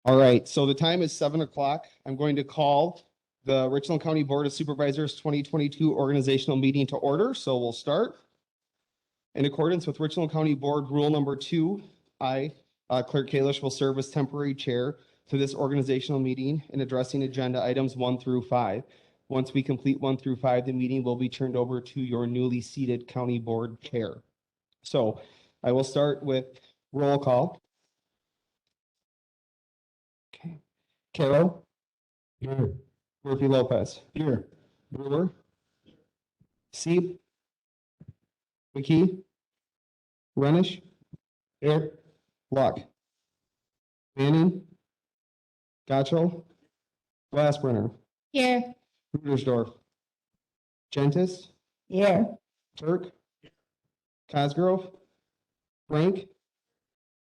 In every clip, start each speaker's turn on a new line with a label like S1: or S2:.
S1: All right, so the time is 7 o'clock. I'm going to call the Richland County Board of Supervisors 2022 organizational meeting to order. So we'll start. In accordance with Richland County Board Rule Number 2, I, Clerk Kalish, will serve as temporary chair for this organizational meeting in addressing agenda items 1 through 5. Once we complete 1 through 5, the meeting will be turned over to your newly seated county board chair. So I will start with roll call. Okay. Carol? Here. Murphy Lopez? Here. Brewer? Sieb? McKee? Renish? Here. Luck? Manning? Gotcho? Glassbrenner?
S2: Here.
S1: Rudersdorf? Gentis?
S2: Here.
S1: Turk? Cosgrove? Frank?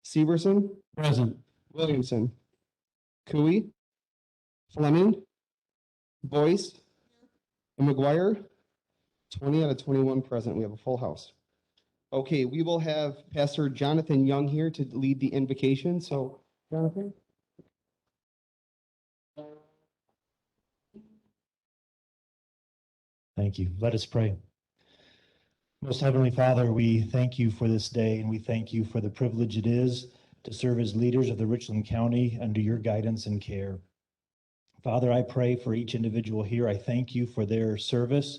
S1: Severson?
S3: Present.
S1: Williamson? Cooey? Fleming? Boyce? And McGuire? 20 out of 21 present. We have a full house. Okay, we will have Pastor Jonathan Young here to lead the invocation. So, Jonathan?
S3: Thank you. Let us pray. Most Heavenly Father, we thank you for this day, and we thank you for the privilege it is to serve as leaders of the Richland County under your guidance and care. Father, I pray for each individual here. I thank you for their service.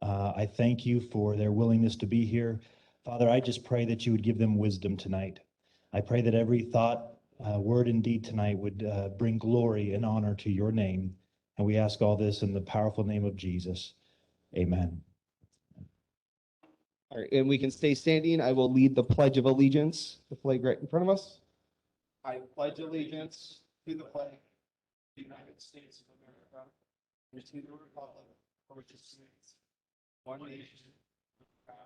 S3: I thank you for their willingness to be here. Father, I just pray that you would give them wisdom tonight. I pray that every thought, word, and deed tonight would bring glory and honor to your name. And we ask all this in the powerful name of Jesus. Amen.
S1: All right, and we can stay standing. I will lead the Pledge of Allegiance, the flag right in front of us. I pledge allegiance to the flag of the United States of America and to the republic for which it stands, one nation, God,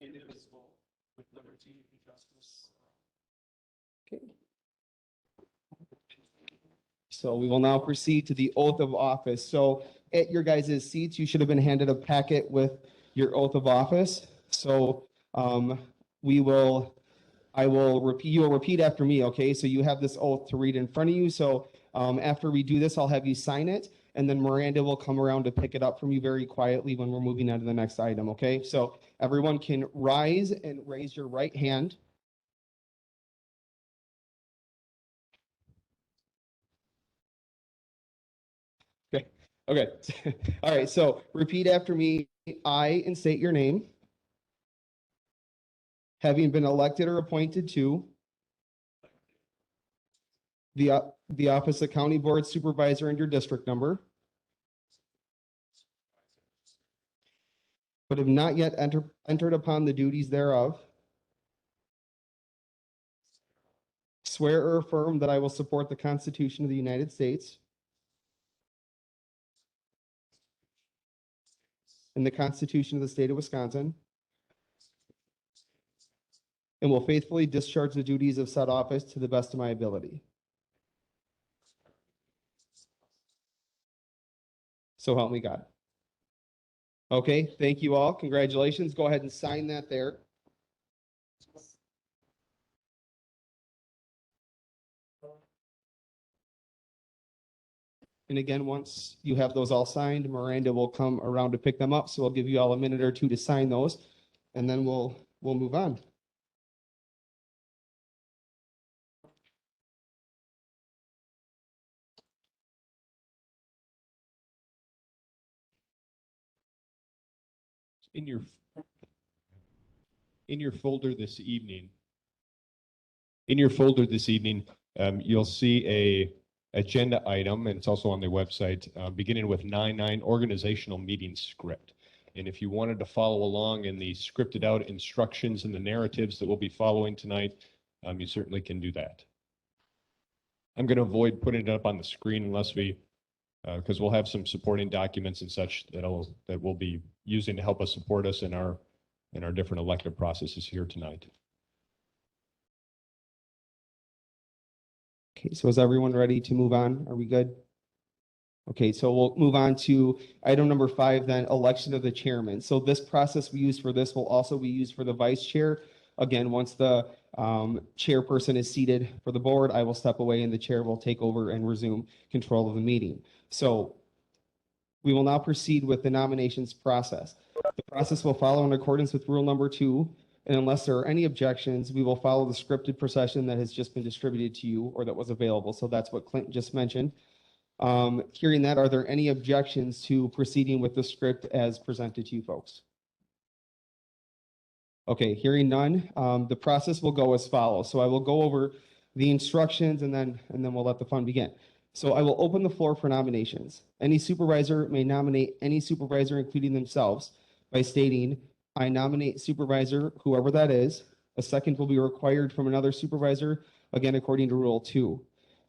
S1: indivisible, with liberty and justice. Okay. So we will now proceed to the oath of office. So at your guys' seats, you should have been handed a packet with your oath of office. So you will repeat after me, okay? So you have this oath to read in front of you. So after we do this, I'll have you sign it, and then Miranda will come around to pick it up from you very quietly when we're moving on to the next item, okay? So everyone can rise and raise your right hand. Okay. All right, so repeat after me. I, and state your name, having been elected or appointed to the office of County Board Supervisor and your district number, but have not yet entered upon the duties thereof, swear or affirm that I will support the Constitution of the United States and the Constitution of the State of Wisconsin, and will faithfully discharge the duties of said office to the best of my ability. So help me God. Okay, thank you all. Congratulations. Go ahead and sign that there. And again, once you have those all signed, Miranda will come around to pick them up. So I'll give you all a minute or two to sign those, and then we'll move on.
S4: In your folder this evening, you'll see a agenda item, and it's also on their website, beginning with 9-9 organizational meeting script. And if you wanted to follow along in the scripted out instructions and the narratives that we'll be following tonight, you certainly can do that. I'm going to avoid putting it up on the screen unless because we'll have some supporting documents and such that we'll be using to help us support us in our different elective processes here tonight.
S1: Okay, so is everyone ready to move on? Are we good? Okay, so we'll move on to item number 5 then, election of the chairman. So this process we use for this will also be used for the vice chair. Again, once the chairperson is seated for the board, I will step away and the chair will take over and resume control of the meeting. So we will now proceed with the nominations process. The process will follow in accordance with rule number 2, and unless there are any objections, we will follow the scripted procession that has just been distributed to you or that was available. So that's what Clint just mentioned. Hearing that, are there any objections to proceeding with the script as presented to you folks? Okay, hearing none, the process will go as follows. So I will go over the instructions and then we'll let the fun begin. So I will open the floor for nominations. Any supervisor may nominate any supervisor, including themselves, by stating, I nominate supervisor, whoever that is. A second will be required from another supervisor, again, according to Rule 2.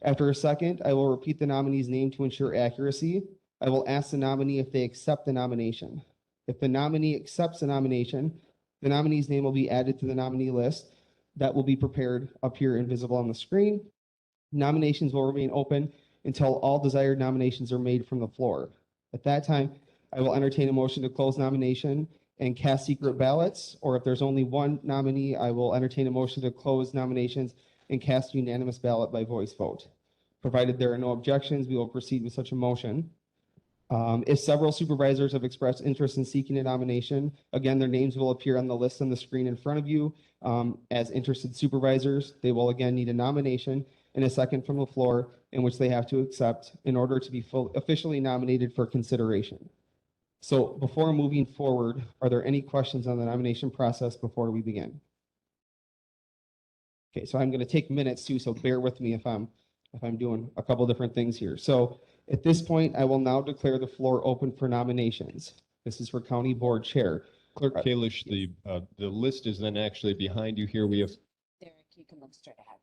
S1: After a second, I will repeat the nominee's name to ensure accuracy. I will ask the nominee if they accept the nomination. If the nominee accepts the nomination, the nominee's name will be added to the nominee list that will be prepared up here and visible on the screen. Nominations will remain open until all desired nominations are made from the floor. At that time, I will entertain a motion to close nomination and cast secret ballots, or if there's only one nominee, I will entertain a motion to close nominations and cast unanimous ballot by voice vote. Provided there are no objections, we will proceed with such a motion. If several supervisors have expressed interest in seeking a nomination, again, their names will appear on the list on the screen in front of you as interested supervisors. They will again need a nomination and a second from the floor in which they have to accept in order to be officially nominated for consideration. So before moving forward, are there any questions on the nomination process before we begin? Okay, so I'm going to take minutes too, so bear with me if I'm doing a couple different things here. So at this point, I will now declare the floor open for nominations. This is for County Board Chair.
S4: Clerk Kalish, the list is then actually behind you here. We have.
S2: Derek, you can look straight ahead.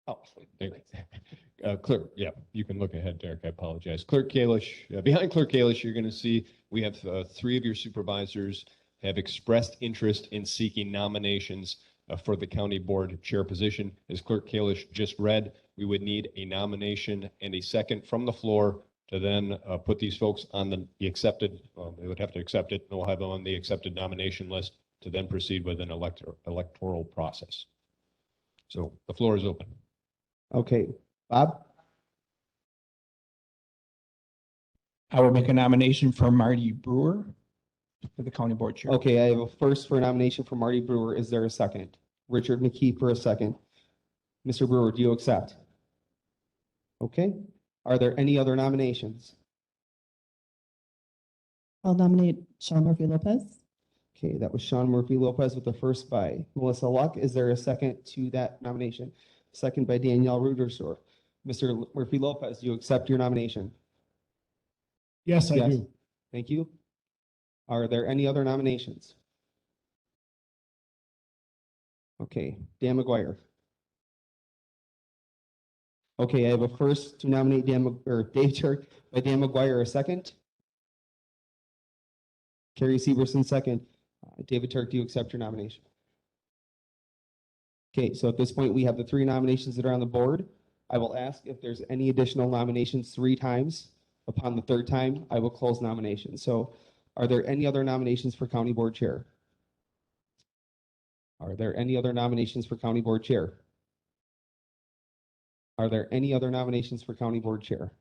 S4: Oh, Clerk, yeah, you can look ahead, Derek. I apologize. Clerk Kalish, behind Clerk Kalish, you're going to see we have 3 of your supervisors have expressed interest in seeking nominations for the county board chair position. As Clerk Kalish just read, we would need a nomination and a second from the floor to then put these folks on the accepted, they would have to accept it, and we'll have them on the accepted nomination list to then proceed with an electoral process. So the floor is open.
S1: Okay, Bob?
S5: I will make a nomination for Marty Brewer for the county board chair.
S1: Okay, I have a first for a nomination for Marty Brewer. Is there a second? Richard McKee for a second. Mr. Brewer, do you accept? Okay. Are there any other nominations?
S6: I'll nominate Sean Murphy Lopez.
S1: Okay, that was Sean Murphy Lopez with the first by Melissa Luck. Is there a second to that nomination? Second by Danielle Rudersdorf. Mr. Murphy Lopez, do you accept your nomination?
S3: Yes, I
S1: Yes.
S3: do.
S1: Thank you. Are there any other nominations? Okay, Dan McGuire. Okay, I have a first to nominate Dave Turk by Dan McGuire, a second. Carrie Severson, second. David Turk, do you accept your nomination? Okay, so at this point, we have the 3 nominations that are on the board. I will ask if there's any additional nominations 3 times. Upon the 3rd time, I will close nominations. So are there any other nominations for County Board Chair? Are there any other nominations for County Board Chair? Are there any other nominations for County Board Chair?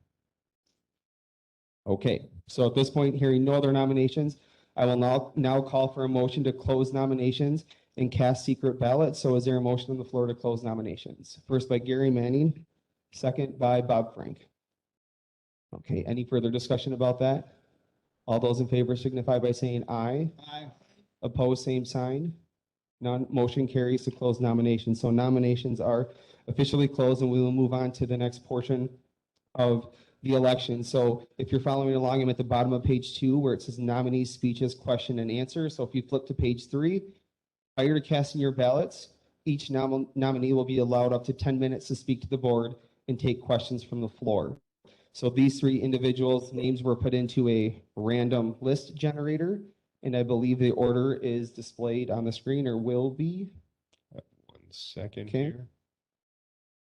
S1: Okay, so at this point, hearing no other nominations, I will now call for a motion to close nominations and cast secret ballots. So is there a motion on the floor to close nominations? First by Gary Manning, second by Bob Frank. Okay, any further discussion about that? All those in favor signify by saying aye.
S5: Aye.
S1: Opposed, same sign. None, motion carries to close nominations. So nominations are officially closed and we will move on to the next portion of the election. So if you're following along, I'm at the bottom of page 2 where it says nominees, speeches, question and answer. So if you flip to page 3, prior to casting your ballots, each nominee will be allowed up to 10 minutes to speak to the board and take questions from the floor. So these 3 individuals' names were put into a random list generator, and I believe the order is displayed on the screen or will be.
S4: 1 second
S1: Okay.
S4: here.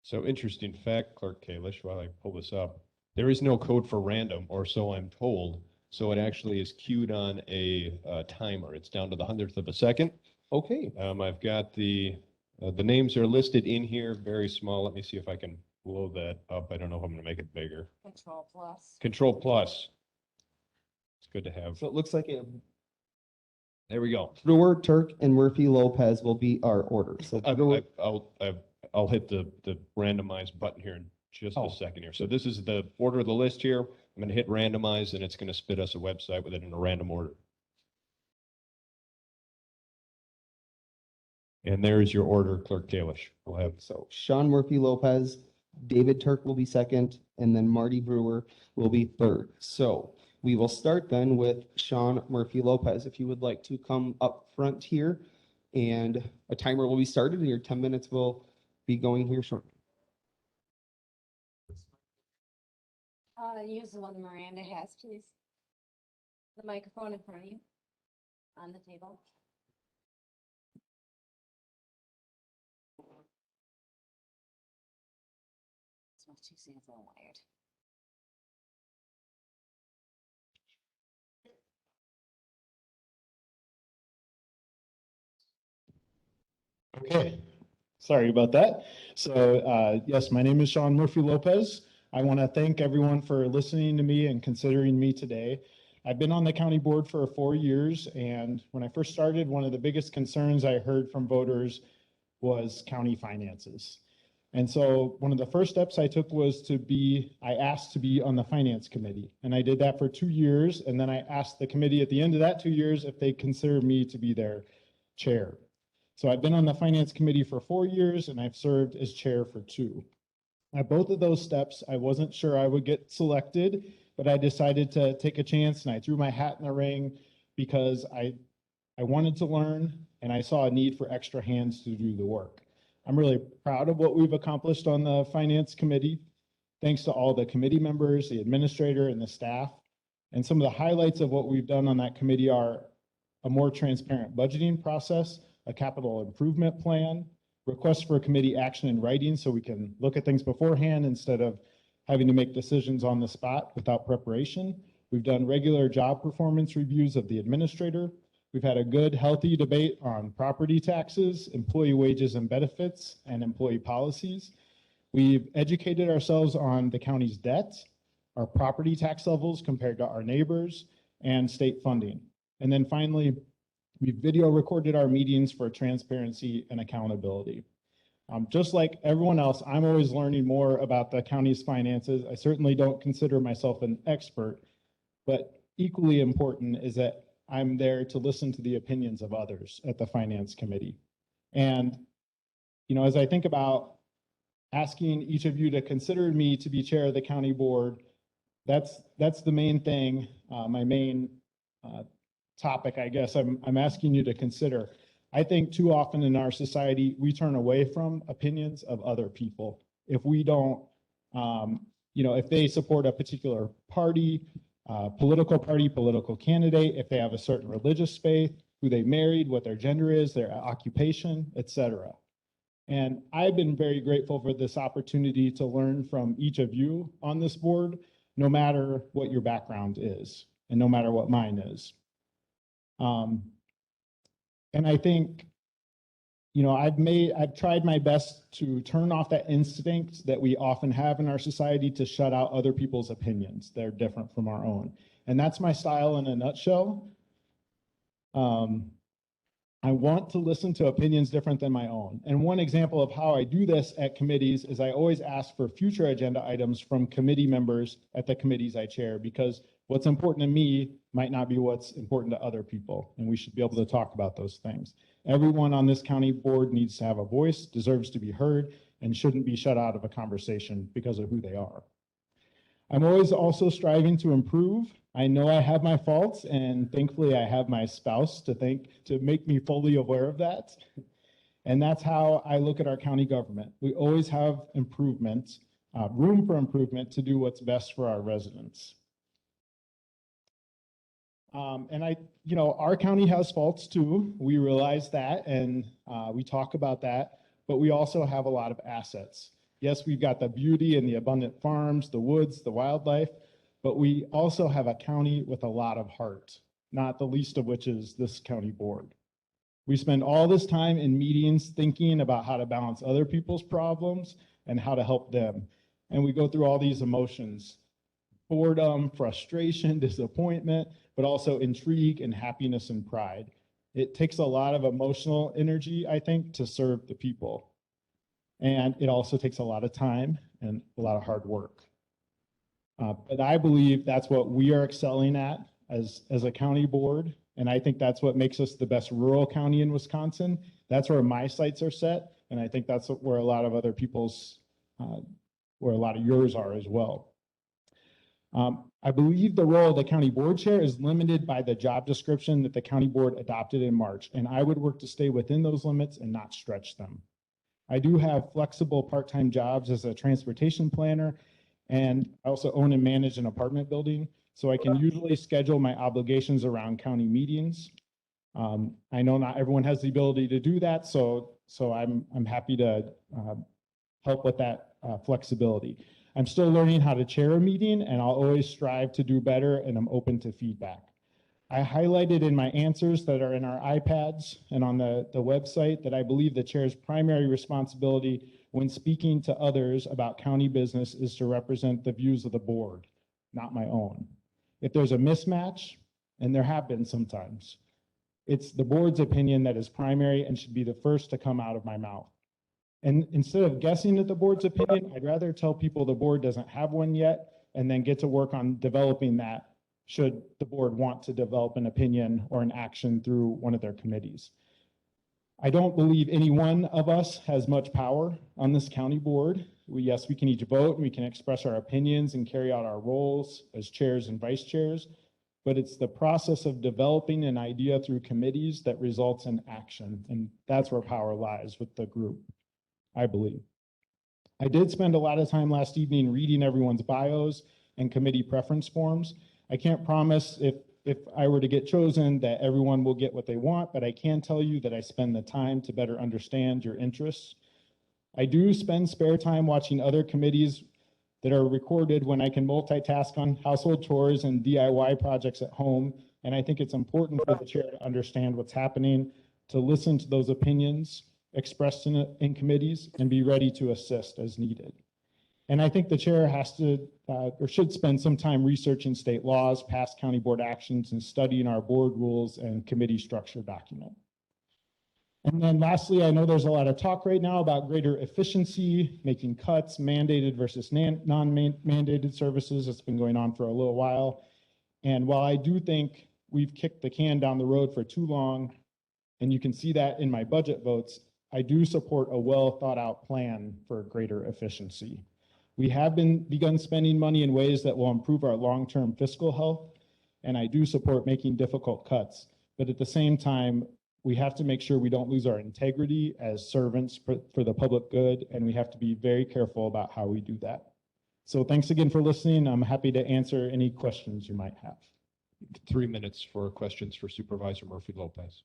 S4: So interesting fact, Clerk Kalish, while I pull this up, there is no code for random, or so I'm told. So it actually is queued on a timer. It's down to the 100th of a second.
S1: Okay,
S4: I've got the The names are listed in here, very small. Let me see if I can blow that up. I don't know if I'm going to make it bigger.
S2: Control plus.
S4: Control plus. It's good to have.
S1: So it looks like
S4: There we go.
S1: Brewer, Turk, and Murphy Lopez will be our order. So Brewer,
S4: I'll hit the randomize button here in just
S3: Oh.
S4: a second here. So this is the order of the list here. I'm going to hit randomize and it's going to spit us a website with it in a random order. And there's your order, Clerk Kalish. We'll have
S1: so Sean Murphy Lopez, David Turk will be second, and then Marty Brewer will be third. So we will start then with Sean Murphy Lopez. If you would like to come up front here, and a timer will be started, and your 10 minutes will be going here shortly.
S2: Use the one Miranda has, please. The microphone in front of you on the table. So she seems a little wired.
S7: Okay, sorry about that. So yes, my name is Sean Murphy Lopez. I want to thank everyone for listening to me and considering me today. I've been on the county board for 4 years, and when I first started, one of the biggest concerns I heard from voters was county finances. And so one of the first steps I took was I asked to be on the finance committee, and I did that for 2 years. And then I asked the committee at the end of that 2 years if they consider me to be their chair. So I've been on the finance committee for 4 years, and I've served as chair for 2. At both of those steps, I wasn't sure I would get selected, but I decided to take a chance and I threw my hat in the ring because I wanted to learn and I saw a need for extra hands to do the work. I'm really proud of what we've accomplished on the finance committee. Thanks to all the committee members, the administrator, and the staff. And some of the highlights of what we've done on that committee are a more transparent budgeting process, a capital improvement plan, requests for committee action in writing so we can look at things beforehand instead of having to make decisions on the spot without preparation. We've done regular job performance reviews of the administrator. We've had a good, healthy debate on property taxes, employee wages and benefits, and employee policies. We've educated ourselves on the county's debt, our property tax levels compared to our neighbors, and state funding. And then finally, we video recorded our meetings for transparency and accountability. Just like everyone else, I'm always learning more about the county's finances. I certainly don't consider myself an expert, but equally important is that I'm there to listen to the opinions of others at the finance committee. And, as I think about asking each of you to consider me to be chair of the county board, that's the main thing, my main topic, I guess I'm asking you to consider. I think too often in our society, we turn away from opinions of other people. If we don't, if they support a particular party, political candidate, if they have a certain religious faith, who they married, what their gender is, their occupation, etc. And I've been very grateful for this opportunity to learn from each of you on this board, no matter what your background is, and no matter what mine is. And I think, I've tried my best to turn off that instinct that we often have in our society to shut out other people's opinions. They're different from our own. And that's my style in a nutshell. I want to listen to opinions different than my own. And one example of how I do this at committees is I always ask for future agenda items from committee members at the committees I chair, because what's important to me might not be what's important to other people. And we should be able to talk about those things. Everyone on this county board needs to have a voice, deserves to be heard, and shouldn't be shut out of a conversation because of who they are. I'm always also striving to improve. I know I have my faults, and thankfully I have my spouse to make me fully aware of that. And that's how I look at our county government. We always have improvement, room for improvement to do what's best for our residents. And our county has faults too. We realize that, and we talk about that, but we also have a lot of assets. Yes, we've got the beauty and the abundant farms, the woods, the wildlife, but we also have a county with a lot of heart, not the least of which is this county board. We spend all this time in meetings thinking about how to balance other people's problems and how to help them. And we go through all these emotions: boredom, frustration, disappointment, but also intrigue and happiness and pride. It takes a lot of emotional energy, I think, to serve the people. And it also takes a lot of time and a lot of hard work. But I believe that's what we are excelling at as a county board. And I think that's what makes us the best rural county in Wisconsin. That's where my sights are set. And I think that's where a lot of other people's, where a lot of yours are as well. I believe the role of the county board chair is limited by the job description that the county board adopted in March, and I would work to stay within those limits and not stretch them. I do have flexible part-time jobs as a transportation planner, and I also own and manage an apartment building, so I can usually schedule my obligations around county meetings. I know not everyone has the ability to do that, so I'm happy to help with that flexibility. I'm still learning how to chair a meeting, and I'll always strive to do better, and I'm open to feedback. I highlighted in my answers that are in our iPads and on the website that I believe the chair's primary responsibility when speaking to others about county business is to represent the views of the board, not my own. If there's a mismatch, and there have been sometimes, it's the board's opinion that is primary and should be the first to come out of my mouth. And instead of guessing at the board's opinion, I'd rather tell people the board doesn't have one yet and then get to work on developing that should the board want to develop an opinion or an action through one of their committees. I don't believe any one of us has much power on this county board. Yes, we can each vote and we can express our opinions and carry out our roles as chairs and vice chairs, but it's the process of developing an idea through committees that results in action. And that's where power lies with the group, I believe. I did spend a lot of time last evening reading everyone's bios and committee preference forms. I can't promise if I were to get chosen that everyone will get what they want, but I can tell you that I spend the time to better understand your interests. I do spend spare time watching other committees that are recorded when I can multitask on household chores and DIY projects at home. And I think it's important for the chair to understand what's happening, to listen to those opinions expressed in committees and be ready to assist as needed. And I think the chair has to or should spend some time researching state laws, past county board actions, and studying our board rules and committee structure document. And then lastly, I know there's a lot of talk right now about greater efficiency, making cuts, mandated versus non-mandated services. It's been going on for a little while. And while I do think we've kicked the can down the road for too long, and you can see that in my budget votes, I do support a well thought out plan for greater efficiency. We have begun spending money in ways that will improve our long-term fiscal health, and I do support making difficult cuts. But at the same time, we have to make sure we don't lose our integrity as servants for the public good, and we have to be very careful about how we do that. So thanks again for listening. I'm happy to answer any questions you might have.
S4: 3 minutes for questions for Supervisor Murphy Lopez.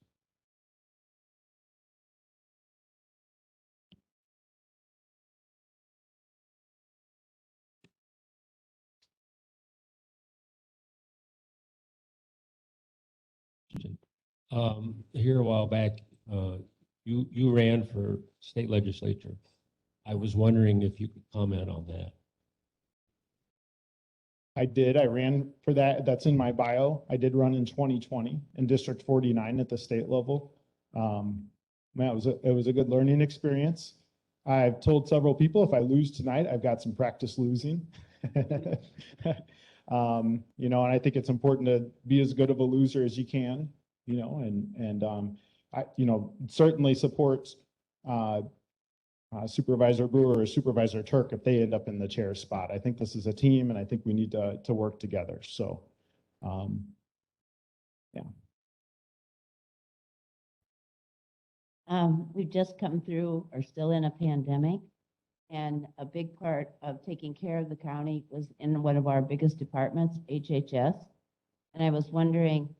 S8: Here a while back, you ran for state legislature. I was wondering if you could comment on that.
S7: I did. I ran for that. That's in my bio. I did run in 2020 in District 49 at the state level. Man, it was a good learning experience. I've told several people if I lose tonight, I've got some practice losing. You know, and I think it's important to be as good of a loser as you can. You know, and I, you know, certainly support Supervisor Brewer or Supervisor Turk if they end up in the chair spot. I think this is a team, and I think we need to work together. So, yeah.
S9: We've just come through, or still in a pandemic, and a big part of taking care of the county was in one of our biggest departments, HHS. And I was wondering,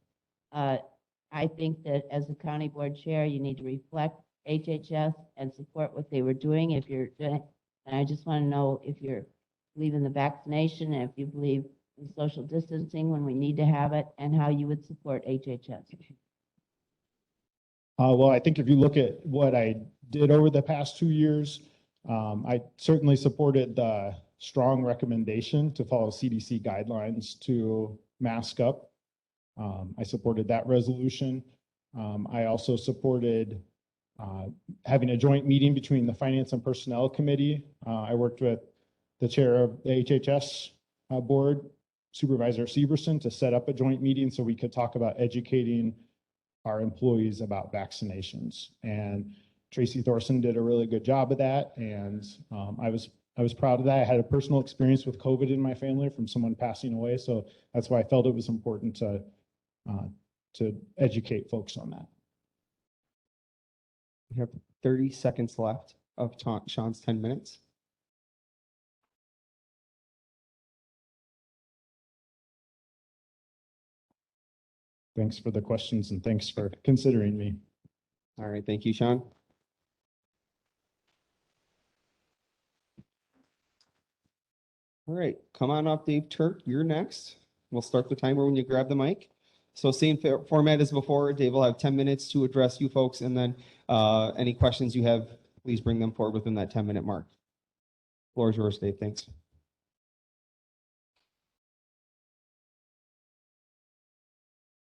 S9: I think that as the county board chair, you need to reflect HHS and support what they were doing. If you're doing, and I just want to know if you believe in the vaccination, and if you believe in social distancing when we need to have it, and how you would support HHS.
S7: Well, I think if you look at what I did over the past 2 years, I certainly supported the strong recommendation to follow CDC guidelines to mask up. I supported that resolution. I also supported having a joint meeting between the Finance and Personnel Committee. I worked with the chair of the HHS board, Supervisor Severson, to set up a joint meeting so we could talk about educating our employees about vaccinations. And Tracy Thorson did a really good job of that. And I was proud of that. I had a personal experience with COVID in my family from someone passing away. So that's why I felt it was important to educate folks on that.
S1: We have 30 seconds left of Sean's 10 minutes.
S7: Thanks for the questions and thanks for considering me.
S1: All right, thank you, Sean. All right, come on up, Dave Turk, you're next. We'll start the timer when you grab the mic. So same format as before. Dave will have 10 minutes to address you folks, and then any questions you have, please bring them forward within that 10-minute mark. Floor is yours, Dave. Thanks.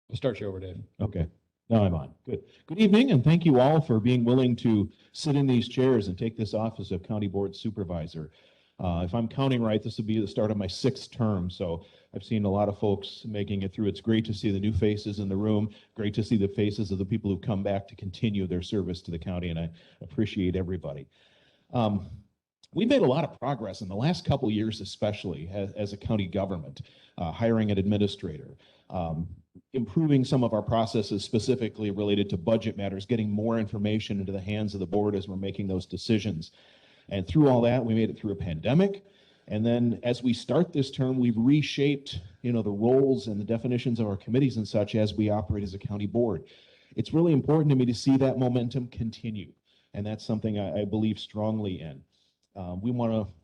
S4: We'll start you over, Dave.
S10: Okay, now I'm on. Good. Good evening, and thank you all for being willing to sit in these chairs and take this office of County Board Supervisor. If I'm counting right, this will be the start of my 6th term, so I've seen a lot of folks making it through. It's great to see the new faces in the room, great to see the faces of the people who've come back to continue their service to the county, and I appreciate everybody. We've made a lot of progress in the last couple of years, especially as a county government, hiring an administrator, improving some of our processes specifically related to budget matters, getting more information into the hands of the board as we're making those decisions. And through all that, we made it through a pandemic. And then as we start this term, we've reshaped, the roles and the definitions of our committees and such as we operate as a county board. It's really important to me to see that momentum continue. And that's something I believe strongly in. I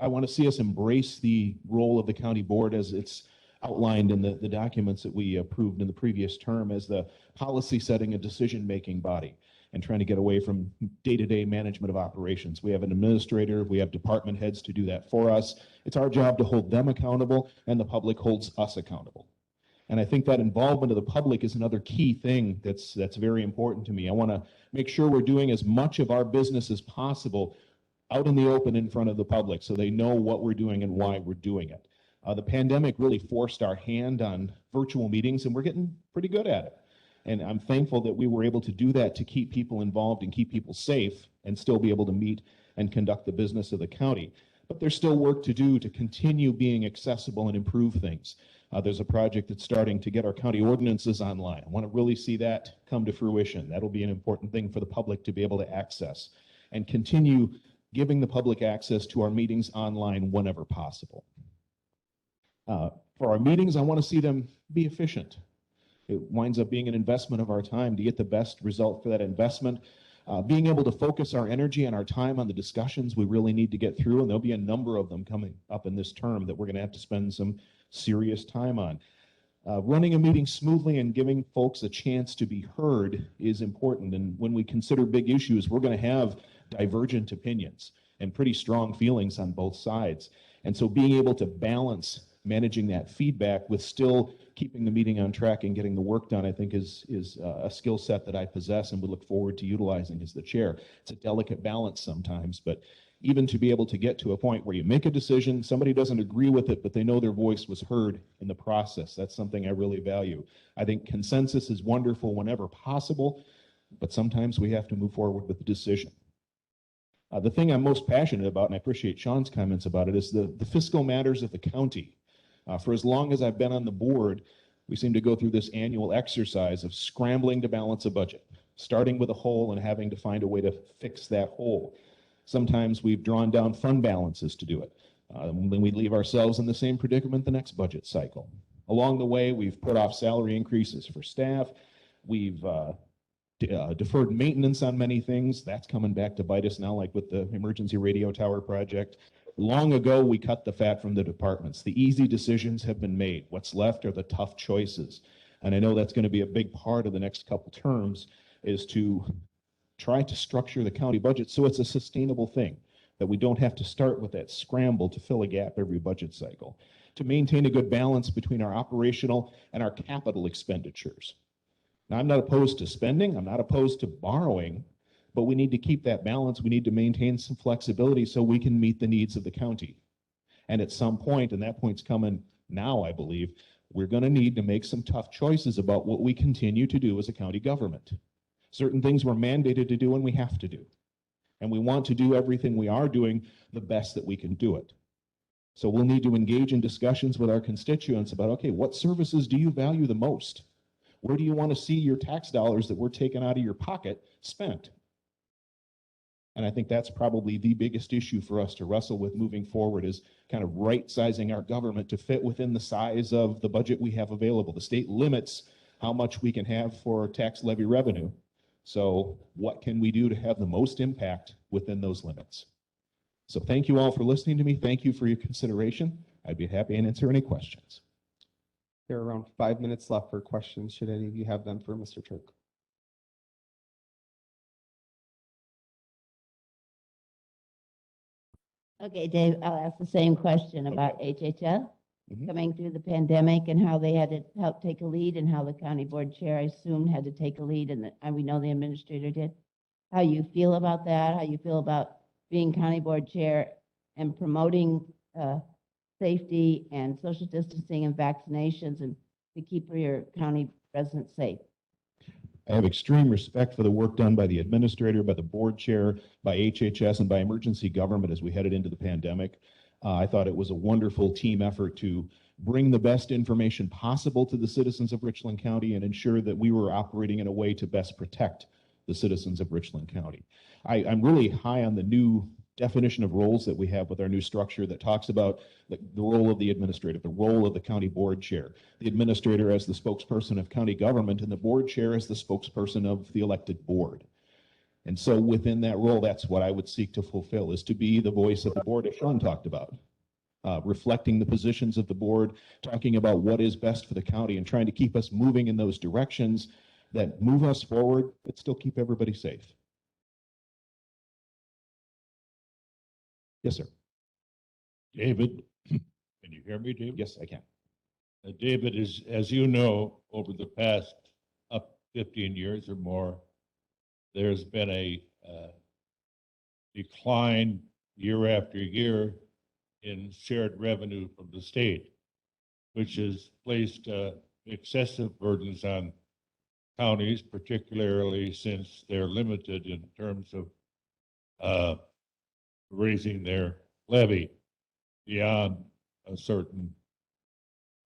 S10: want to see us embrace the role of the county board as it's outlined in the documents that we approved in the previous term as the policy setting and decision-making body, and trying to get away from day-to-day management of operations. We have an administrator, we have department heads to do that for us. It's our job to hold them accountable, and the public holds us accountable. And I think that involvement of the public is another key thing that's very important to me. I want to make sure we're doing as much of our business as possible out in the open in front of the public so they know what we're doing and why we're doing it. The pandemic really forced our hand on virtual meetings, and we're getting pretty good at it. And I'm thankful that we were able to do that to keep people involved and keep people safe and still be able to meet and conduct the business of the county. But there's still work to do to continue being accessible and improve things. There's a project that's starting to get our county ordinances online. I want to really see that come to fruition. That'll be an important thing for the public to be able to access and continue giving the public access to our meetings online whenever possible. For our meetings, I want to see them be efficient. It winds up being an investment of our time to get the best result for that investment. Being able to focus our energy and our time on the discussions we really need to get through, and there'll be a number of them coming up in this term that we're going to have to spend some serious time on. Running a meeting smoothly and giving folks a chance to be heard is important. And when we consider big issues, we're going to have divergent opinions and pretty strong feelings on both sides. And so being able to balance managing that feedback with still keeping the meeting on track and getting the work done, I think is a skill set that I possess and would look forward to utilizing as the chair. It's a delicate balance sometimes, but even to be able to get to a point where you make a decision, somebody doesn't agree with it, but they know their voice was heard in the process. That's something I really value. I think consensus is wonderful whenever possible, but sometimes we have to move forward with the decision. The thing I'm most passionate about, and I appreciate Sean's comments about it, is the fiscal matters of the county. For as long as I've been on the board, we seem to go through this annual exercise of scrambling to balance a budget, starting with a hole and having to find a way to fix that hole. Sometimes we've drawn down fund balances to do it. Then we leave ourselves in the same predicament the next budget cycle. Along the way, we've put off salary increases for staff. We've deferred maintenance on many things. That's coming back to bite us now, like with the emergency radio tower project. Long ago, we cut the fat from the departments. The easy decisions have been made. What's left are the tough choices. And I know that's going to be a big part of the next couple terms is to try to structure the county budget so it's a sustainable thing, that we don't have to start with that scramble to fill a gap every budget cycle, to maintain a good balance between our operational and our capital expenditures. Now, I'm not opposed to spending, I'm not opposed to borrowing, but we need to keep that balance. We need to maintain some flexibility so we can meet the needs of the county. And at some point, and that point's coming now, I believe, we're going to need to make some tough choices about what we continue to do as a county government. Certain things we're mandated to do and we have to do. And we want to do everything we are doing the best that we can do it. So we'll need to engage in discussions with our constituents about, okay, what services do you value the most? Where do you want to see your tax dollars that we're taking out of your pocket spent? And I think that's probably the biggest issue for us to wrestle with moving forward, is kind of right-sizing our government to fit within the size of the budget we have available. The state limits how much we can have for tax levy revenue. So what can we do to have the most impact within those limits? So thank you all for listening to me. Thank you for your consideration. I'd be happy to answer any questions.
S1: There are around 5 minutes left for questions. Should any of you have them for Mr. Turk?
S9: Okay, Dave, I'll ask the same question about HHS
S10: Mhm.
S9: coming through the pandemic and how they had to help take a lead, and how the county board chair, I assumed, had to take a lead, and we know the administrator did. How you feel about that, how you feel about being county board chair and promoting safety and social distancing and vaccinations, and to keep your county residents safe.
S10: I have extreme respect for the work done by the administrator, by the board chair, by HHS, and by emergency government as we headed into the pandemic. I thought it was a wonderful team effort to bring the best information possible to the citizens of Richland County and ensure that we were operating in a way to best protect the citizens of Richland County. I'm really high on the new definition of roles that we have with our new structure that talks about the role of the administrator, the role of the county board chair, the administrator as the spokesperson of county government, and the board chair as the spokesperson of the elected board. And so within that role, that's what I would seek to fulfill, is to be the voice of the board, as Sean talked about, reflecting the positions of the board, talking about what is best for the county, and trying to keep us moving in those directions that move us forward, but still keep everybody safe. Yes, sir.
S11: David, can you hear me, David?
S10: Yes, I can.
S11: David, as you know, over the past 15 years or more, there's been a decline year after year in shared revenue from the state, which has placed excessive burdens on counties, particularly since they're limited in terms of raising their levy beyond a certain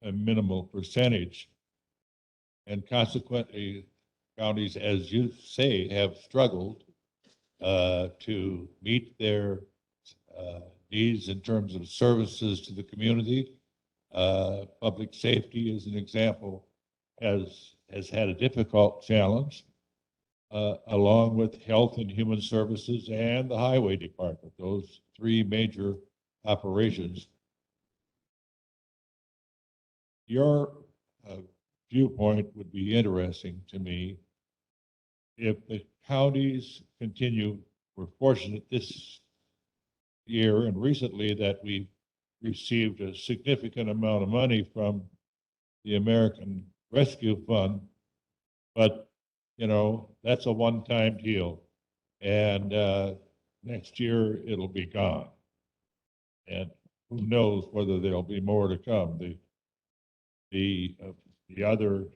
S11: minimal percentage. And consequently, counties, as you say, have struggled to meet their needs in terms of services to the community. Public safety, as an example, has had a difficult challenge, along with health and human services and the highway department, those three major operations. Your viewpoint would be interesting to me. If the counties continue, we're fortunate this year and recently that we received a significant amount of money from the American Rescue Fund, but you know, that's a one-time deal, and next year it'll be gone, and who knows whether there'll be more to come. The other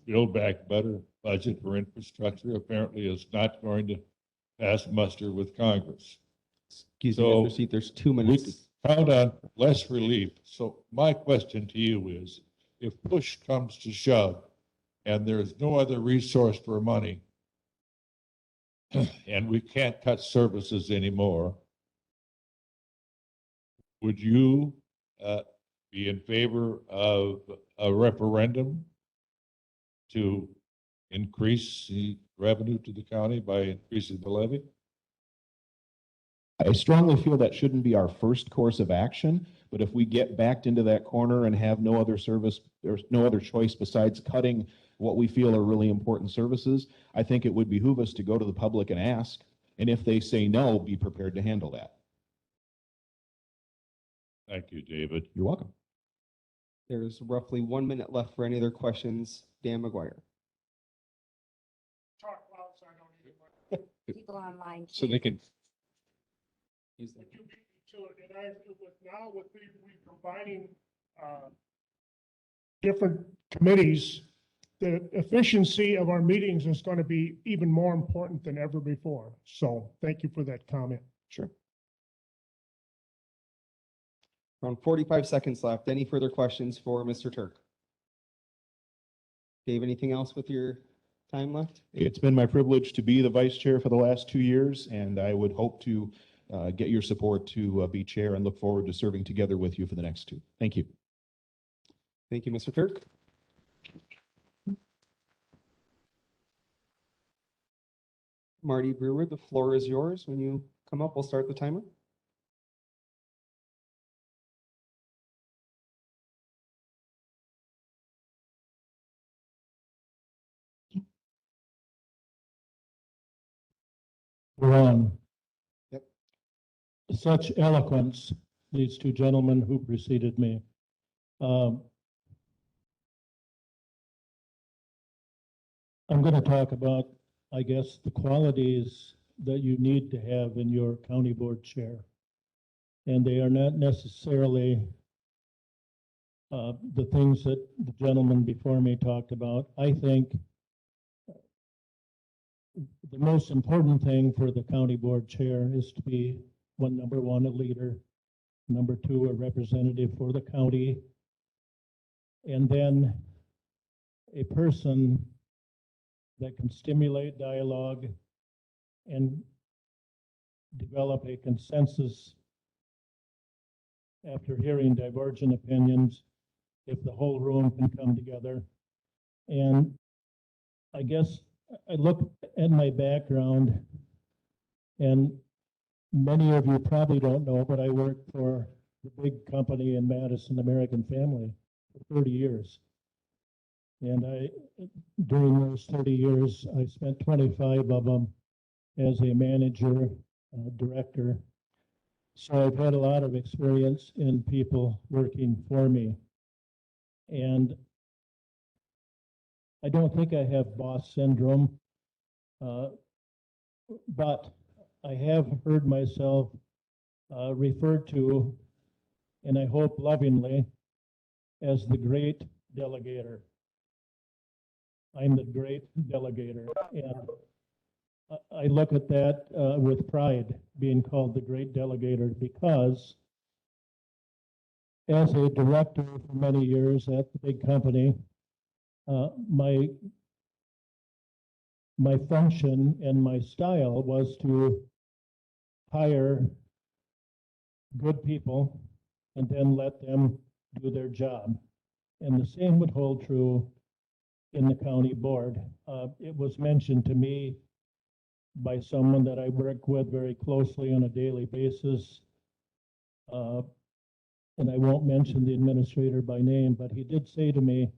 S11: Build Back Better budget for infrastructure apparently is not going to pass muster with Congress.
S1: Excuse me, Mr. Seat, there's 2
S11: We
S1: minutes.
S11: count on less relief. So my question to you is, if push comes to shove and there's no other resource for money and we can't cut services anymore, would you be in favor of a referendum to increase the revenue to the county by increasing the levy?
S10: I strongly feel that shouldn't be our first course of action, but if we get backed into that corner and have no other service, there's no other choice besides cutting what we feel are really important services, I think it would behoove us to go to the public and ask, and if they say no, be prepared to handle that.
S11: Thank you, David.
S10: You're welcome.
S1: There's roughly 1 minute left for any other questions. Dan McGuire.
S2: People online.
S4: So they can,
S1: Use the-
S12: Now with we combining different committees, the efficiency of our meetings is going to be even more important than ever before. So thank you for that comment.
S1: Sure. Around 45 seconds left. Any further questions for Mr. Turk? Dave, anything else with your time left?
S10: It's been my privilege to be the vice chair for the last 2 years, and I would hope to get your support to be chair and look forward to serving together with you for the next 2. Thank you.
S1: Thank you, Mr. Turk. Marty Brewer, the floor is yours. When you come up, we'll start the timer.
S13: Ron.
S1: Yep.
S13: Such eloquence, these two gentlemen who preceded me. I'm going to talk about, I guess, the qualities that you need to have in your county board chair. And they are not necessarily the things that the gentleman before me talked about. I think the most important thing for the county board chair is to be number one, a leader, number two, a representative for the county, and then a person that can stimulate dialogue and develop a consensus after hearing divergent opinions, if the whole room can come together. And I guess I look at my background, and many of you probably don't know, but I worked for the big company in Madison, American Family, for 30 years. And during those 30 years, I spent 25 of them as a manager, director. So I've had a lot of experience in people working for me. And I don't think I have boss syndrome, but I have heard myself referred to, and I hope lovingly, as the great delegator. I'm the great delegator, and I look at that with pride, being called the great delegator, because as a director for many years at the big company, my function and my style was to hire good people and then let them do their job. And the same would hold true in the county board. It was mentioned to me by someone that I work with very closely on a daily basis. And I won't mention the administrator by name, but he did say to me,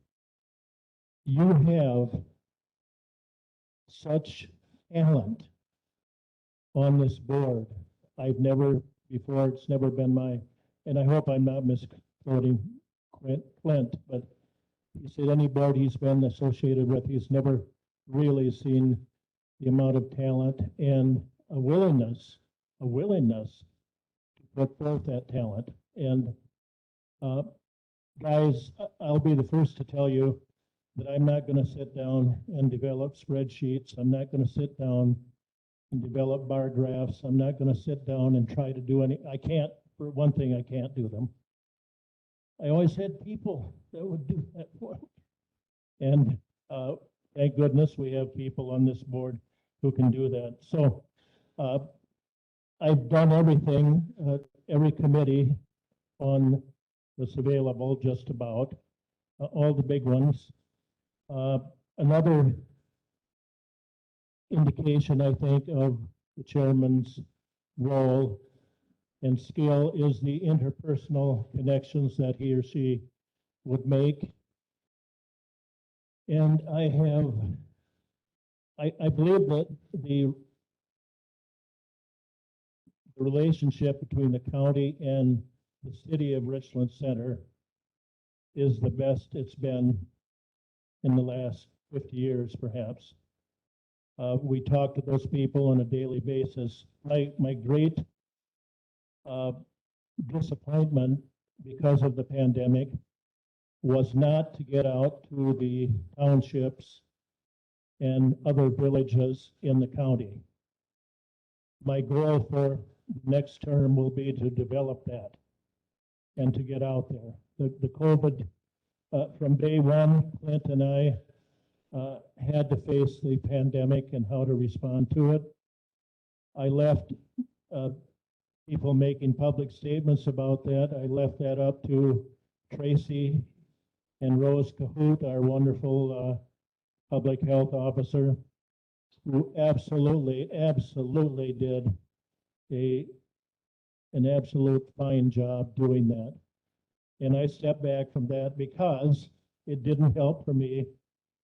S13: "You have such talent on this board. I've never before, it's never been and I hope I'm not misquoting Clint, but he said any board he's been associated with, he's never really seen the amount of talent and a willingness to put forth that talent. And guys, I'll be the first to tell you that I'm not going to sit down and develop spreadsheets. I'm not going to sit down and develop bar graphs. I'm not going to sit down and try to do I can't, for one thing, I can't do them. I always had people that would do that for me. And thank goodness we have people on this board who can do that. So I've done everything, every committee on that's available, just about, all the big ones. Another indication, I think, of the chairman's role and skill is the interpersonal connections that he or she would make. And I believe that the relationship between the county and the city of Richland Center is the best it's been in the last 50 years, perhaps. We talk to those people on a daily basis. My great disappointment because of the pandemic was not to get out to the townships and other villages in the county. My goal for next term will be to develop that and to get out there. The COVID, from day one, Clint and I had to face the pandemic and how to respond to it. I left people making public statements about that. I left that up to Tracy and Rose Cahoot, our wonderful public health officer, who absolutely did an absolute fine job doing that. And I stepped back from that because it didn't help for me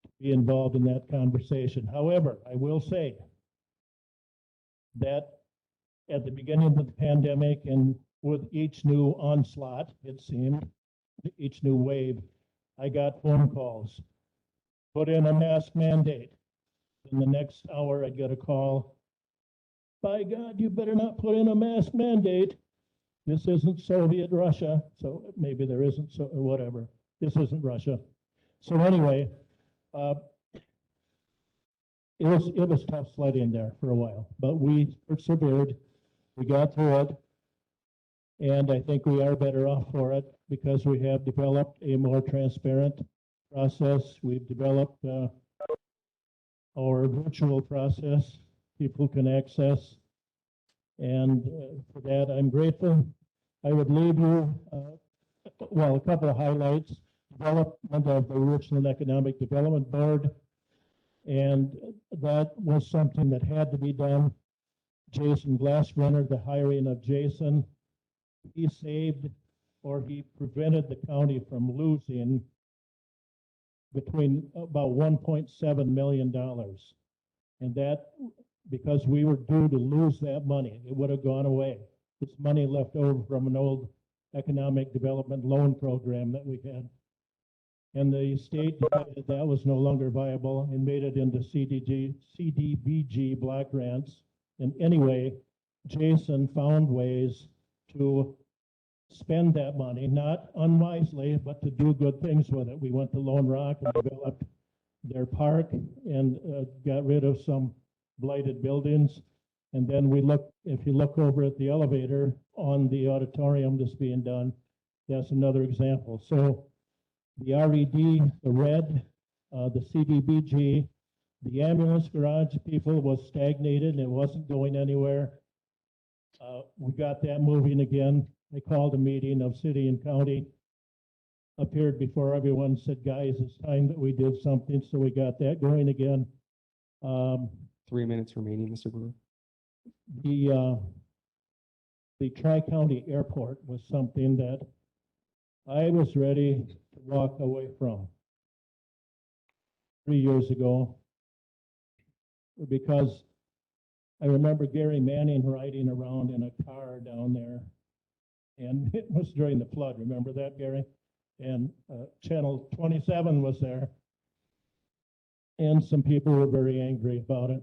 S13: to be involved in that conversation. However, I will say that at the beginning of the pandemic and with each new onslaught, it seemed, each new wave, I got phone calls. Put in a mask mandate. In the next hour, I'd get a call. By God, you better not put in a mask mandate. This isn't Soviet Russia, so maybe there isn't, so or whatever. This isn't Russia. So anyway, it was tough sledding there for a while, but we persevered. We got through it, and I think we are better off for it because we have developed a more transparent process. We've developed our virtual process people can access. And for that, I'm grateful. I would leave you, a couple of highlights. Development of the Richland Economic Development Board. And that was something that had to be done. Jason Glassrunner, the hiring of Jason, he saved or he prevented the county from losing between about $1.7 million. And that, because we were due to lose that money, it would have gone away. It's money left over from an old economic development loan program that we had. And the state decided that was no longer viable and made it into CDBG block grants. And anyway, Jason found ways to spend that money, not unwisely, but to do good things with it. We went to Lone Rock and developed their park and got rid of some blighted buildings. And then if you look over at the elevator on the auditorium that's being done, that's another example. So the RED, the RED, the CDBG, the ambulance garage people was stagnated and it wasn't going anywhere. We got that moving again. I called a meeting of city and county, appeared before everyone, said, guys, it's time that we did something. So we got that going again.
S1: 3 minutes remaining, Mr. Brewer.
S13: The Tri-County Airport was something that I was ready to walk away from 3 years ago, because I remember Gary Manning riding around in a car down there, and it was during the flood. Remember that, Gary? And Channel 27 was there, and some people were very angry about it.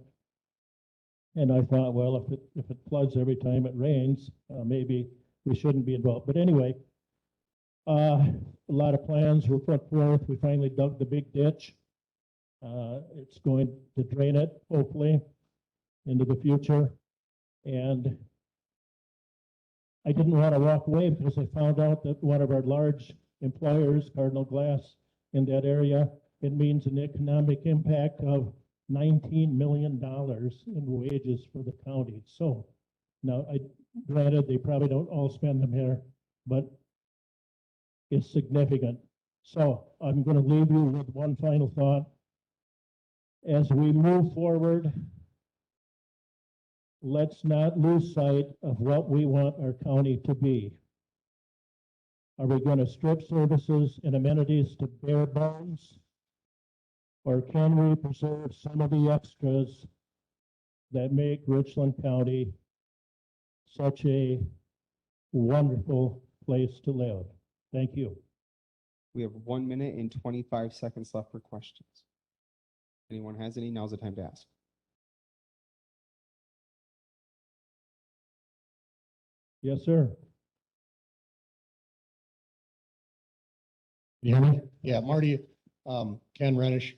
S13: And I thought, well, if it floods every time it rains, maybe we shouldn't be involved. But anyway, a lot of plans were put forth. We finally dug the big ditch. It's going to drain it, hopefully, into the future. And I didn't want to walk away because I found out that one of our large employers, Cardinal Glass, in that area, it means an economic impact of $19 million in wages for the county. So now, granted, they probably don't all spend them here, but it's significant. So I'm going to leave you with one final thought. As we move forward, let's not lose sight of what we want our county to be. Are we going to strip services and amenities to bare bones? Or can we preserve some of the extras that make Richland County such a wonderful place to live? Thank you.
S1: We have 1 minute and 25 seconds left for questions. Anyone has any? Now's the time to ask.
S13: Yes, sir.
S14: You hear me? Yeah, Marty, Ken Renish.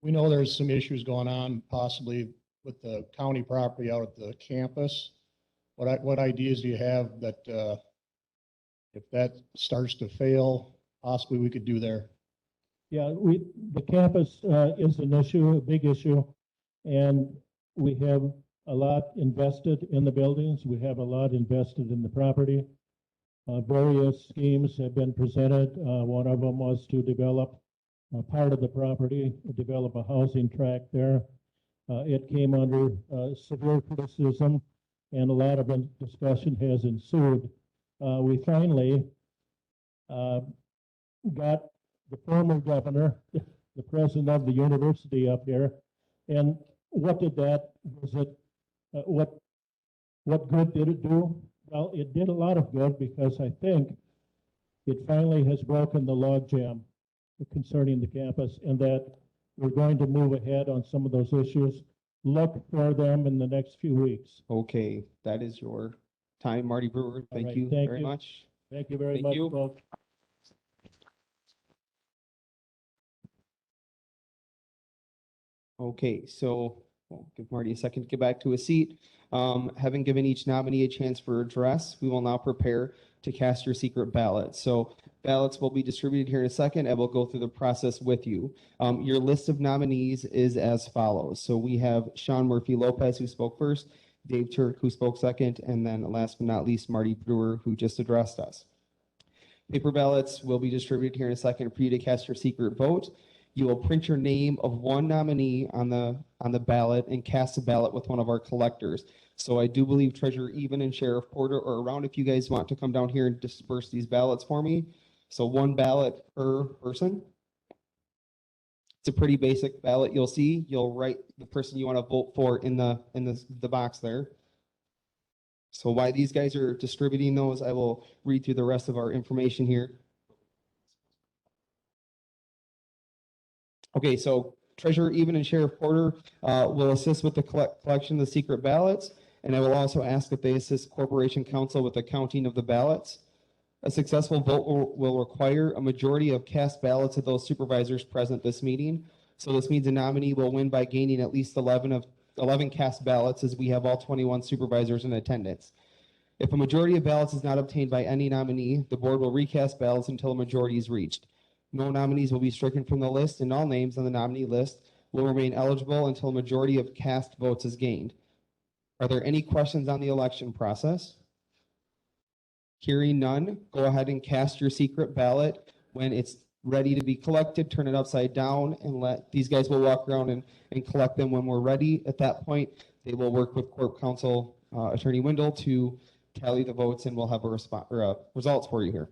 S14: We know there's some issues going on possibly with the county property out at the campus. What ideas do you have that, if that starts to fail, possibly we could do there?
S13: Yeah, the campus is an issue, a big issue, and we have a lot invested in the buildings. We have a lot invested in the property. Various schemes have been presented. One of them was to develop part of the property, develop a housing tract there. It came under severe criticism, and a lot of discussion has ensued. We finally got the former governor, the president of the university up here, and what did that visit? What good did it do? Well, it did a lot of good because I think it finally has broken the logjam concerning the campus, and that we're going to move ahead on some of those issues. Look for them in the next few weeks.
S1: Okay, that is your time, Marty Brewer. Thank
S13: right,
S1: you
S13: thank
S1: very
S13: you.
S1: much.
S13: Thank you very
S1: Thank
S13: much,
S1: you.
S13: folks.
S1: Okay, so we'll give Marty a second to get back to his seat. Having given each nominee a chance for address, we will now prepare to cast your secret ballot. So ballots will be distributed here in a second, and we'll go through the process with you. Your list of nominees is as follows. So we have Sean Murphy Lopez, who spoke first, Dave Turk, who spoke second, and then last but not least, Marty Brewer, who just addressed us. Paper ballots will be distributed here in a second for you to cast your secret vote. You will print your name of one nominee on the ballot and cast a ballot with one of our collectors. So I do believe Treasurer Even and Sheriff Porter are around if you guys want to come down here and disperse these ballots for me. So one ballot per person. It's a pretty basic ballot. You'll see. You'll write the person you want to vote for in the box there. So while these guys are distributing those, I will read through the rest of our information here. Okay, so Treasurer Even and Sheriff Porter will assist with the collection of the secret ballots, and I will also ask that they assist Corporation Counsel with the counting of the ballots. A successful vote will require a majority of cast ballots of those supervisors present this meeting. So this means a nominee will win by gaining at least 11 cast ballots, as we have all 21 supervisors in attendance. If a majority of ballots is not obtained by any nominee, the board will recast ballots until a majority is reached. No nominees will be stricken from the list, and all names on the nominee list will remain eligible until a majority of cast votes is gained. Are there any questions on the election process? Hearing none, go ahead and cast your secret ballot. When it's ready to be collected, turn it upside down and let these guys will walk around and collect them when we're ready. At that point, they will work with Corp Counsel Attorney Wendell to tally the votes, and we'll have a results for you here.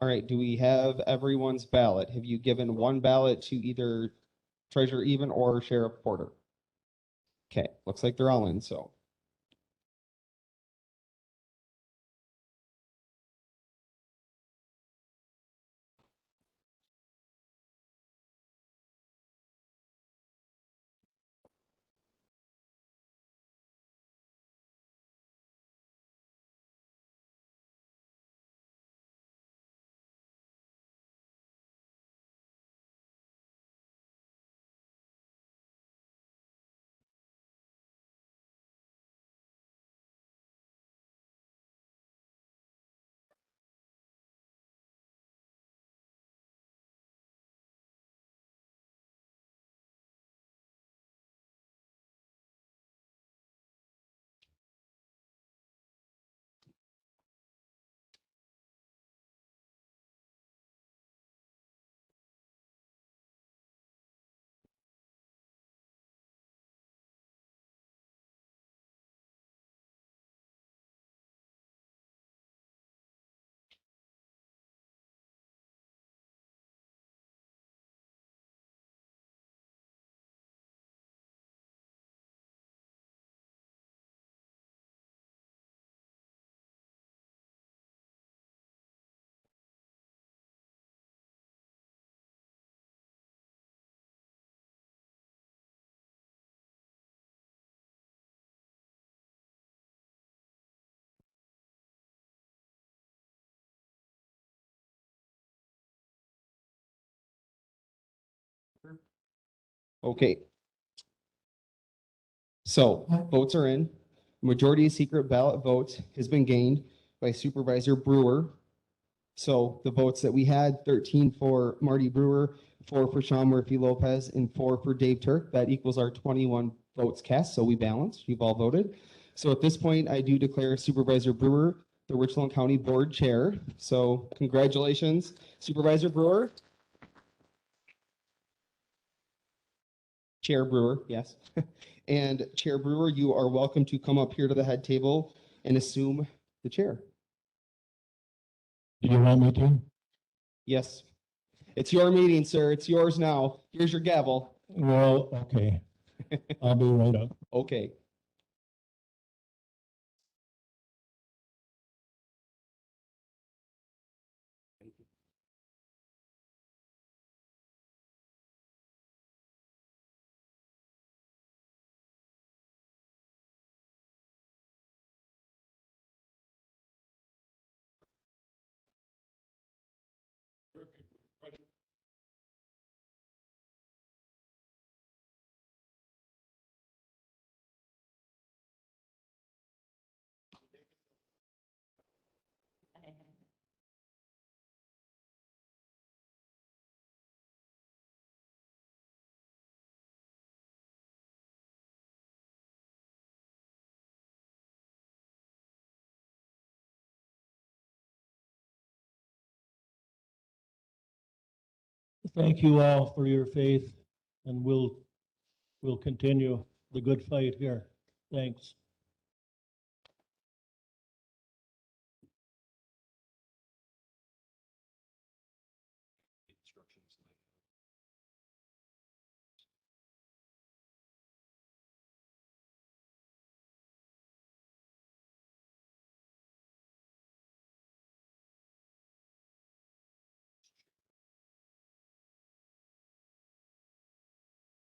S1: All right, do we have everyone's ballot? Have you given one ballot to either Treasurer Even or Sheriff Porter? Okay, looks like they're all in, so. Okay. So votes are in. Majority of secret ballot votes has been gained by Supervisor Brewer. So the votes that we had, 13 for Marty Brewer, 4 for Sean Murphy Lopez, and 4 for Dave Turk. That equals our 21 votes cast, so we balanced. You've all voted. So at this point, I do declare Supervisor Brewer the Richland County Board Chair. So congratulations, Supervisor Brewer. Chair Brewer, yes. And Chair Brewer, you are welcome to come up here to the head table and assume the chair.
S13: Do you want me to?
S1: Yes. It's your meeting, sir. It's yours now. Here's your gavel.
S13: Well, okay. I'll be right up.
S1: Okay.
S13: Thank you all for your faith, and we'll continue the good fight here. Thanks.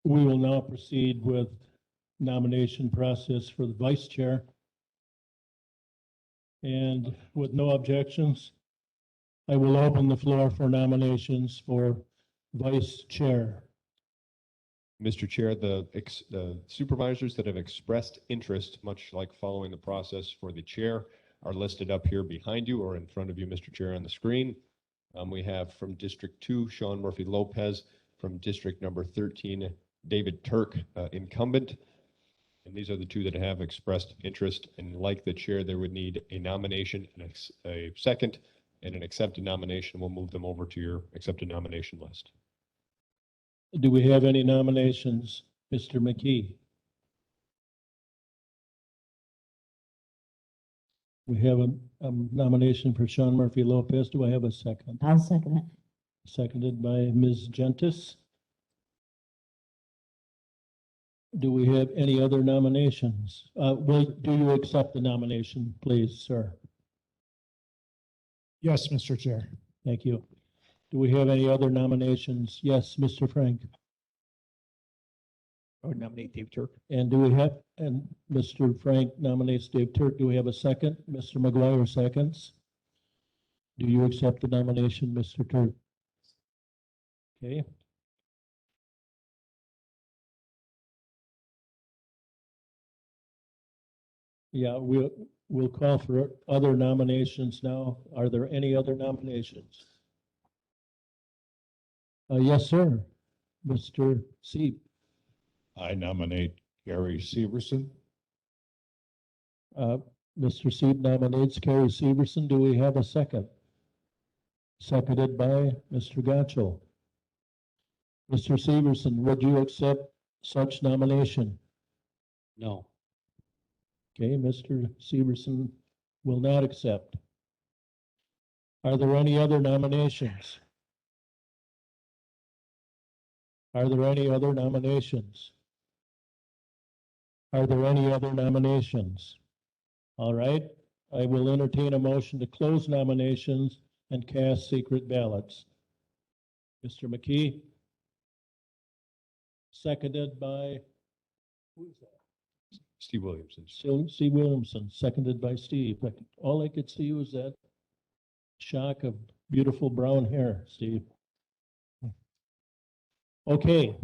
S13: We will now proceed with nomination process for the vice chair. And with no objections, I will open the floor for nominations for vice chair.
S4: Mr. Chair, the supervisors that have expressed interest, much like following the process for the chair, are listed up here behind you or in front of you, Mr. Chair, on the screen. We have from District 2, Sean Murphy Lopez, from District number 13, David Turk, incumbent. And these are the two that have expressed interest. And like the chair, they would need a nomination and a second and an accepted nomination. We'll move them over to your accepted nomination list.
S13: Do we have any nominations, Mr. McKee? We have a nomination for Sean Murphy Lopez. Do I have a second?
S9: I'll second it.
S13: Seconded by Ms. Gentis. Do we have any other nominations? Do you accept the nomination, please, sir?
S12: Yes, Mr. Chair.
S13: Thank you. Do we have any other nominations? Yes, Mr. Frank.
S5: I would nominate Dave Turk.
S13: And Mr. Frank nominates Dave Turk. Do we have a second? Mr. McGuire seconds. Do you accept the nomination, Mr. Turk? Okay. Yeah, we'll call for other nominations now. Are there any other nominations? Yes, sir. Mr. Sieb.
S11: I nominate Gary Severson.
S13: Mr. Sieb nominates Carrie Severson. Do we have a second? Seconded by Mr. Gatchell. Mr. Severson, would you accept such nomination?
S8: No.
S13: Okay, Mr. Severson will not accept. Are there any other nominations? Are there any other nominations? Are there any other nominations? All right, I will entertain a motion to close nominations and cast secret ballots. Mr. McKee? Seconded by, who is that?
S4: Steve Williamson.
S13: Steve Williamson, seconded by Steve. All I could see was that shock of beautiful brown hair, Steve. Okay,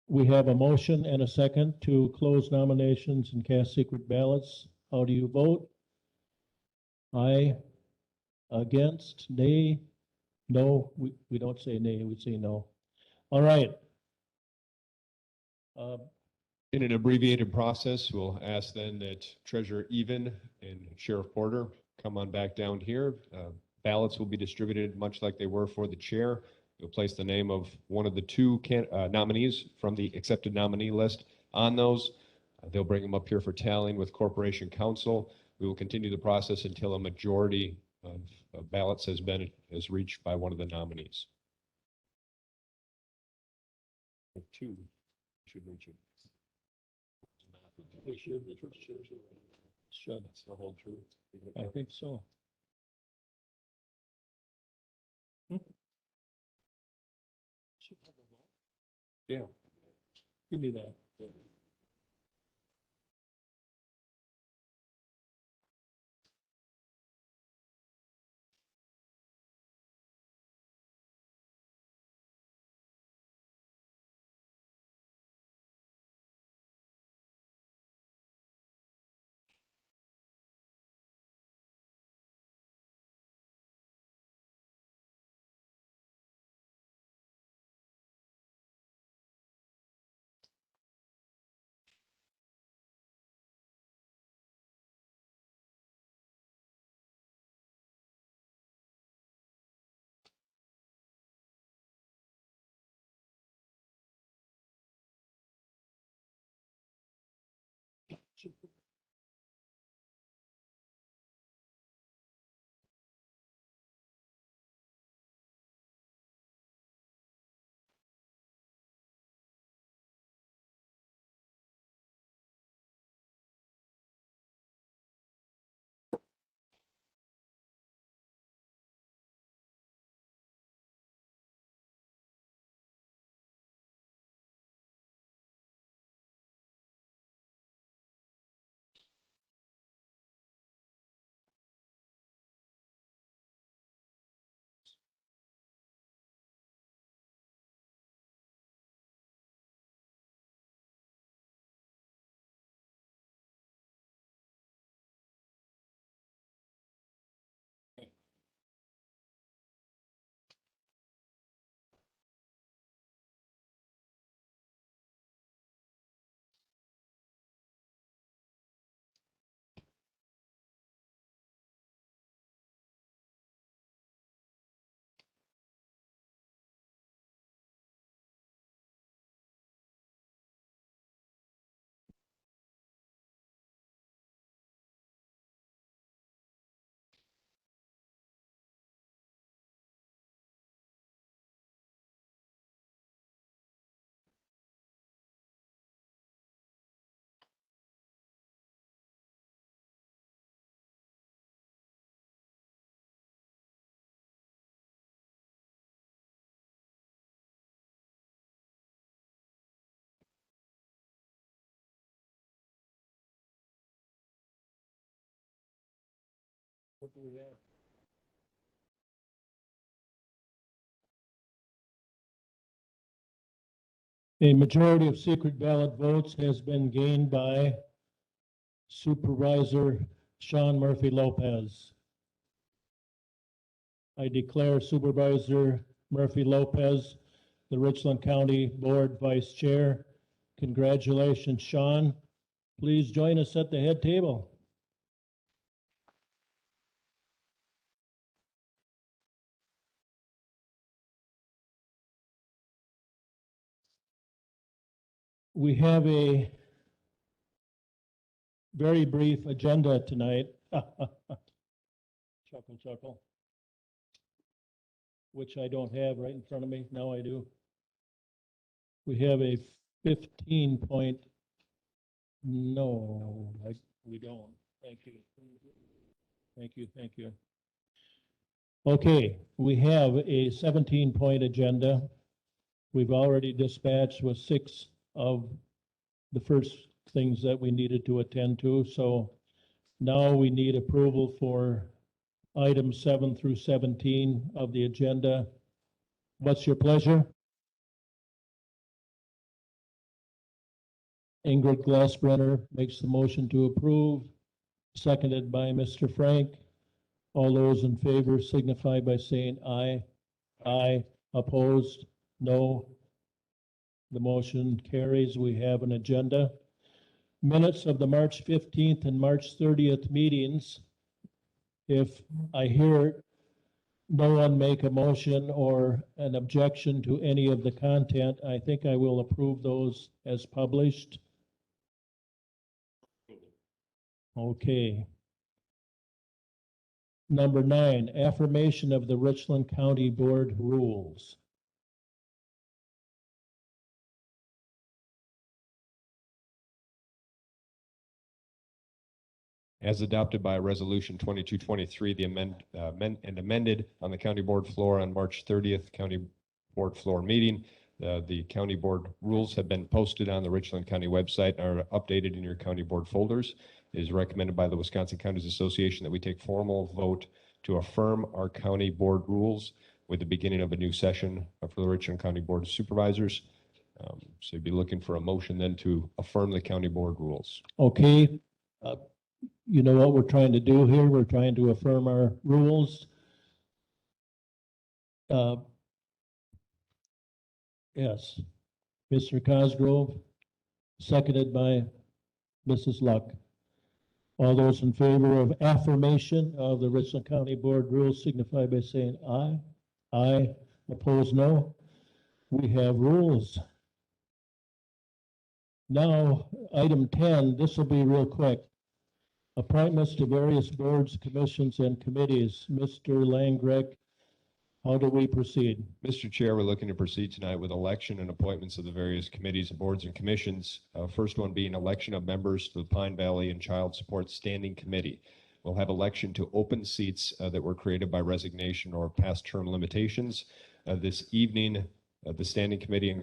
S13: we have a motion and a second to close nominations and cast secret ballots. How do you vote? Aye, against, nay, no, we don't say nay, we say no. All right.
S4: In an abbreviated process, we'll ask then that Treasurer Even and Sheriff Porter come on back down here. Ballots will be distributed much like they were for the chair. You'll place the name of one of the two nominees from the accepted nominee list on those. They'll bring them up here for tallying with Corporation Counsel. We will continue the process until a majority of ballots has reached by one of the nominees. Two should reach it.
S13: We should.
S4: That's the whole truth.
S13: I think so.
S4: Yeah.
S13: Give me that. What do we have? A majority of secret ballot votes has been gained by Supervisor Sean Murphy Lopez. I declare Supervisor Murphy Lopez the Richland County Board Vice Chair. Congratulations, Sean. Please join us at the head table. We have a very brief agenda tonight. Chuckle, chuckle. Which I don't have right in front of me. Now I do. We have a 15 point. No, we don't. Thank you. Thank you, thank you. Okay, we have a 17 point agenda. We've already dispatched with 6 of the first things that we needed to attend to. So now we need approval for items 7 through 17 of the agenda. What's your pleasure? Ingrid Glassbrenner makes the motion to approve, seconded by Mr. Frank. All those in favor signify by saying aye. Aye. Opposed? No. The motion carries. We have an agenda. Minutes of the March 15th and March 30th meetings. If I hear no one make a motion or an objection to any of the content, I think I will approve those as published. Okay. Number 9, affirmation of the Richland County Board rules.
S4: As adopted by Resolution 2223, the amended on the county board floor on March 30th, county board floor meeting. The county board rules have been posted on the Richland County website and are updated in your county board folders. It is recommended by the Wisconsin Counties Association that we take formal vote to affirm our county board rules with the beginning of a new session for the Richland County Board of Supervisors. So you'd be looking for a motion then to affirm the county board rules.
S13: Okay. You know what we're trying to do here? We're trying to affirm our rules. Yes. Mr. Cosgrove, seconded by Mrs. Luck. All those in favor of affirmation of the Richland County Board rules signify by saying aye. Aye. Opposed, no. We have rules. Now, item 10, this will be real quick. Appointments to various boards, commissions, and committees. Mr. Langreck, how do we proceed?
S4: Mr. Chair, we're looking to proceed tonight with election and appointments of the various committees, boards, and commissions. First one being election of members to the Pine Valley and Child Support Standing Committee. We'll have election to open seats that were created by resignation or past term limitations. This evening, the Standing Committee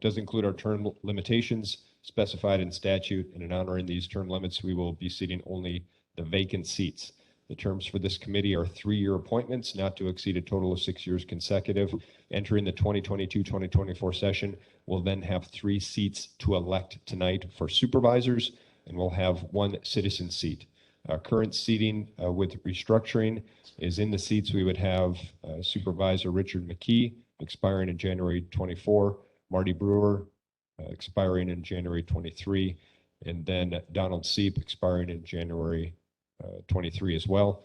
S4: does include our term limitations specified in statute, and in honoring these term limits, we will be seating only the vacant seats. The terms for this committee are 3-year appointments, not to exceed a total of 6 years consecutive. Entering the 2022-2024 session, we'll then have 3 seats to elect tonight for supervisors, and we'll have 1 citizen seat. Current seating with restructuring is in the seats. We would have Supervisor Richard McKee, expiring in January 24, Marty Brewer, expiring in January 23, and then Donald Seep, expiring in January 23 as well.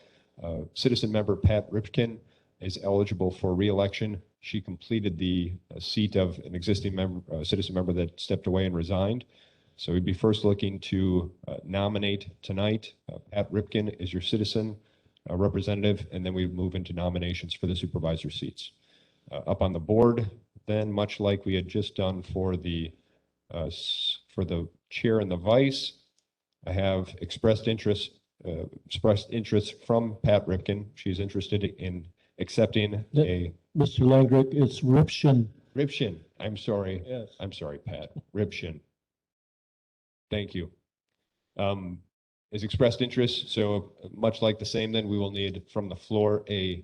S4: Citizen member Pat Ripken is eligible for re-election. She completed the seat of an existing member, citizen member that stepped away and resigned. So we'd be first looking to nominate tonight. Pat Ripken is your citizen representative, and then we move into nominations for the supervisor seats. Up on the board, then, much like we had just done for the chair and the vice, I have expressed interest from Pat Ripken. She's interested in accepting a...
S13: Mr. Langrick, it's Ripshin.
S4: Ripshin, I'm sorry.
S13: Yes.
S4: I'm sorry, Pat. Ripshin. Thank you. Has expressed interest, so much like the same, then we will need from the floor a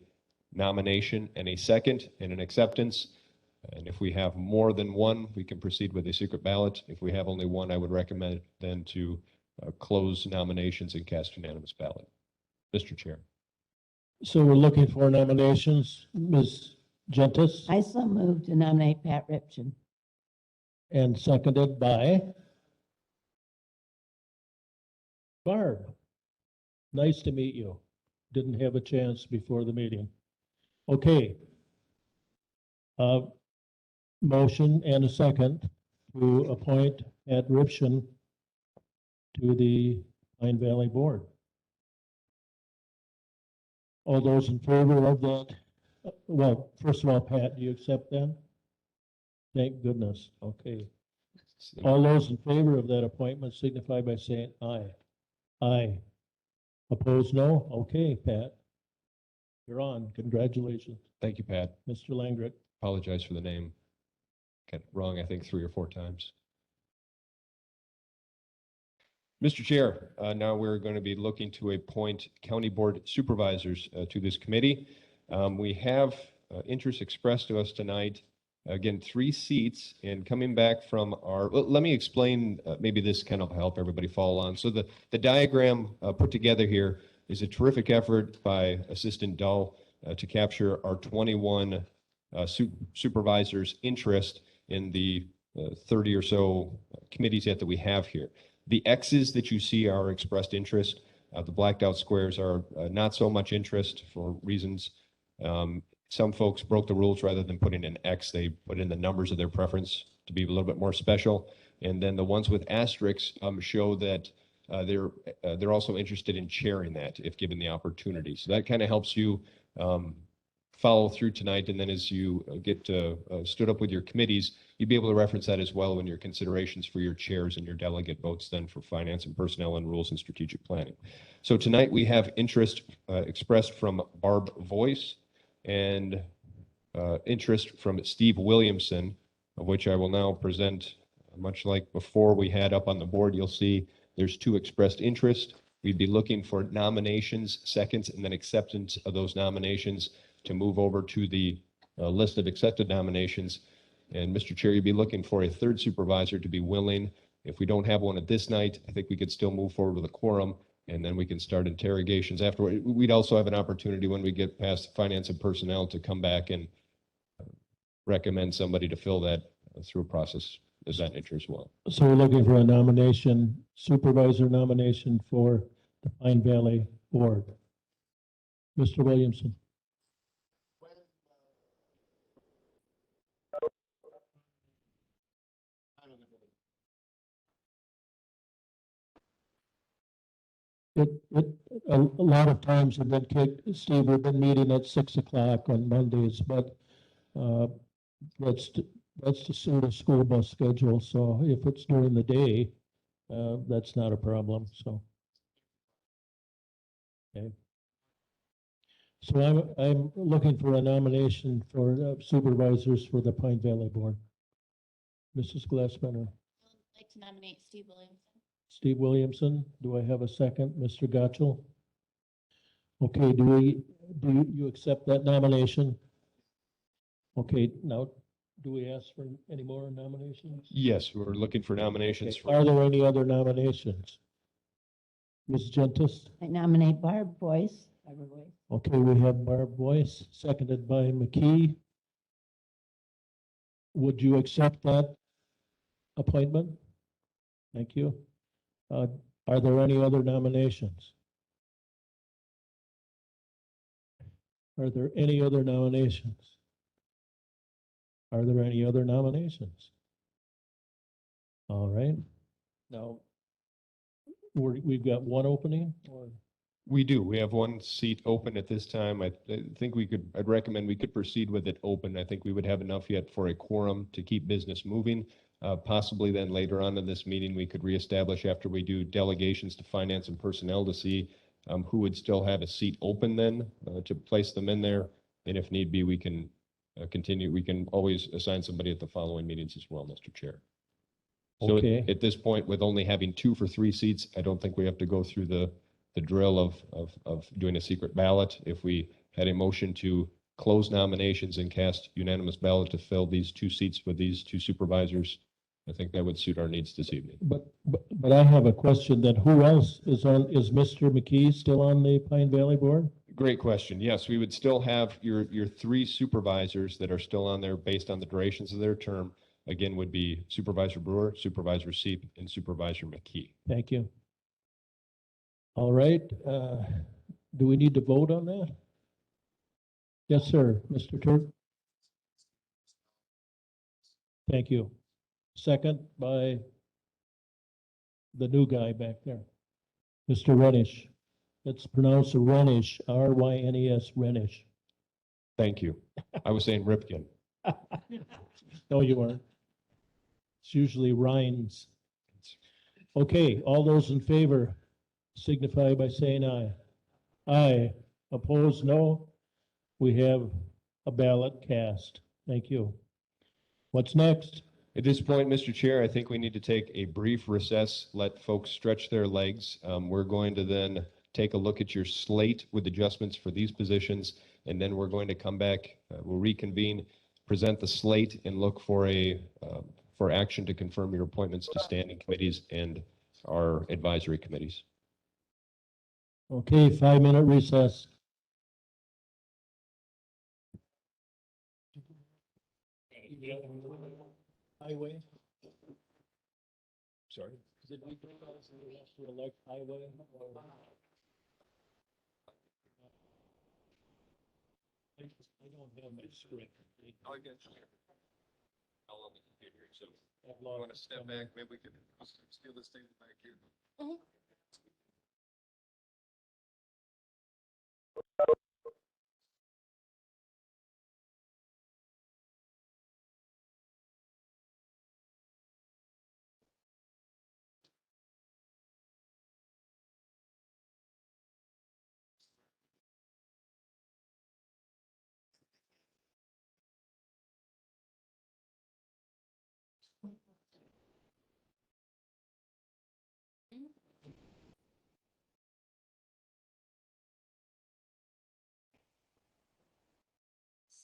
S4: nomination and a second and an acceptance. And if we have more than one, we can proceed with a secret ballot. If we have only one, I would recommend then to close nominations and cast unanimous ballot. Mr. Chair.
S13: So we're looking for nominations. Ms. Gentis?
S9: I so move to nominate Pat Ripchen.
S13: And seconded by Barb. Nice to meet you. Didn't have a chance before the meeting. Okay. Motion and a second to appoint Pat Ripchen to the Pine Valley Board. All those in favor of that? Well, first of all, Pat, do you accept that? Thank goodness. Okay. All those in favor of that appointment signify by saying aye. Aye. Opposed, no? Okay, Pat. You're on. Congratulations.
S4: Thank you, Pat.
S13: Mr. Langrick.
S4: Apologize for the name. Got it wrong, I think, 3 or 4 times. Mr. Chair, now we're going to be looking to appoint county board supervisors to this committee. We have interest expressed to us tonight. Again, 3 seats, and coming back from let me explain, maybe this kind of help everybody follow along. So the diagram put together here is a terrific effort by Assistant Dull to capture our 21 supervisors' interest in the 30 or so committees yet that we have here. The X's that you see are expressed interest. The blacked out squares are not so much interest for reasons. Some folks broke the rules. Rather than putting an X, they put in the numbers of their preference to be a little bit more special. And then the ones with asterisks show that they're also interested in chairing that if given the opportunity. So that kind of helps you follow through tonight. And then as you get stood up with your committees, you'd be able to reference that as well in your considerations for your chairs and your delegate votes then for finance and personnel and rules and strategic planning. So tonight we have interest expressed from Barb Voice and interest from Steve Williamson, of which I will now present. Much like before we had up on the board, you'll see there's 2 expressed interest. We'd be looking for nominations, seconds, and then acceptance of those nominations to move over to the list of accepted nominations. And Mr. Chair, you'd be looking for a 3rd supervisor to be willing. If we don't have one at this night, I think we could still move forward with a quorum, and then we can start interrogations afterward. We'd also have an opportunity when we get past finance and personnel to come back and recommend somebody to fill that through a process of that nature as well.
S13: So we're looking for a nomination, supervisor nomination for the Pine Valley Board. Mr. Williamson. A lot of times have been kicked, Steve, we've been meeting at 6 o'clock on Mondays, but that's to suit a school bus schedule. So if it's during the day, that's not a problem, so. Okay. So I'm looking for a nomination for supervisors for the Pine Valley Board. Mrs. Glassbender.
S15: I'd like to nominate Steve Williamson.
S13: Steve Williamson, do I have a second? Mr. Gotchel? Okay, do you accept that nomination? Okay, now, do we ask for any more nominations?
S4: Yes, we're looking for nominations.
S13: Okay. Are there any other nominations? Ms. Gentis?
S9: I nominate Barb Boyce.
S13: Okay, we have Barb Boyce, seconded by McKee. Would you accept that appointment? Thank you. Are there any other nominations? Are there any other nominations? Are there any other nominations? All right. Now, we've got one opening, or?
S4: We do. We have 1 seat open at this time. I think I'd recommend we could proceed with it open. I think we would have enough yet for a quorum to keep business moving. Possibly then later on in this meeting, we could reestablish after we do delegations to finance and personnel to see who would still have a seat open then to place them in there. And if need be, we can continue. We can always assign somebody at the following meetings as well, Mr. Chair. So
S13: Okay.
S4: at this point, with only having 2 for 3 seats, I don't think we have to go through the drill of doing a secret ballot. If we had a motion to close nominations and cast unanimous ballot to fill these 2 seats with these 2 supervisors, I think that would suit our needs this evening.
S13: But I have a question that who else is Mr. McKee still on the Pine Valley Board?
S4: Great question. Yes, we would still have your 3 supervisors that are still on there based on the durations of their term. Again, would be Supervisor Brewer, Supervisor Seep, and Supervisor McKee.
S13: Thank you. All right, do we need to vote on that? Yes, sir, Mr. Turk. Thank you. Second by the new guy back there, Mr. Renish. It's pronounced Renish, R-Y-N-E-S, Renish.
S4: Thank you. I was saying Ripken.
S13: No, you weren't. It's usually Rhines. Okay, all those in favor signify by saying aye. Aye. Opposed, no. We have a ballot cast. Thank you. What's next?
S4: At this point, Mr. Chair, I think we need to take a brief recess, let folks stretch their legs. We're going to then take a look at your slate with adjustments for these positions, and then we're going to come back, we'll reconvene, present the slate, and look for for action to confirm your appointments to standing committees and our advisory committees.
S13: Okay, 5-minute recess. Highway.
S10: Sorry.
S13: Did we go to elect highway? I don't have my script.
S4: I'll get you. I'll on the computer, so
S13: I've
S4: you
S13: lost
S4: want to step
S13: some.
S4: back, maybe we could steal this table back here.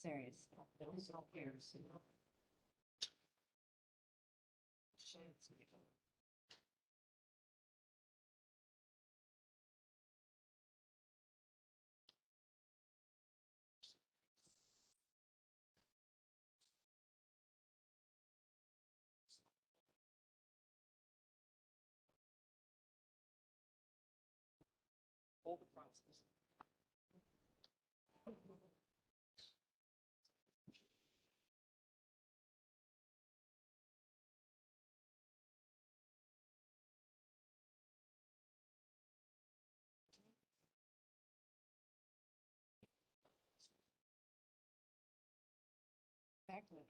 S2: Serious. Those all cares. Hold the process. Back to it.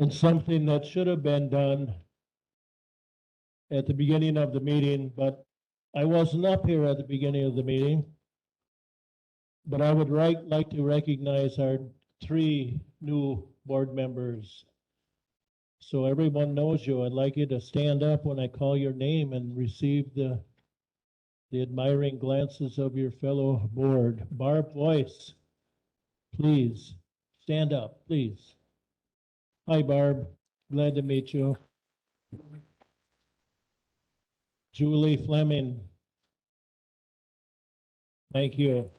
S13: and something that should have been done at the beginning of the meeting, but I wasn't up here at the beginning of the meeting. But I would like to recognize our 3 new board members. So everyone knows you. I'd like you to stand up when I call your name and receive the admiring glances of your fellow board. Barb Voice, please stand up, please. Hi, Barb. Glad to meet you. Julie Fleming. Thank you.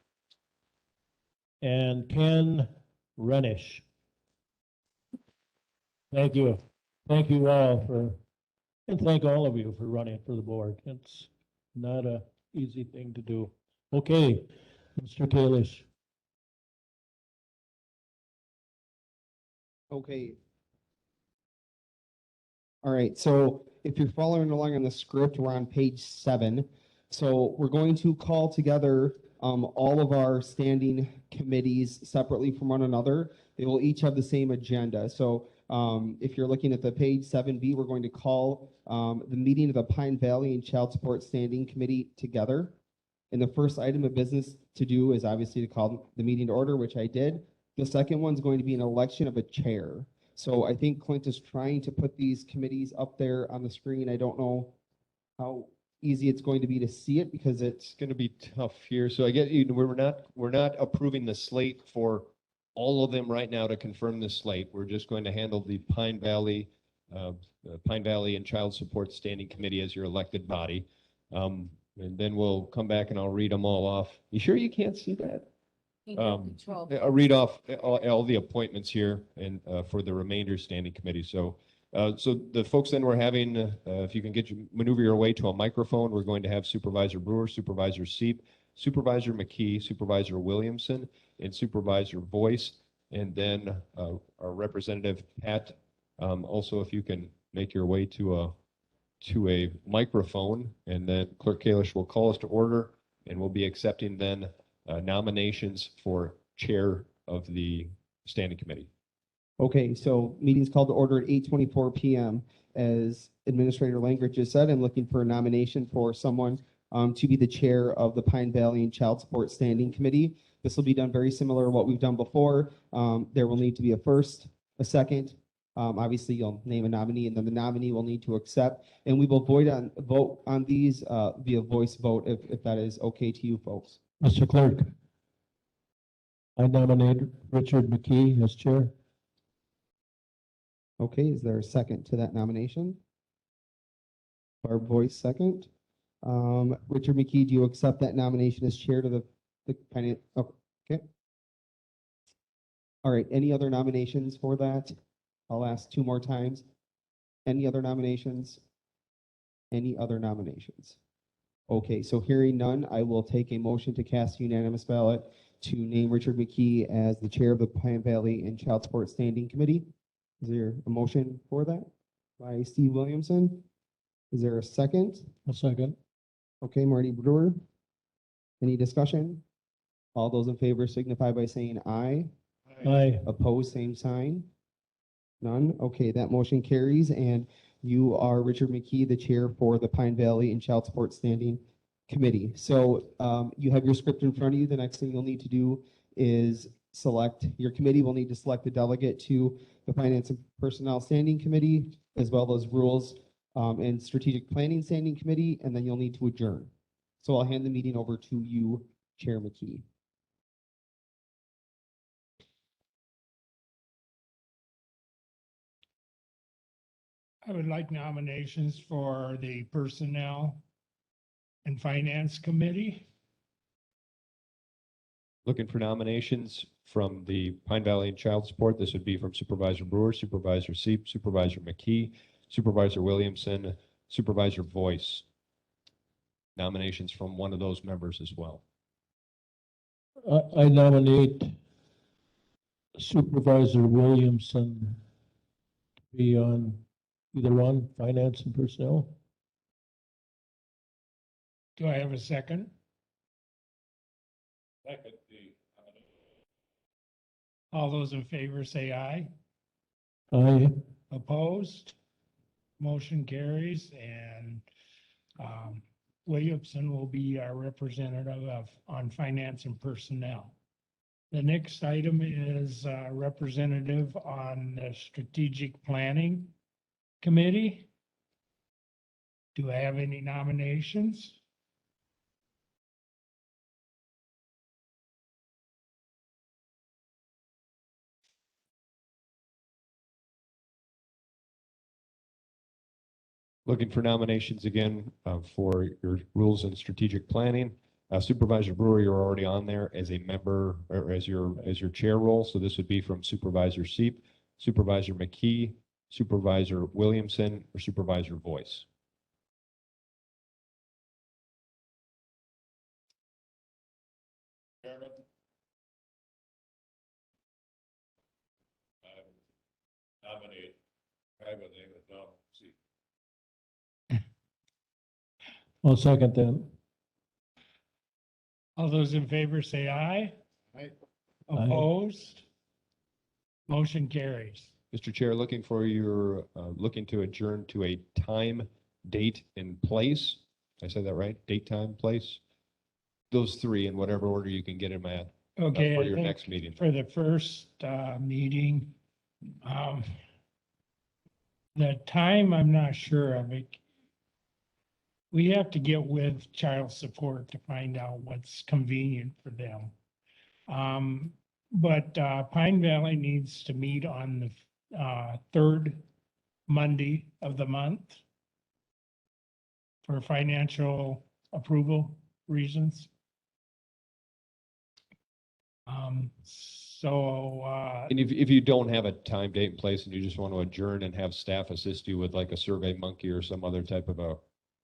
S13: And Ken Renish. Thank you. Thank you all and thank all of you for running for the board. It's not a easy thing to do. Okay, Mr. Kalish.
S1: Okay. All right, so if you're following along on the script, we're on page 7. So we're going to call together all of our standing committees separately from one another. They will each have the same agenda. So if you're looking at the page 7B, we're going to call the meeting of the Pine Valley and Child Support Standing Committee together. And the first item of business to do is obviously to call the meeting to order, which I did. The second one's going to be an election of a chair. So I think Clint is trying to put these committees up there on the screen. I don't know how easy it's going to be to see it because it's
S4: going to be tough here. So I get we're not approving the slate for all of them right now to confirm the slate. We're just going to handle the Pine Valley and Child Support Standing Committee as your elected body. And then we'll come back and I'll read them all off. You sure you can't see that? I'll read off all the appointments here and for the remainder standing committee. So the folks then we're having, if you can maneuver your way to a microphone, we're going to have Supervisor Brewer, Supervisor Seep, Supervisor McKee, Supervisor Williamson, and Supervisor Boyce, and then our Representative Pat. Also, if you can make your way to a microphone, and then Clerk Kalish will call us to order, and we'll be accepting then nominations for chair of the standing committee.
S1: Okay, so meeting's called to order at 8:24 p.m. As Administrator Langridge just said, I'm looking for a nomination for someone to be the chair of the Pine Valley and Child Support Standing Committee. This will be done very similar to what we've done before. There will need to be a first, a second. Obviously, you'll name a nominee, and then the nominee will need to accept. And we will vote on these via voice vote if that is okay to you folks.
S13: Mr. Clerk, I nominate Richard McKee as chair.
S1: Okay, is there a second to that nomination? Barb Voice second. Richard McKee, do you accept that nomination as chair to the finance? Okay. All right, any other nominations for that? I'll ask 2 more times. Any other nominations? Any other nominations? Okay, so hearing none, I will take a motion to cast unanimous ballot to name Richard McKee as the chair of the Pine Valley and Child Support Standing Committee. Is there a motion for that by Steve Williamson? Is there a second?
S13: A second.
S1: Okay, Marty Brewer. Any discussion? All those in favor signify by saying aye.
S13: Aye.
S1: Opposed, same sign. None. Okay, that motion carries, and you are Richard McKee, the chair for the Pine Valley and Child Support Standing Committee. So you have your script in front of you. The next thing you'll need to do is your committee will need to select a delegate to the Finance and Personnel Standing Committee, as well as Rules and Strategic Planning Standing Committee, and then you'll need to adjourn. So I'll hand the meeting over to you, Chair McKee.
S12: I would like nominations for the Personnel and Finance Committee.
S4: Looking for nominations from the Pine Valley and Child Support. This would be from Supervisor Brewer, Supervisor Seep, Supervisor McKee, Supervisor Williamson, Supervisor Voice. Nominations from one of those members as well.
S13: I nominate Supervisor Williamson to be on either one, Finance and Personnel.
S12: Do I have a second?
S11: Second.
S12: All those in favor say aye.
S13: Aye.
S12: Opposed? Motion carries, and Williamson will be our representative on finance and personnel. The next item is representative on the strategic planning committee. Do I have any nominations?
S4: Looking for nominations again for your rules and strategic planning. Supervisor Brewer, you're already on there as a member or as your chair role. So this would be from Supervisor Seep, Supervisor McKee, Supervisor Williamson, or Supervisor Voice.
S11: Chairman. I nominate, I have a name of Tom C.
S13: I'll second that.
S12: All those in favor say aye.
S14: Aye.
S12: Opposed? Motion carries.
S4: Mr. Chair, looking for your, looking to adjourn to a time, date, and place. Did I say that right? Date, time, place? Those three in whatever order you can get them at.
S12: Okay,
S4: For
S12: I
S4: your
S12: think
S4: next meeting.
S12: for the first meeting, the time, I'm not sure of it. We have to get with child support to find out what's convenient for them. But Pine Valley needs to meet on the third Monday of the month for financial approval reasons.
S4: And if you don't have a time, date, and place, and you just want to adjourn and have staff assist you with like a Survey Monkey or some other type of a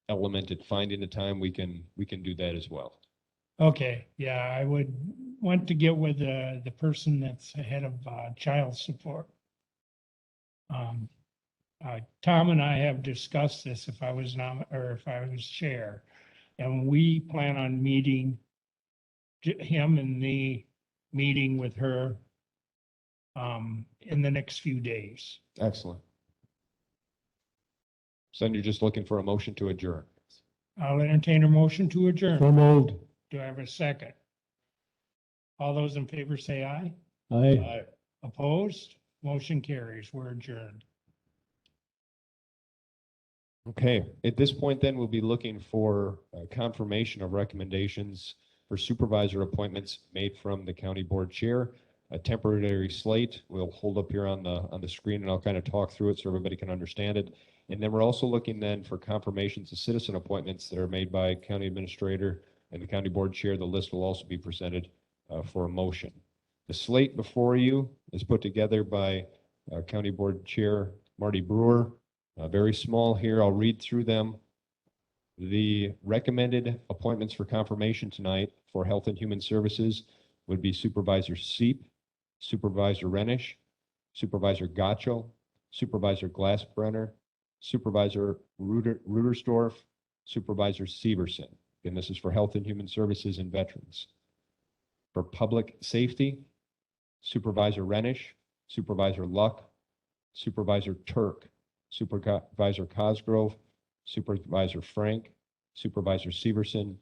S4: element at finding the time, we can do that as well.
S12: Okay, yeah, I would want to get with the person that's head of child support. Tom and I have discussed this if I was chair, and we plan on meeting him and the meeting with her in the next few days.
S4: Excellent. So then you're just looking for a motion to adjourn.
S12: I'll entertain a motion to adjourn.
S13: So moved.
S12: Do I have a second? All those in favor say aye.
S13: Aye.
S12: Opposed? Motion carries. We're adjourned.
S4: Okay, at this point then, we'll be looking for confirmation of recommendations for supervisor appointments made from the county board chair. A temporary slate we'll hold up here on the screen, and I'll kind of talk through it so everybody can understand it. And then we're also looking then for confirmations of citizen appointments that are made by county administrator and the county board chair. The list will also be presented for a motion. The slate before you is put together by county board chair Marty Brewer. Very small here. I'll read through them. The recommended appointments for confirmation tonight for Health and Human Services would be Supervisor Seep, Supervisor Renish, Supervisor Gotchel, Supervisor Glassbrenner, Supervisor Rudersdorf, Supervisor Severson. And this is for Health and Human Services and Veterans. For Public Safety, Supervisor Renish, Supervisor Luck, Supervisor Turk, Supervisor Cosgrove, Supervisor Frank, Supervisor Severson,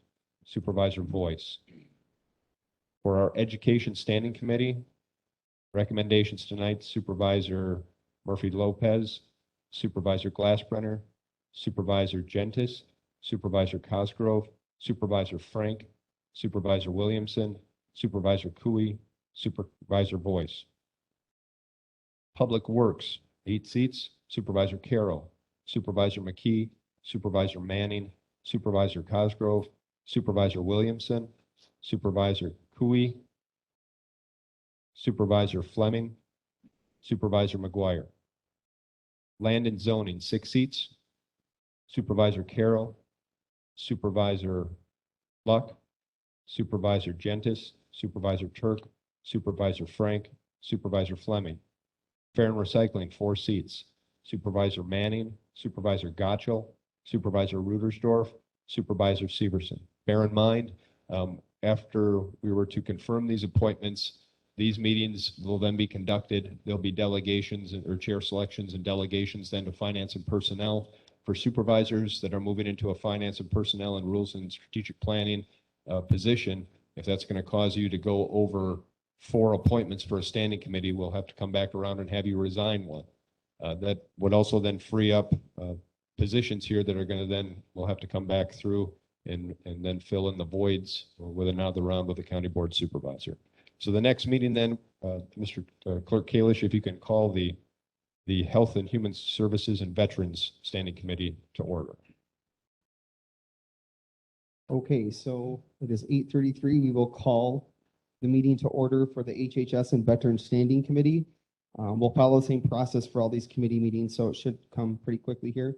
S4: Supervisor Voice. For our Education Standing Committee, recommendations tonight, Supervisor Murphy Lopez, Supervisor Glassbrenner, Supervisor Gentis, Supervisor Cosgrove, Supervisor Frank, Supervisor Williamson, Supervisor Cooey, Supervisor Voice. Public Works, 8 seats, Supervisor Carroll, Supervisor McKee, Supervisor Manning, Supervisor Cosgrove, Supervisor Williamson, Supervisor Cooey, Supervisor Fleming, Supervisor McGuire. Land and Zoning, 6 seats, Supervisor Carroll, Supervisor Luck, Supervisor Gentis, Supervisor Turk, Supervisor Frank, Supervisor Fleming. Fair and Recycling, 4 seats, Supervisor Manning, Supervisor Gotchel, Supervisor Rudersdorf, Supervisor Severson. Bear in mind, after we were to confirm these appointments, These meetings will then be conducted. There'll be delegations or chair selections and delegations then to finance and personnel for supervisors that are moving into a finance and personnel and rules and strategic planning position. If that's going to cause you to go over 4 appointments for a standing committee, we'll have to come back around and have you resign one. That would also then free up positions here that are going to then, we'll have to come back through and then fill in the voids with another round with the county board supervisor. So the next meeting then, Mr. Clerk Kalish, if you can call the Health and Human Services and Veterans Standing Committee to order.
S1: Okay, so it is 8:33. We will call the meeting to order for the HHS and Veterans Standing Committee. We'll follow the same process for all these committee meetings, so it should come pretty quickly here.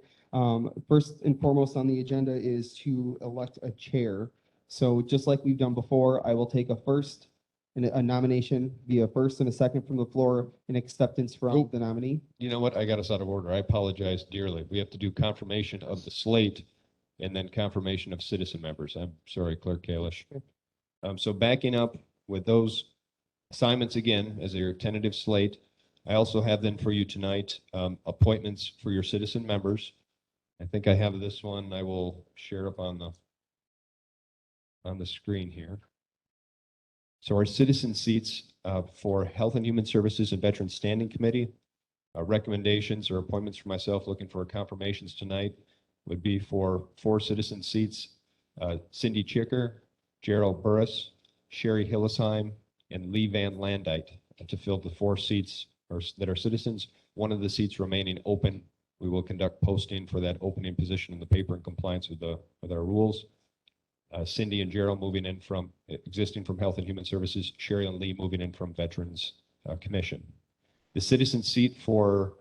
S1: First and foremost on the agenda is to elect a chair. So just like we've done before, I will take a first and a nomination via first and a second from the floor and acceptance from the nominee.
S4: You know what? I got us out of order. I apologize dearly. We have to do confirmation of the slate and then confirmation of citizen members. I'm sorry, Clerk Kalish. So backing up with those assignments again as your tentative slate, I also have then for you tonight appointments for your citizen members. I think I have this one. I will share up on the screen here. So our citizen seats for Health and Human Services and Veterans Standing Committee, recommendations or appointments for myself looking for confirmations tonight would be for 4 citizen seats, Cindy Chicker, Gerald Burris, Sherry Hillesheim, and Lee Van Landite to fill the 4 seats that are citizens. One of the seats remaining open. We will conduct posting for that opening position in the paper in compliance with our rules. Cindy and Gerald moving in from existing from Health and Human Services, Sherry and Lee moving in from Veterans Commission. The citizen seat for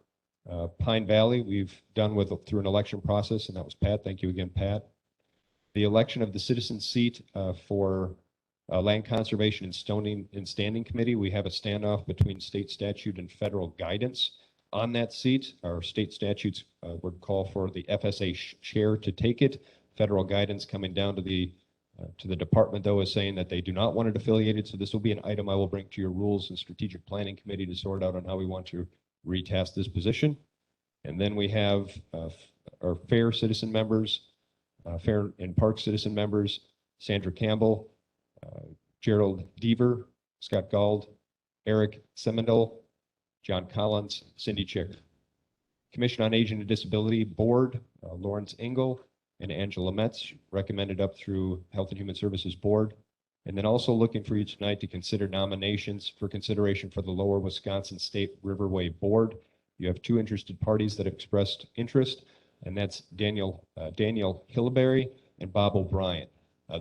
S4: Pine Valley, we've done through an election process, and that was Pat. Thank you again, Pat. The election of the citizen seat for Land Conservation and Standing Committee, we have a standoff between state statute and federal guidance on that seat. Our state statutes would call for the FSA chair to take it. Federal guidance coming down to the department, though, is saying that they do not want it affiliated. So this will be an item I will bring to your Rules and Strategic Planning Committee to sort out on how we want to retest this position. And then we have our fair citizen members, fair and park citizen members, Sandra Campbell, Gerald Deaver, Scott Gald, Eric Semendel, John Collins, Cindy Chick. Commission on Aging and Disability Board, Lawrence Engel and Angela Metz, recommended up through Health and Human Services Board. And then also looking for you tonight to consider nominations for consideration for the Lower Wisconsin State Riverway Board. You have 2 interested parties that have expressed interest, and that's Daniel Hilleberry and Bob O'Brien.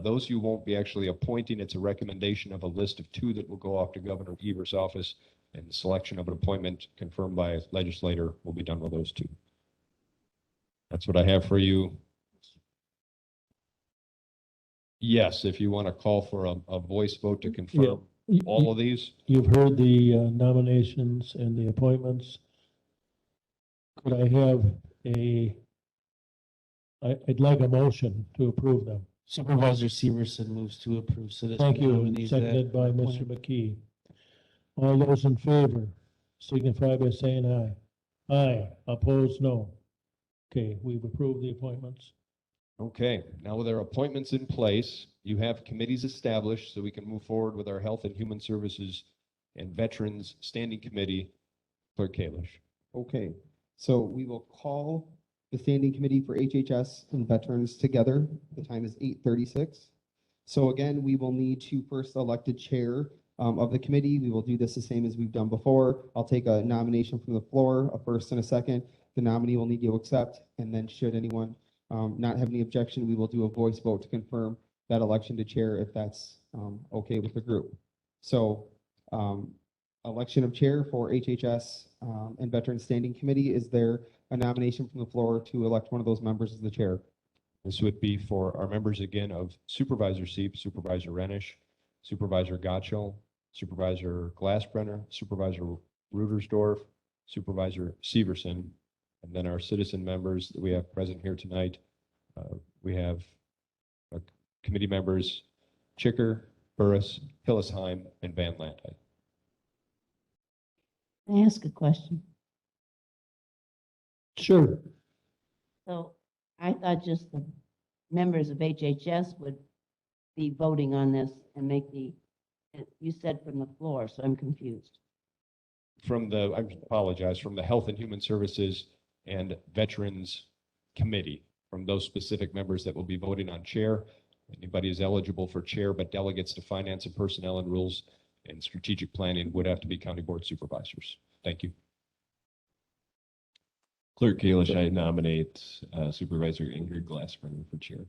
S4: Those you won't be actually appointing. It's a recommendation of a list of 2 that will go off to Governor Evers' office, and the selection of an appointment confirmed by a legislator will be done with those 2. That's what I have for you. Yes, if you want to call for a voice vote to confirm all of these.
S13: You've heard the nominations and the appointments. Could I have I'd like a motion to approve them.
S5: Supervisor Severson moves to approve citizen
S13: Thank you,
S5: nominees that
S13: seconded by
S5: are
S13: Mr.
S5: appointed.
S13: McKee. All those in favor signify by saying aye. Aye, opposed, no. Okay, we've approved the appointments.
S4: Okay, now with our appointments in place, you have committees established so we can move forward with our Health and Human Services and Veterans Standing Committee. Clerk Kalish.
S1: Okay, so we will call the Standing Committee for HHS and Veterans together. The time is 8:36. So again, we will need to first elect a chair of the committee. We will do this the same as we've done before. I'll take a nomination from the floor, a first and a second. The nominee will need to accept, and then should anyone not have any objection, we will do a voice vote to confirm that election to chair if that's okay with the group. So election of chair for HHS and Veterans Standing Committee. Is there a nomination from the floor to elect one of those members as the chair?
S4: This would be for our members again of Supervisor Seep, Supervisor Renish, Supervisor Gottschall, Supervisor Glassbrenner, Supervisor Rudersdorf, Supervisor Severson, and then our citizen members that we have present here tonight. We have committee members Chicker, Burris, Hillesheim, and Van Landite.
S9: Can I ask a question?
S13: Sure.
S9: So I thought just the members of HHS would be voting on this and make you said from the floor, so I'm confused.
S4: I apologize, from the Health and Human Services and Veterans Committee, from those specific members that will be voting on chair. Anybody is eligible for chair, but delegates to finance and personnel and rules and strategic planning would have to be county board supervisors. Thank you.
S16: Clerk Kalish, I nominate Supervisor Ingrid Glassbrenner for chair.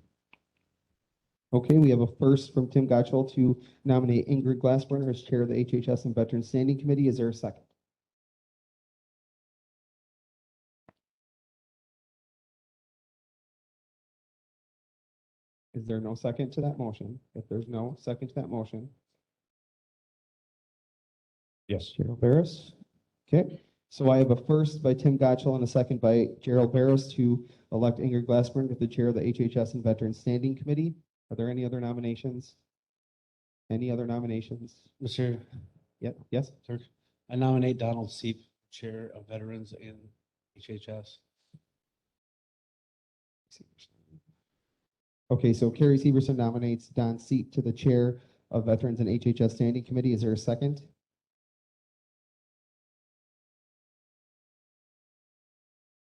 S1: Okay, we have a first from Tim Gotchall to nominate Ingrid Glassbrenner as chair of the HHS and Veterans Standing Committee. Is there a second? Is there no second to that motion? If there's no second to that motion,
S4: Yes.
S1: Gerald Barris. Okay, so I have a first by Tim Gotchall and a second by Gerald Barris to elect Ingrid Glassbrenner as the chair of the HHS and Veterans Standing Committee. Are there any other nominations? Any other nominations?
S17: Mr.
S1: Yep, yes.
S17: Clerk, I nominate Donald Seep, Chair of Veterans in HHS.
S1: Okay, so Carrie Severson nominates Don Seat to the chair of Veterans and HHS Standing Committee. Is there a second?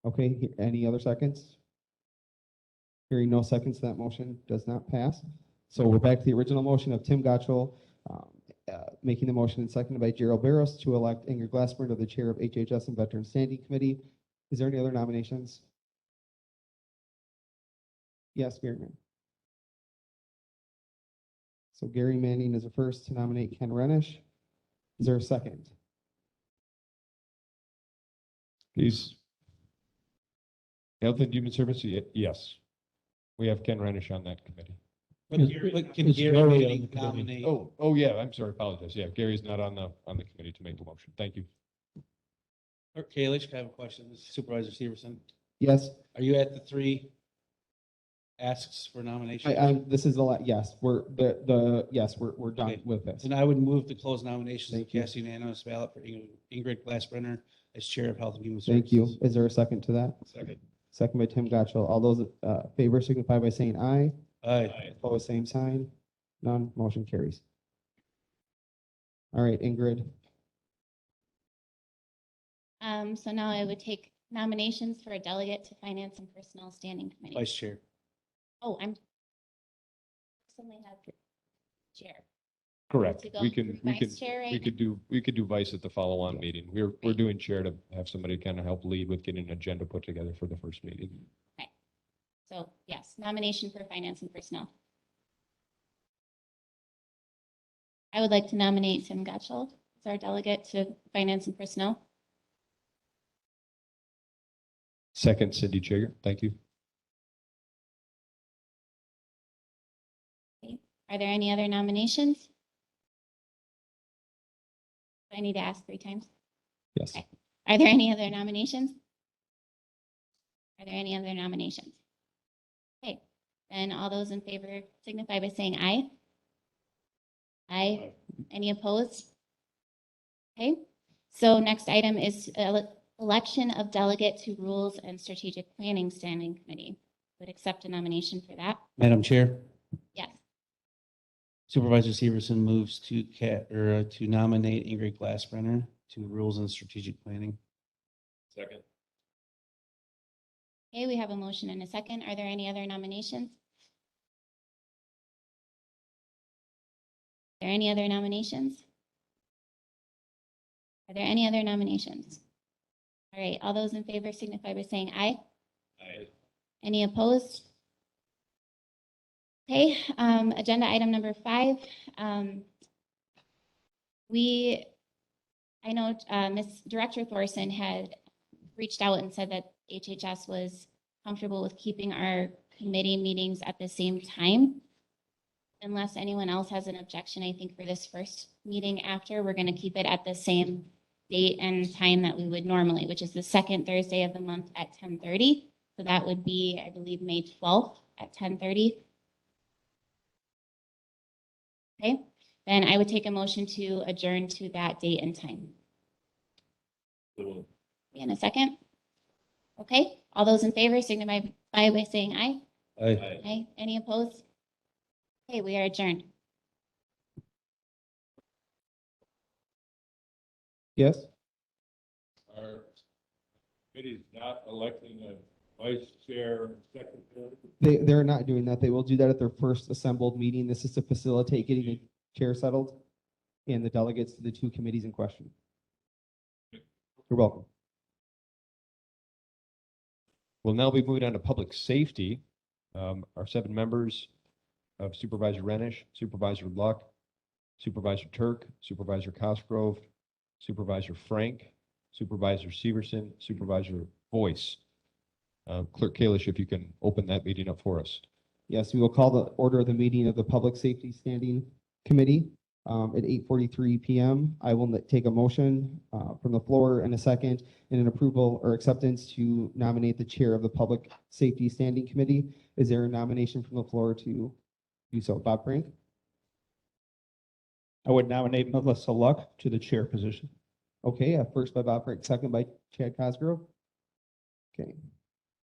S1: Okay, any other seconds? Hearing no seconds, that motion does not pass. So we're back to the original motion of Tim Gotchall, making the motion and seconded by Gerald Barros to elect Ingrid Glassbrenner to the chair of HHS and Veterans Standing Committee. Is there any other nominations? Yes, Gary Manning. So Gary Manning is the first to nominate Ken Renish. Is there a second?
S4: Please. Health and Human Services, yes. We have Ken Renish on that committee.
S17: But can
S13: Is
S17: Gary
S13: Gary
S17: Manning
S13: on the committee?
S17: nominate?
S4: Oh, yeah, I'm sorry, apologize. Yeah, Gary's not on the committee to make the motion. Thank you.
S17: Clerk Kalish, I have a question. This is Supervisor Severson.
S1: Yes,
S17: Are you at the three asks for nomination?
S1: this is yes, we're done
S17: Okay.
S1: with this.
S17: Then I would move to close nominations and
S1: Thank you.
S17: cast unanimous ballot for Ingrid Glassbrenner as Chair of Health and Human Services.
S1: Thank you. Is there a second to that?
S4: Second.
S1: Second by Tim Gotchall. All those favor signify by saying aye.
S17: Aye.
S1: Opposed, same sign. None. Motion carries. All right, Ingrid.
S15: So now I would take nominations for a delegate to Finance and Personnel Standing Committee.
S17: Vice Chair.
S15: Oh, I'm suddenly have chair.
S4: Correct.
S15: To go
S4: We
S15: through
S4: can
S15: vice chair right
S4: we could do vice at the follow-on meeting. We're doing chair to have somebody kind of help lead with getting an agenda put together for the first meeting.
S15: Okay. So yes, nomination for Finance and Personnel. I would like to nominate Tim Gotchall as our delegate to Finance and Personnel.
S4: Second, Cindy Chager. Thank you.
S15: Okay. Are there any other nominations? Do I need to ask 3 times?
S1: Yes.
S15: Okay. Are there any other nominations? Are there any other nominations? Okay, then all those in favor signify by saying aye. Aye. Any opposed? Okay, so next item is election of delegate to Rules and Strategic Planning Standing Committee. Would accept a nomination for that?
S17: Madam Chair,
S15: Yes.
S17: Supervisor Severson moves to to nominate Ingrid Glassbrenner to Rules and Strategic Planning.
S4: Second.
S15: Okay, we have a motion and a second. Are there any other nominations? Are there any other nominations? Are there any other nominations? All right, all those in favor signify by saying aye.
S4: Aye.
S15: Any opposed? Okay, agenda item number 5. I know Ms. Director Thorson had reached out and said that HHS was comfortable with keeping our committee meetings at the same time. Unless anyone else has an objection, I think for this first meeting after, we're going to keep it at the same date and time that we would normally, which is the second Thursday of the month at 10:30. So that would be, I believe, May 12th at 10:30. Okay, then I would take a motion to adjourn to that date and time. In a second. Okay, all those in favor signify by saying aye.
S8: Aye.
S15: Aye. Any opposed? Okay, we are adjourned.
S1: Yes?
S11: Our committee's not electing a vice chair, secretary.
S1: They're not doing that. They will do that at their first assembled meeting. This is to facilitate getting the chair settled and the delegates to the two committees in question. You're welcome.
S4: We'll now be moving on to public safety. Our 7 members of Supervisor Renish, Supervisor Luck, Supervisor Turk, Supervisor Cosgrove, Supervisor Frank, Supervisor Severson, Supervisor Boyce. Clerk Kalish, if you can open that meeting up for us.
S1: Yes, we will call the order of the meeting of the Public Safety Standing Committee at 8:43 PM. I will take a motion from the floor in a second and an approval or acceptance to nominate the chair of the Public Safety Standing Committee. Is there a nomination from the floor to do so? Bob Frank?
S7: I would nominate Melissa Luck to the chair position.
S1: Okay, first by Bob Frank, second by Chad Cosgrove. Okay.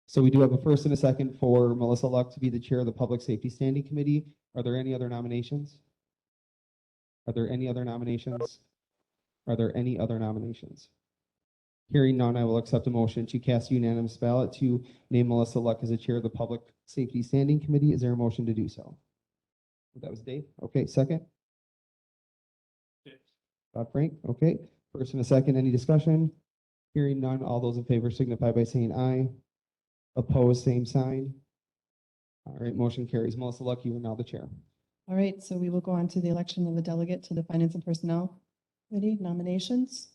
S1: So we do have a first and a second for Melissa Luck to be the chair of the Public Safety Standing Committee. Are there any other nominations? Are there any other nominations? Are there any other nominations? Hearing none, I will accept a motion to cast a unanimous ballot to name Melissa Luck as the chair of the Public Safety Standing Committee. Is there a motion to do so? That was Dave. Okay, second. Bob Frank. Okay, first and a second. Any discussion? Hearing none, all those in favor signify by saying aye. Opposed, same sign. All right, motion carries. Melissa Luck, you are now the chair.
S6: All right, so we will go on to the election of a delegate to the Finance and Personnel Committee nominations.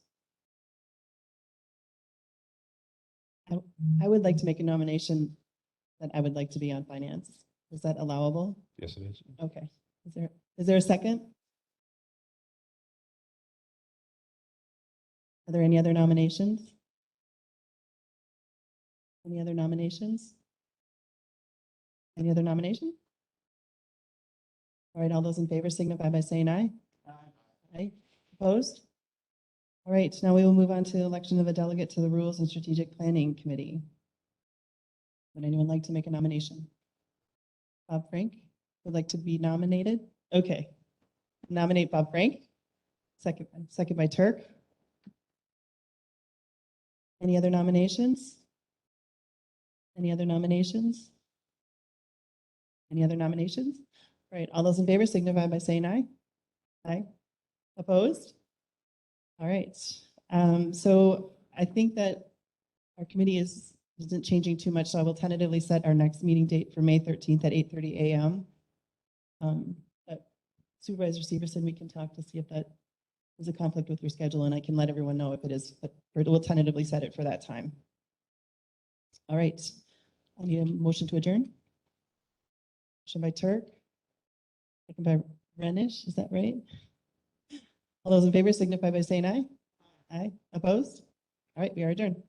S6: I would like to make a nomination that I would like to be on finance. Is that allowable?
S4: Yes, it is.
S6: Okay. Is there a second? Are there any other nominations? Any other nominations? Any other nomination? All right, all those in favor signify by saying aye. Aye. Opposed? All right, now we will move on to the election of a delegate to the Rules and Strategic Planning Committee. Would anyone like to make a nomination? Bob Frank would like to be nominated? Okay. Nominate Bob Frank. Second by Turk. Any other nominations? Any other nominations? Any other nominations? All right, all those in favor signify by saying aye. Aye. Opposed? All right. So I think that our committee isn't changing too much, so I will tentatively set our next meeting date for May 13th at 8:30 a.m. But Supervisor Severson, we can talk to see if that is a conflict with your schedule, and I can let everyone know if it is, but we'll tentatively set it for that time. All right. I need a motion to adjourn. Motion by Turk. Second by Renish, is that right? All those in favor signify by saying aye. Aye. Opposed? All right, we are adjourned.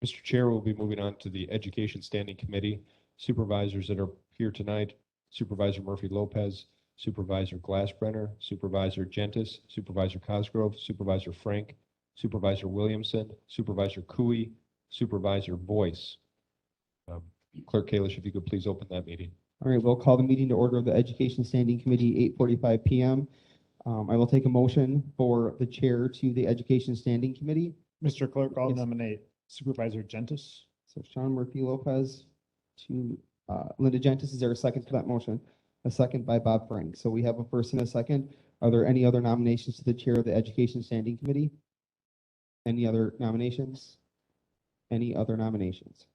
S4: Mr. Chair, we'll be moving on to the Education Standing Committee. Supervisors that are here tonight, Supervisor Murphy Lopez, Supervisor Glassbrenner, Supervisor Gentis, Supervisor Cosgrove, Supervisor Frank, Supervisor Williamson, Supervisor Cooey, Supervisor Boyce. Clerk Kalish, if you could please open that meeting.
S1: All right, we'll call the meeting to order of the Education Standing Committee, 8:45 PM. I will take a motion for the chair to the Education Standing Committee.
S7: Mr. Clerk, I'll
S1: Yes.
S7: nominate Supervisor Gentis.
S1: So Sean Murphy Lopez to Linda Gentis. Is there a second to that motion? A second by Bob Frank. So we have a first and a second. Are there any other nominations to the chair of the Education Standing Committee? Any other nominations? Any other nominations?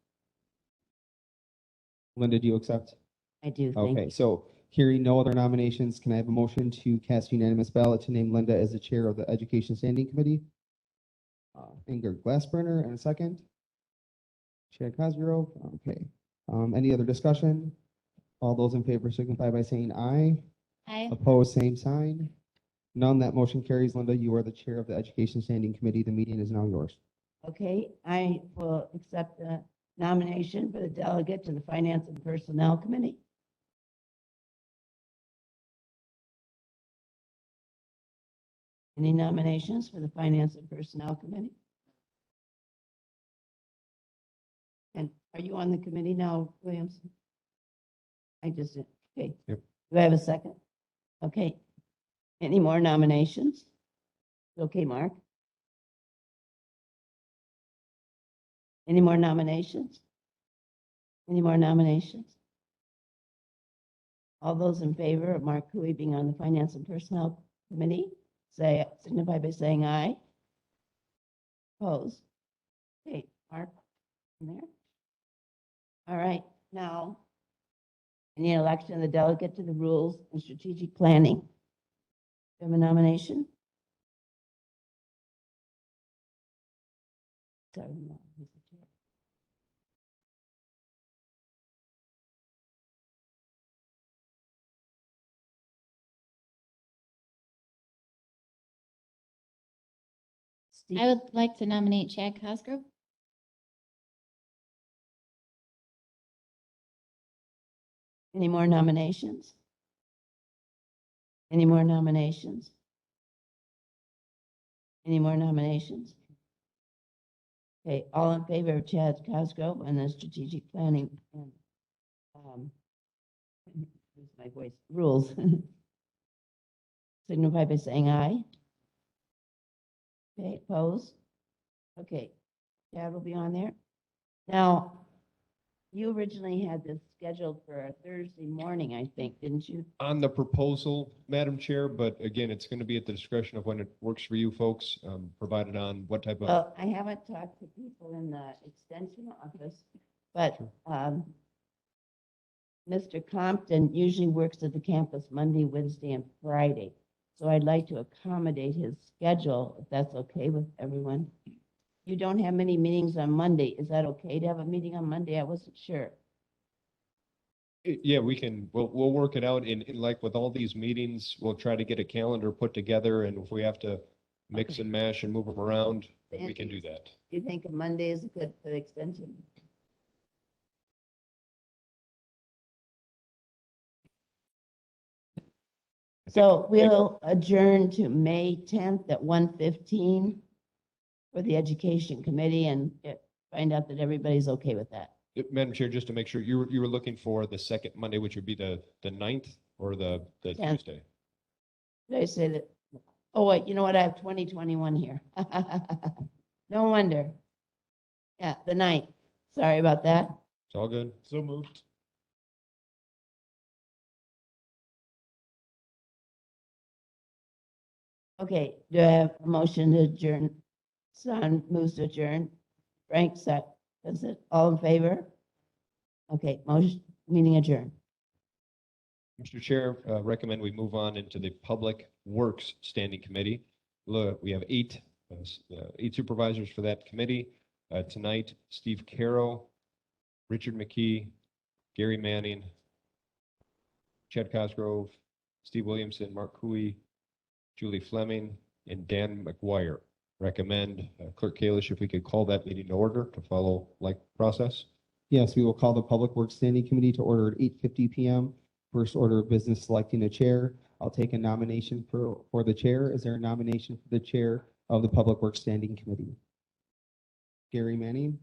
S1: Linda, do you accept?
S9: I do, thank
S1: Okay,
S9: you.
S1: so hearing no other nominations, can I have a motion to cast unanimous ballot to name Linda as the chair of the Education Standing Committee? Ingrid Glassbrenner, and a second. Chad Cosgrove, okay. Any other discussion? All those in favor signify by saying aye.
S15: Aye.
S1: Opposed, same sign. None, that motion carries. Linda, you are the chair of the Education Standing Committee. The meeting is now yours.
S9: Okay, I will accept the nomination for the delegate to the Finance and Personnel Committee. Any nominations for the Finance and Personnel Committee? And are you on the committee now, Williamson? I just did, okay.
S4: Yep.
S9: Do I have a second? Okay. Any more nominations? Okay, Mark? Any more nominations? Any more nominations? All those in favor of Mark Cooey being on the Finance and Personnel Committee, signify by saying aye. Opposed? Okay, Mark, in there. All right, now, I need election of the delegate to the Rules and Strategic Planning. Do you have a nomination? Sorry, no, who's the chair?
S15: I would like to nominate Chad Cosgrove.
S9: Any more nominations? Any more nominations? Any more nominations? Okay, all in favor of Chad Cosgrove on the strategic planning and, lose my voice, rules. Signify by saying aye. Okay, opposed? Okay, Chad will be on there. Now, you originally had this scheduled for a Thursday morning, I think, didn't you?
S4: On the proposal, Madam Chair, but again, it's going to be at the discretion of when it works for you folks, provided on what type of.
S9: Well, I haven't talked to people in the extension office, but Mr. Compton usually works at the campus Monday, Wednesday, and Friday. So I'd like to accommodate his schedule, if that's okay with everyone. You don't have many meetings on Monday. Is that okay to have a meeting on Monday? I wasn't sure.
S4: Yeah, we'll work it out in like with all these meetings, we'll try to get a calendar put together, and if we have to mix and mash and move them around, we can do that.
S9: You think a Monday is good for the extension? So we'll adjourn to May 10th at 1:15 for the Education Committee and find out that everybody's okay with that.
S4: Madam Chair, just to make sure, you were looking for the second Monday, which would be the 9th or the
S9: 10th.
S4: Tuesday?
S9: Did I say that? Oh, wait, you know what? I have 2021 here. No wonder. Yeah, the 9th. Sorry about that.
S4: It's all good.
S7: So moved.
S9: Okay, do I have a motion to adjourn? Son moves to adjourn. Frank, that's it. All in favor? Okay, motion, meeting adjourned.
S4: Mr. Chair, recommend we move on into the Public Works Standing Committee. Look, we have eight supervisors for that committee. Tonight, Steve Caro, Richard McKee, Gary Manning, Chad Cosgrove, Steve Williamson, Mark Cooey, Julie Fleming, and Dan McGuire. Recommend Clerk Kalish if we could call that meeting to order to follow like process.
S1: Yes, we will call the Public Works Standing Committee to order at 8:50 p.m. First order of business, selecting a chair. I'll take a nomination for the chair. Is there a nomination for the chair of the Public Works Standing Committee? Gary Manning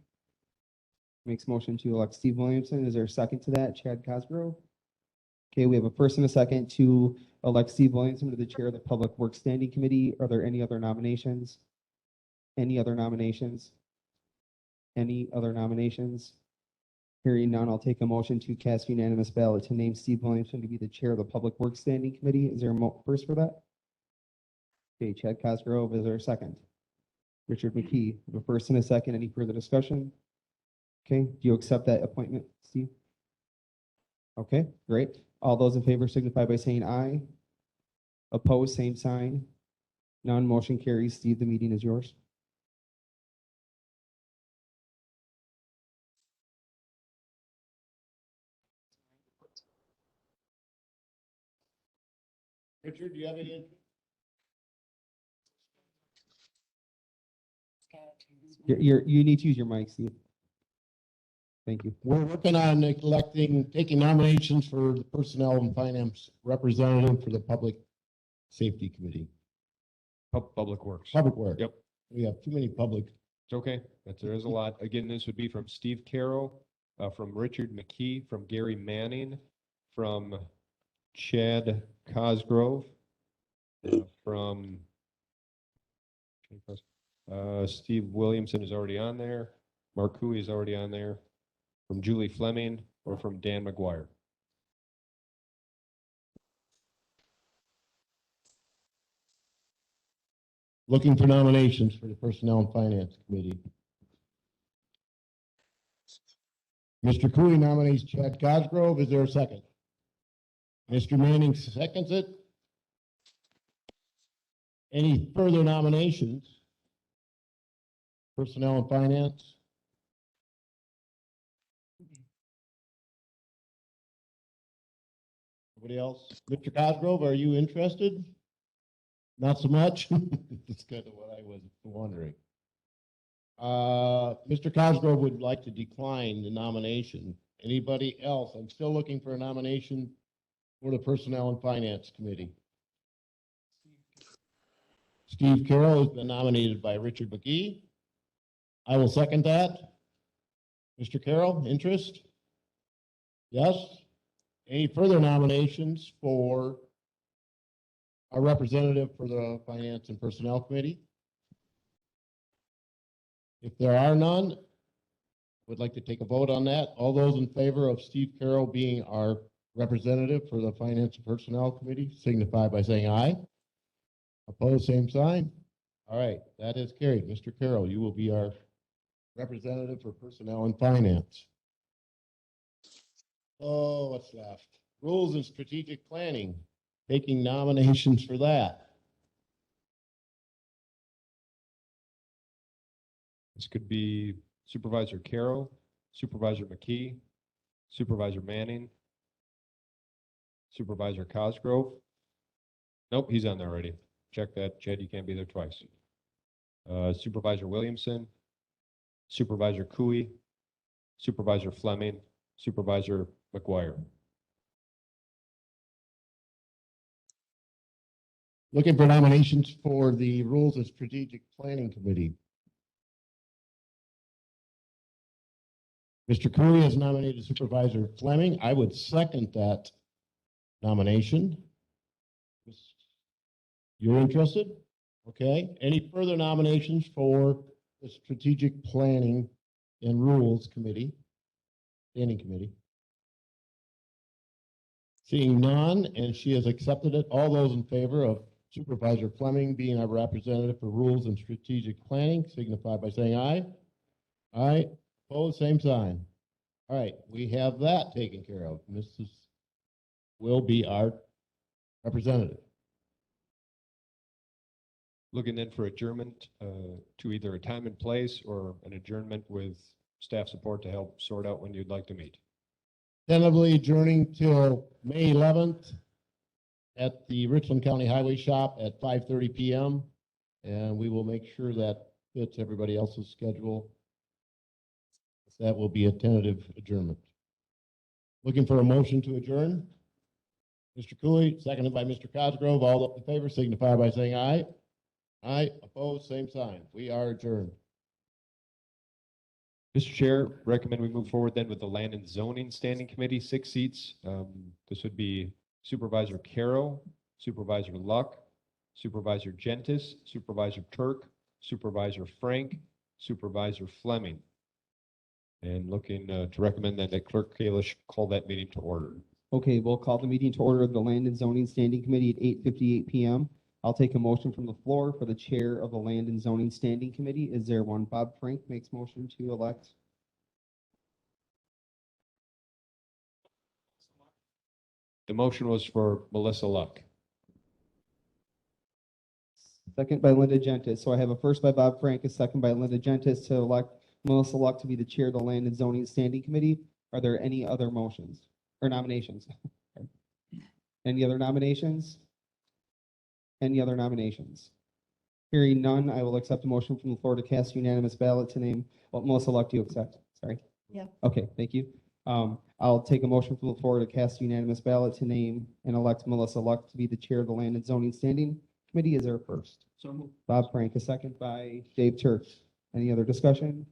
S1: makes motion to elect Steve Williamson. Is there a second to that? Chad Cosgrove? Okay, we have a first and a second to elect Steve Williamson to the chair of the Public Works Standing Committee. Are there any other nominations? Any other nominations? Any other nominations? Hearing none, I'll take a motion to cast unanimous ballot to name Steve Williamson to be the chair of the Public Works Standing Committee. Is there a first for that? Okay, Chad Cosgrove, is there a second? Richard McKee, we have a first and a second. Any further discussion? Okay, do you accept that appointment, Steve? Okay, great. All those in favor signify by saying aye. Opposed, same sign. None, motion carries. Steve, the meeting is yours.
S14: Richard, do you have any?
S1: You need to use your mic, Steve. Thank you.
S14: We're working on taking nominations for the Personnel and Finance Representative for the Public Safety Committee.
S4: Public Works.
S18: Public Works.
S4: Yep.
S18: We have too many public.
S4: It's okay. There is a lot. Again, this would be from Steve Carroll, from Richard McKee, from Gary Manning, from Chad Cosgrove, from Steve Williamson is already on there. Mark Cooey is already on there. From Julie Fleming or from Dan McGuire.
S18: Looking for nominations for the Personnel and Finance Committee. Mr. Cooley nominates Chad Cosgrove. Is there a second? Mr. Manning seconds it. Any further nominations? Personnel and Finance? Nobody else? Mr. Cosgrove, are you interested? Not so much? That's kind of what I was wondering. Mr. Cosgrove would like to decline the nomination. Anybody else? I'm still looking for a nomination for the Personnel and Finance Committee. Steve Carroll has been nominated by Richard McGee. I will second that. Mr. Carroll, interest? Yes? Any further nominations for a representative for the Finance and Personnel Committee? If there are none, I would like to take a vote on that. All those in favor of Steve Carroll being our representative for the Finance and Personnel Committee signify by saying aye. Opposed, same sign. All right, that is carried. Mr. Carroll, you will be our representative for Personnel and Finance. Oh, what's left? Rules and Strategic Planning. Taking nominations for that.
S4: This could be Supervisor Carroll, Supervisor McKee, Supervisor Manning, Supervisor Cosgrove. Nope, he's on there already. Check that, Chad, you can't be there twice. Supervisor Williamson, Supervisor Cooey, Supervisor Fleming, Supervisor McGuire.
S18: Looking for nominations for the Rules and Strategic Planning Committee. Mr. Curry has nominated Supervisor Fleming. I would second that nomination. You're interested? Okay. Any further nominations for the Strategic Planning and Rules Committee, Standing Committee? Seeing none, and she has accepted it. All those in favor of Supervisor Fleming being our representative for Rules and Strategic Planning signify by saying aye. Aye. Opposed, same sign. All right, we have that taken care of. Mrs. will be our representative.
S4: Looking then for adjournment to either a time and place or an adjournment with staff support to help sort out when you'd like to meet.
S18: Tentatively adjourning till May 11th at the Richland County Highway Shop at 5:30 p.m. And we will make sure that fits everybody else's schedule. That will be a tentative adjournment. Looking for a motion to adjourn. Mr. Cooley, seconded by Mr. Cosgrove. All in favor signify by saying aye. Aye. Opposed, same sign. We are adjourned.
S4: Mr. Chair, recommend we move forward then with the Land and Zoning Standing Committee, 6 seats. This would be Supervisor Carroll, Supervisor Luck, Supervisor Gentis, Supervisor Turk, Supervisor Frank, Supervisor Fleming. And looking to recommend that Clerk Kalish call that meeting to order.
S1: Okay, we'll call the meeting to order of the Land and Zoning Standing Committee at 8:58 p.m. I'll take a motion from the floor for the chair of the Land and Zoning Standing Committee. Is there one? Bob Frank makes motion to elect.
S4: The motion was for Melissa Luck.
S1: Second by Linda Gentis. So I have a first by Bob Frank, a second by Linda Gentis to elect Melissa Luck to be the chair of the Land and Zoning Standing Committee. Are there any other motions or nominations? Any other nominations? Any other nominations? Hearing none, I will accept a motion from the floor to cast unanimous ballot to name, well, Melissa Luck, do you accept? Sorry.
S6: Yeah.
S1: Okay, thank you. I'll take a motion from the floor to cast unanimous ballot to name and elect Melissa Luck to be the chair of the Land and Zoning Standing Committee. Is there a first?
S5: So moved.
S1: Bob Frank, a second by Dave Turk. Any other discussion?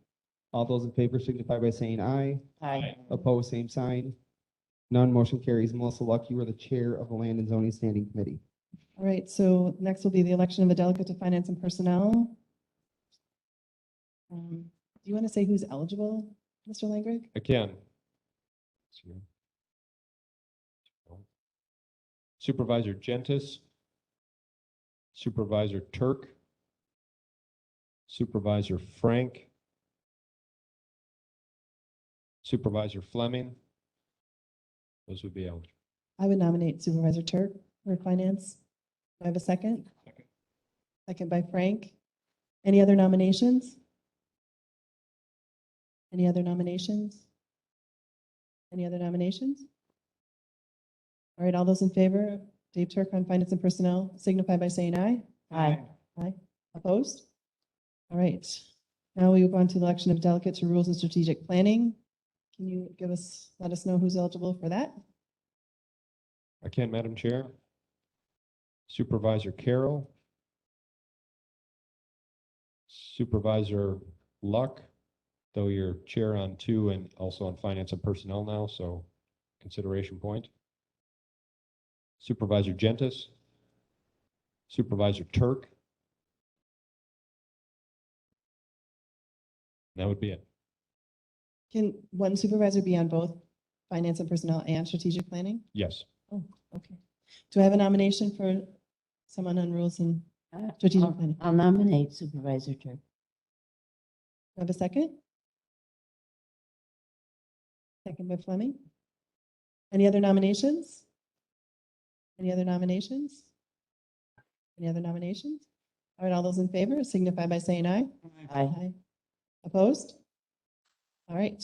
S1: All those in favor signify by saying aye.
S9: Aye.
S1: Opposed, same sign. None, motion carries. Melissa Luck, you are the chair of the Land and Zoning Standing Committee.
S6: All right, so next will be the election of a delegate to Finance and Personnel. Do you want to say who's eligible, Mr. Langrig?
S4: Again. Supervisor Gentis. Supervisor Turk. Supervisor Frank. Supervisor Fleming. Those would be eligible.
S6: I would nominate Supervisor Turk for Finance. Do I have a second? Second by Frank. Any other nominations? Any other nominations? Any other nominations? All right, all those in favor of Dave Turk on Finance and Personnel signify by saying aye.
S9: Aye.
S6: Aye. Opposed? All right. Now we move on to the election of delegate to Rules and Strategic Planning. Can you let us know who's eligible for that?
S4: I can, Madam Chair. Supervisor Carroll. Supervisor Luck, though you're chair on 2 and also on Finance and Personnel now, so consideration point. Supervisor Gentis. Supervisor Turk. That would be it.
S6: Can one supervisor be on both Finance and Personnel and Strategic Planning?
S4: Yes.
S6: Oh, okay. Do I have a nomination for someone on Rules and Strategic Planning?
S9: I'll nominate Supervisor Turk.
S6: Do I have a second? Second by Fleming. Any other nominations? Any other nominations? Any other nominations? All right, all those in favor signify by saying aye.
S9: Aye.
S6: Opposed? All right.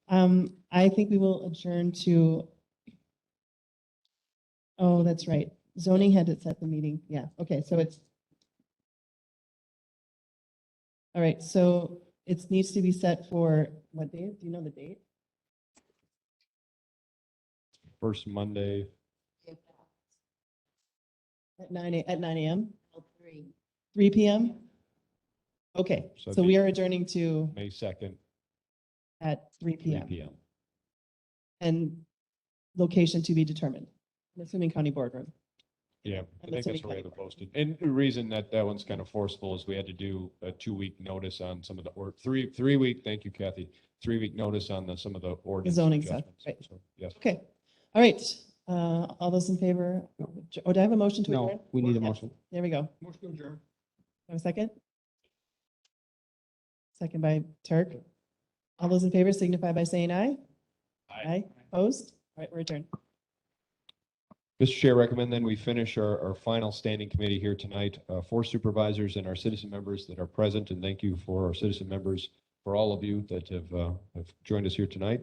S6: I think we will adjourn to, oh, that's right. Zoning had to set the meeting. Yeah, okay, so it's, all right, so it needs to be set for what date? Do you know the date?
S4: First Monday.
S6: At 9 a.m.?
S9: 3.
S6: 3 p.m.? Okay,
S4: So
S6: so
S4: it'd
S6: we
S4: be
S6: are adjourning to
S4: May 2nd,
S6: at 3
S4: 3
S6: p.m.
S4: p.m.
S6: and location to be determined. I'm assuming county boardroom.
S4: Yeah, I
S6: I'm
S4: think that's
S6: assuming
S4: the way
S6: county
S4: they posted. And the reason that that one's kind of forceful is we had to do a 2-week notice on some of the, or 3-week, thank you, Kathy, 3-week notice on some of the ordinance
S6: zoning stuff,
S4: adjustments.
S6: right.
S4: So, yes.
S6: Okay, all right. All those in favor? Oh, do I have a motion to adjourn?
S1: No, we need a
S6: Yes.
S1: motion.
S6: There we go.
S5: Motion to adjourn.
S6: Have a second? Second by Turk. All those in favor signify by saying aye. Aye. Opposed? All right, we're adjourned.
S4: Mr. Chair, recommend then we finish our final standing committee here tonight, 4 supervisors and our citizen members that are present, and thank you for our citizen members, for all of you that have joined us here tonight.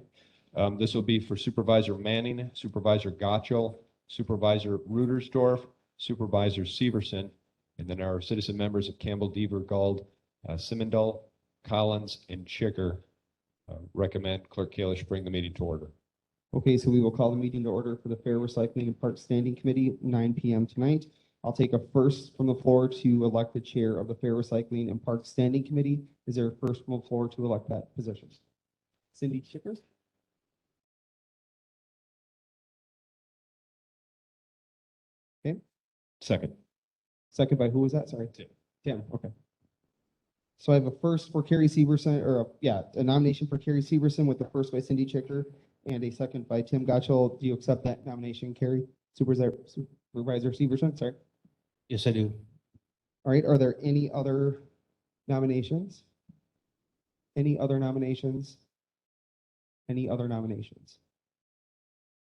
S4: This will be for Supervisor Manning, Supervisor Gotchel, Supervisor Rudersdorf, Supervisor Severson, and then our citizen members of Campbell, Deaver, Guld, Simmendahl, Collins, and Chicker. Recommend Clerk Kalish bring the meeting to order.
S1: Okay, so we will call the meeting to order for the Fair Recycling and Park Standing Committee, 9 p.m. tonight. I'll take a first from the floor to elect the chair of the Fair Recycling and Park Standing Committee. Is there a first from the floor to elect that position? Cindy Chicker? Okay.
S4: Second.
S1: Second by who was that? Sorry.
S4: Tim.
S1: Tim, okay. So I have a first for Carrie Severson, or a nomination for Carrie Severson with the first by Cindy Chicker and a second by Tim Gotchel. Do you accept that nomination, Carrie? Supervisor Severson, sorry.
S17: Yes, I do.
S1: All right, are there any other nominations? Any other nominations? Any other nominations?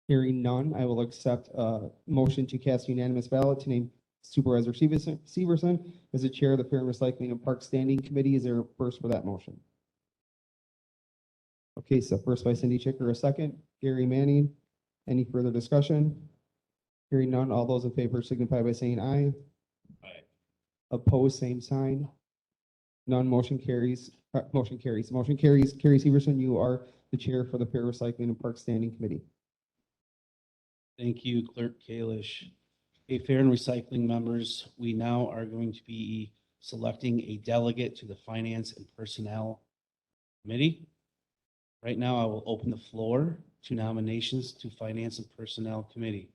S1: Hearing none, I will accept a motion to cast unanimous ballot to name Supervisor Severson as the chair of the Fair and Recycling and Park Standing Committee. Is there a first for that motion? Okay, so first by Cindy Chicker, a second. Gary Manning. Any further discussion? Hearing none, all those in favor signify by saying aye.
S11: Aye.
S1: Opposed, same sign. None, motion carries. Motion carries. Motion carries. Carrie Severson, you are the chair for the Fair Recycling and Park Standing Committee.
S17: Thank you, Clerk Kalish. Okay, Fair and Recycling members, we now are going to be selecting a delegate to the Finance and Personnel Committee. Right now, I will open the floor to nominations to Finance and Personnel Committee.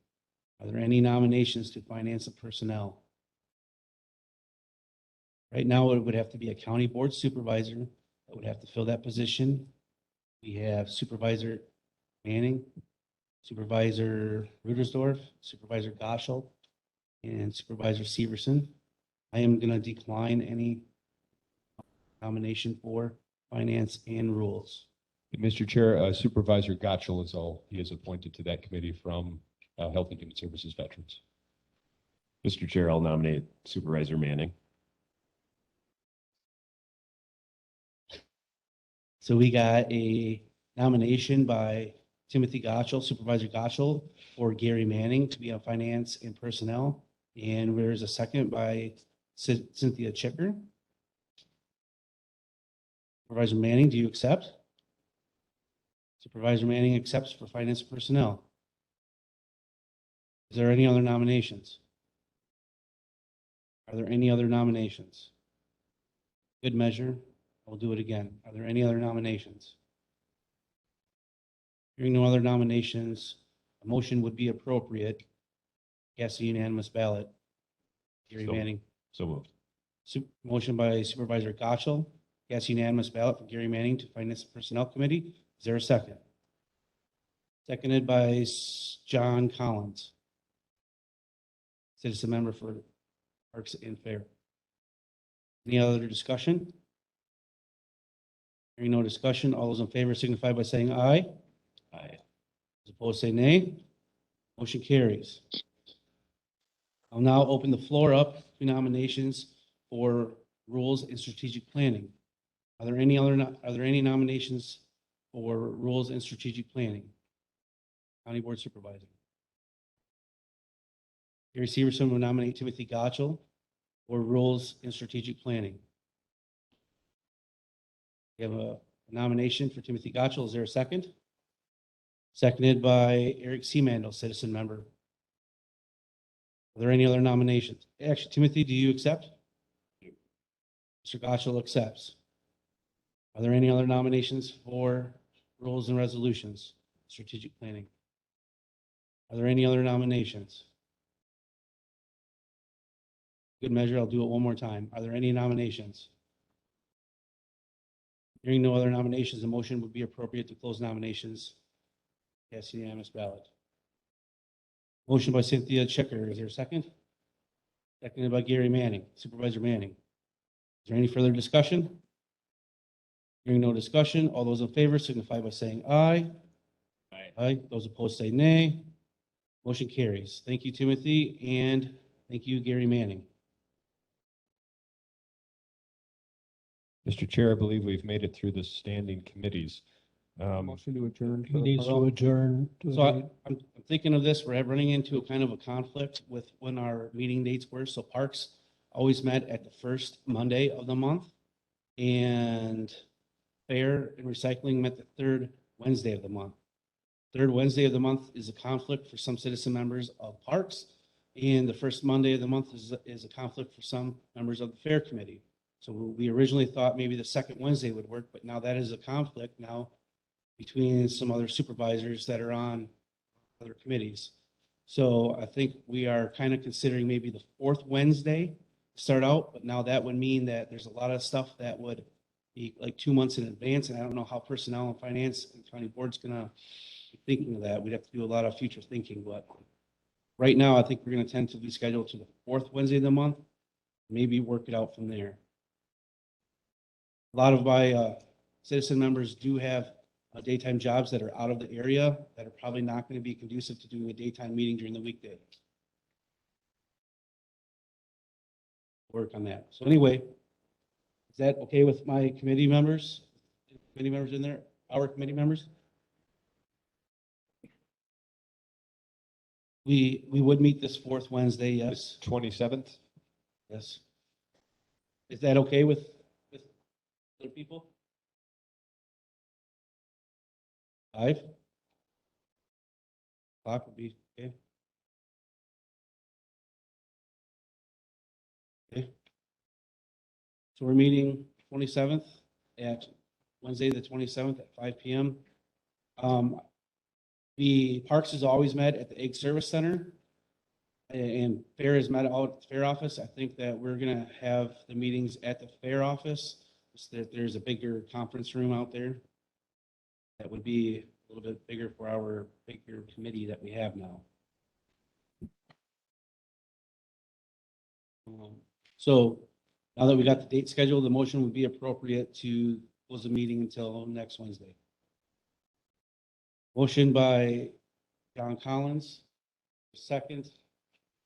S17: Are there any nominations to Finance and Personnel? Right now, it would have to be a county board supervisor that would have to fill that position. We have Supervisor Manning, Supervisor Rudersdorf, Supervisor Goschel, and Supervisor Severson. I am going to decline any nomination for Finance and Rules.
S4: Mr. Chair, Supervisor Gottschall is all, he is appointed to that committee from Health and Human Services Veterans.
S16: Mr. Chair, I'll nominate Supervisor Manning.
S17: So we got a nomination by Timothy Gottschall, Supervisor Gottschall, for Gary Manning to be on Finance and Personnel. And there's a second by Cynthia Chicker. Supervisor Manning, do you accept? Supervisor Manning accepts for Finance and Personnel. Is there any other nominations? Are there any other nominations? Good measure. I'll do it again. Are there any other nominations? Hearing no other nominations, a motion would be appropriate. Cast a unanimous ballot. Gary Manning.
S16: So moved.
S17: Motion by Supervisor Gottschall. Cast unanimous ballot for Gary Manning to Finance and Personnel Committee. Is there a second? Seconded by John Collins, citizen member for Parks and Fair. Any other discussion? Hearing no discussion, all those in favor signify by saying aye.
S16: Aye.
S17: Those opposed say nay. Motion carries. I'll now open the floor up to nominations for Rules and Strategic Planning. Are there any nominations for Rules and Strategic Planning? County Board Supervisor. Gary Severson will nominate Timothy Gottschall for Rules and Strategic Planning. We have a nomination for Timothy Gottschall. Is there a second? Seconded by Eric Seamandel, citizen member. Are there any other nominations? Actually, Timothy, do you accept? Mr. Gottschall accepts. Are there any other nominations for Rules and Resolutions, Strategic Planning? Are there any other nominations? Good measure, I'll do it one more time. Are there any nominations? Hearing no other nominations, a motion would be appropriate to close nominations. Cast unanimous ballot. Motion by Cynthia Chicker. Is there a second? Seconded by Gary Manning, Supervisor Manning. Is there any further discussion? Hearing no discussion, all those in favor signify by saying aye.
S16: Aye.
S17: Aye. Those opposed say nay. Motion carries. Thank you, Timothy, and thank you, Gary Manning.
S4: Mr. Chair, I believe we've made it through the standing committees.
S8: Motion to adjourn.
S13: He needs to adjourn.
S17: So I'm thinking of this, we're running into a kind of a conflict with when our meeting dates were. So Parks always met at the first Monday of the month, and Fair and Recycling met the third Wednesday of the month. Third Wednesday of the month is a conflict for some citizen members of Parks, and the first Monday of the month is a conflict for some members of the Fair Committee. So we originally thought maybe the second Wednesday would work, but now that is a conflict now between some other supervisors that are on other committees. So I think we are kind of considering maybe the fourth Wednesday to start out, but now that would mean that there's a lot of stuff that would be like 2 months in advance, and I don't know how personnel and finance and county board's gonna be thinking of that. We'd have to do a lot of future thinking, but right now I think we're gonna tentatively schedule to the fourth Wednesday of the month, maybe work it out from there. A lot of my citizen members do have daytime jobs that are out of the area that are probably not going to be conducive to doing a daytime meeting during the weekday. Work on that. So anyway, is that okay with my committee members? Committee members in there? Our committee members? We would meet this fourth Wednesday, yes.
S4: 27th?
S17: Yes. Is that okay with other people? 5 o'clock would be okay. So we're meeting 27th at Wednesday, the 27th at 5 PM. The Parks is always met at the Egg Service Center. And Fair is met out at the Fair office. I think that we're gonna have the meetings at the Fair office. So that there's a bigger conference room out there. That would be a little bit bigger for our bigger committee that we have now. So now that we got the date scheduled, the motion would be appropriate to close the meeting until next Wednesday. Motion by John Collins, second,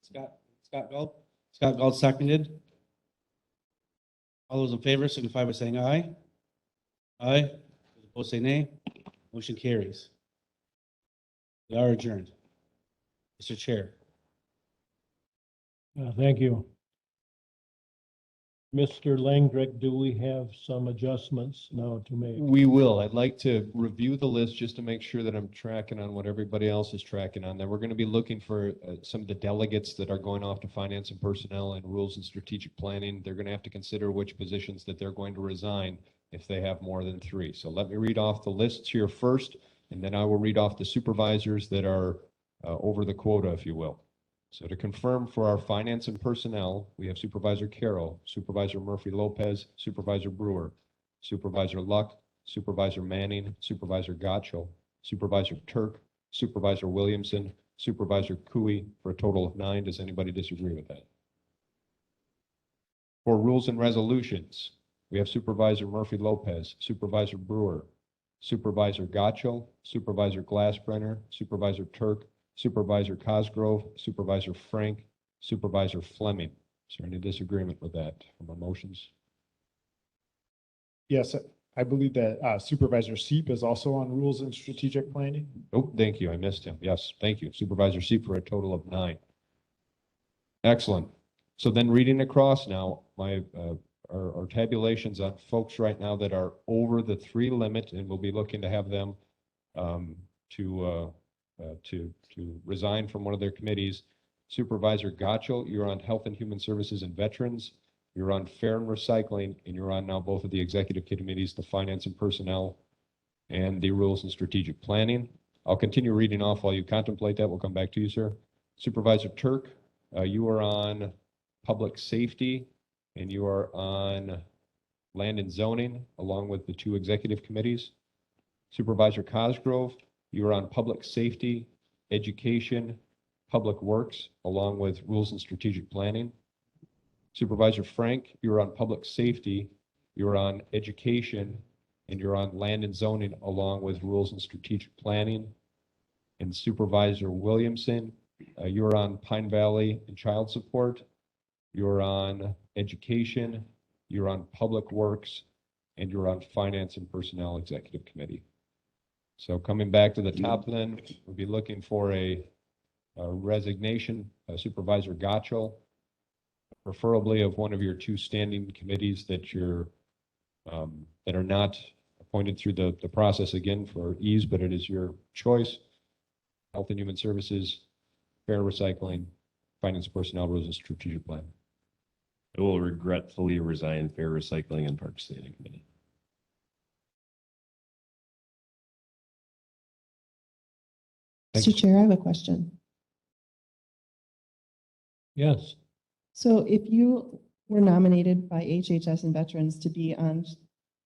S17: Scott Galt seconded. All those in favor signify by saying aye. Aye. Those opposed say nay. Motion carries. We are adjourned. Mr. Chair.
S13: Thank you. Mr. Langdrick, do we have some adjustments now to make?
S4: We will. I'd like to review the list just to make sure that I'm tracking on what everybody else is tracking on. Then we're going to be looking for some of the delegates that are going off to finance and personnel and rules and strategic planning. They're going to have to consider which positions that they're going to resign if they have more than 3. So let me read off the lists here first, and then I will read off the supervisors that are over the quota, if you will. So to confirm for our finance and personnel, we have Supervisor Carroll, Supervisor Murphy Lopez, Supervisor Brewer, Supervisor Luck, Supervisor Manning, Supervisor Gotcho, Supervisor Turk, Supervisor Williamson, Supervisor Cooey, for a total of 9. Does anybody disagree with that? For rules and resolutions, we have Supervisor Murphy Lopez, Supervisor Brewer, Supervisor Gotcho, Supervisor Glassbrenner, Supervisor Turk, Supervisor Cosgrove, Supervisor Frank, Supervisor Fleming. Is there any disagreement with that from our motions?
S7: Yes, I believe that Supervisor Seep is also on rules and strategic planning.
S4: Oh, thank you. I missed him. Yes, thank you. Supervisor Seep for a total of 9. Excellent. So then reading across now, our tabulations on folks right now that are over the 3 limit, and we'll be looking to have them to resign from one of their committees. Supervisor Gotcho, you're on Health and Human Services and Veterans. You're on Fair and Recycling, and you're on now both of the executive committees, the Finance and Personnel, and the Rules and Strategic Planning. I'll continue reading off while you contemplate that. We'll come back to you, sir. Supervisor Turk, you are on Public Safety, and you are on Land and Zoning, along with the 2 executive committees. Supervisor Cosgrove, you're on Public Safety, Education, Public Works, along with Rules and Strategic Planning. Supervisor Frank, you're on Public Safety, you're on Education, and you're on Land and Zoning, along with Rules and Strategic Planning. And Supervisor Williamson, you're on Pine Valley and Child Support, you're on Education, you're on Public Works, and you're on Finance and Personnel Executive Committee. So coming back to the top then, we'll be looking for a resignation, Supervisor Gotcho, preferably of one of your 2 standing committees that you're that are not appointed through the process again for ease, but it is your choice. Health and Human Services, Fair Recycling, Finance and Personnel, Rules and Strategic Plan.
S16: I will regretfully resign Fair Recycling and Park Standing Committee.
S6: Mr. Chair, I have a question.
S13: Yes.
S6: So if you were nominated by HHS and Veterans to be on,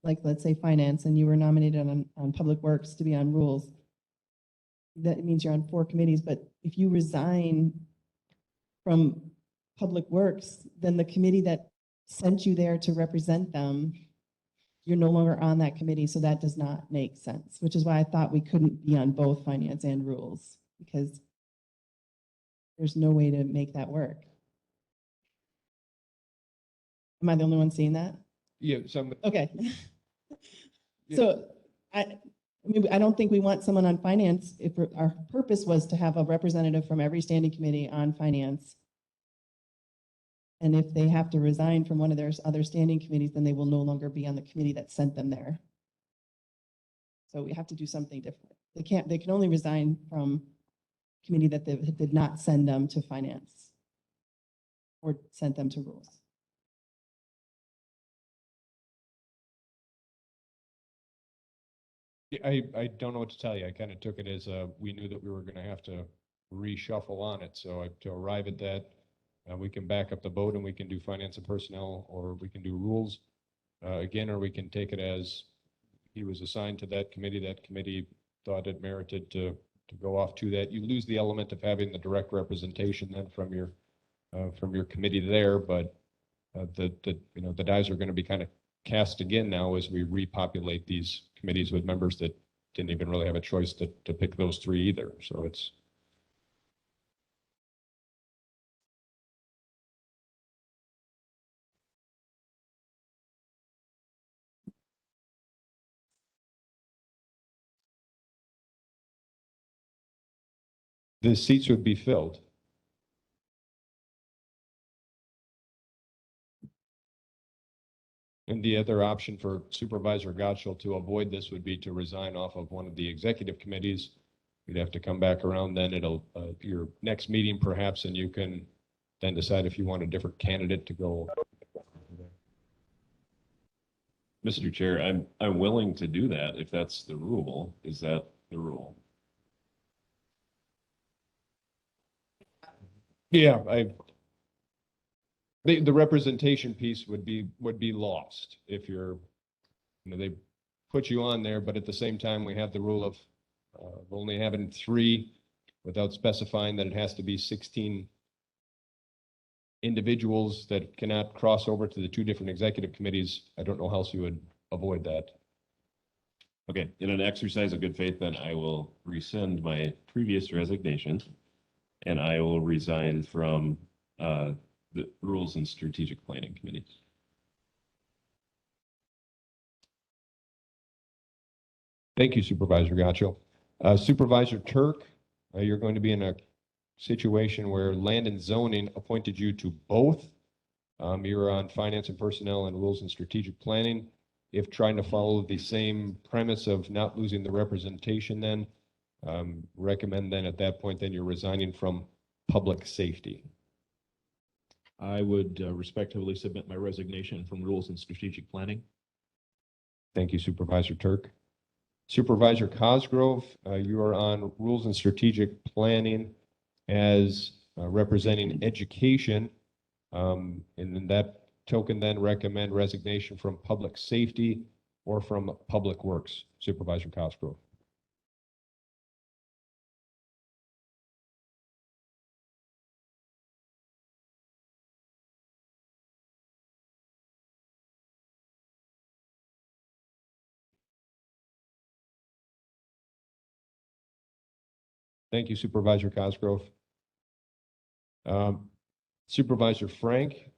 S6: like, let's say, Finance, and you were nominated on Public Works to be on Rules, that means you're on 4 committees, but if you resign from Public Works, then the committee that sent you there to represent them, you're no longer on that committee, so that does not make sense, which is why I thought we couldn't be on both Finance and Rules, because there's no way to make that work. Am I the only one seeing that?
S4: Yeah,
S6: Okay. So I mean, I don't think we want someone on Finance if our purpose was to have a representative from every standing committee on Finance. And if they have to resign from one of their other standing committees, then they will no longer be on the committee that sent them there. So we have to do something different. They can only resign from committee that did not send them to Finance or sent them to Rules.
S4: Yeah, I don't know what to tell you. I kind of took it as, we knew that we were gonna have to reshuffle on it. So to arrive at that, we can back up the vote and we can do finance and personnel, or we can do rules, again, or we can take it as he was assigned to that committee. That committee thought it merited to go off to that. You lose the element of having the direct representation then from your committee there, but the dies are going to be kind of cast again now as we repopulate these committees with members that didn't even really have a choice to pick those three either. So it's. The seats would be filled. And the other option for Supervisor Gottschall to avoid this would be to resign off of one of the executive committees. You'd have to come back around then. It'll, your next meeting perhaps, and you can then decide if you want a different candidate to go.
S16: Mr. Chair, I'm willing to do that if that's the rule. Is that the rule?
S4: Yeah, the representation piece would be lost if you're, they put you on there, but at the same time, we have the rule of only having 3 without specifying that it has to be 16 individuals that cannot cross over to the 2 different executive committees. I don't know how else you would avoid that.
S16: Okay, in an exercise of good faith, then I will rescind my previous resignation and I will resign from the Rules and Strategic Planning Committee.
S4: Thank you, Supervisor Gottschall. Supervisor Turk, you're going to be in a situation where Land and Zoning appointed you to both. You're on Finance and Personnel and Rules and Strategic Planning. If trying to follow the same premise of not losing the representation, then recommend then at that point, then you're resigning from Public Safety.
S10: I would respectfully submit my resignation from Rules and Strategic Planning.
S4: Thank you, Supervisor Turk. Supervisor Cosgrove, you are on Rules and Strategic Planning as representing education. And in that token, then recommend resignation from Public Safety or from Public Works. Supervisor Cosgrove. Thank you, Supervisor Cosgrove. Supervisor Frank,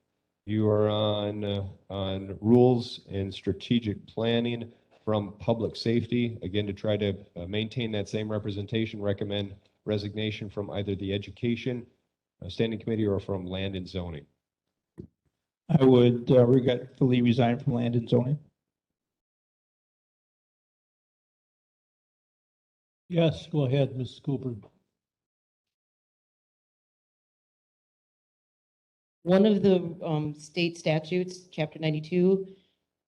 S4: you are on Rules and Strategic Planning from Public Safety. Again, to try to maintain that same representation, recommend resignation from either the Education Standing Committee or from Land and Zoning.
S5: I would regretfully resign from Land and Zoning.
S13: Yes, go ahead, Ms. Cooper.
S6: One of the state statutes, chapter 92.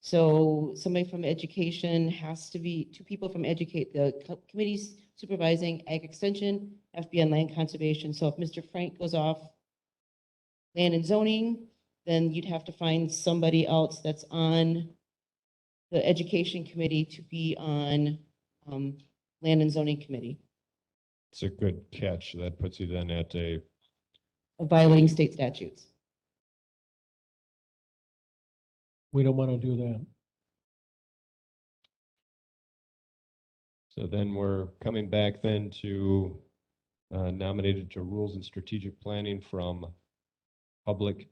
S6: So somebody from education has to be, 2 people from educate, the committees supervising ag extension have to be on land conservation. So if Mr. Frank goes off land and zoning, then you'd have to find somebody else that's on the education committee to be on land and zoning committee.
S4: It's a good catch. That puts you then at a
S6: Violating state statutes.
S13: We don't want to do that.
S4: So then we're coming back then to nominated to Rules and Strategic Planning from Public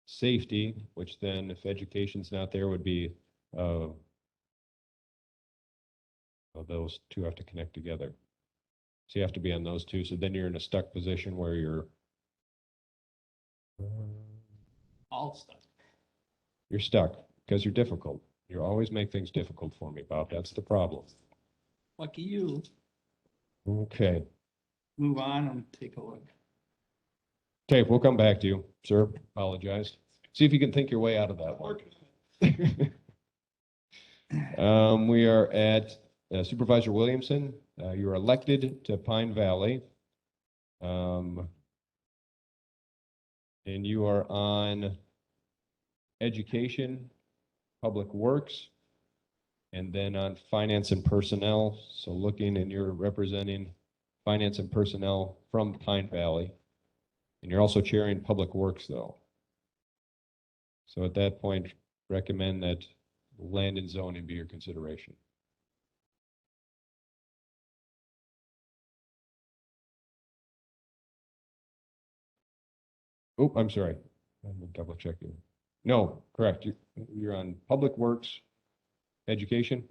S4: Safety, which then if education's not there would be those 2 have to connect together. So you have to be on those 2. So then you're in a stuck position where you're
S5: All stuck.
S4: you're stuck because you're difficult. You always make things difficult for me, Bob. That's the problem.
S5: Lucky you.
S4: Okay.
S5: Move on and take a look.
S4: Okay, we'll come back to you, sir. Apologize. See if you can think your way out of that one. We are at Supervisor Williamson, you're elected to Pine Valley. And you are on Education, Public Works, and then on Finance and Personnel. So looking, and you're representing Finance and Personnel from Pine Valley. And you're also chairing Public Works, though. So at that point, recommend that land and zoning be your consideration. Oh, I'm sorry. I'm gonna double check you. No, correct. You're on Public Works, Education.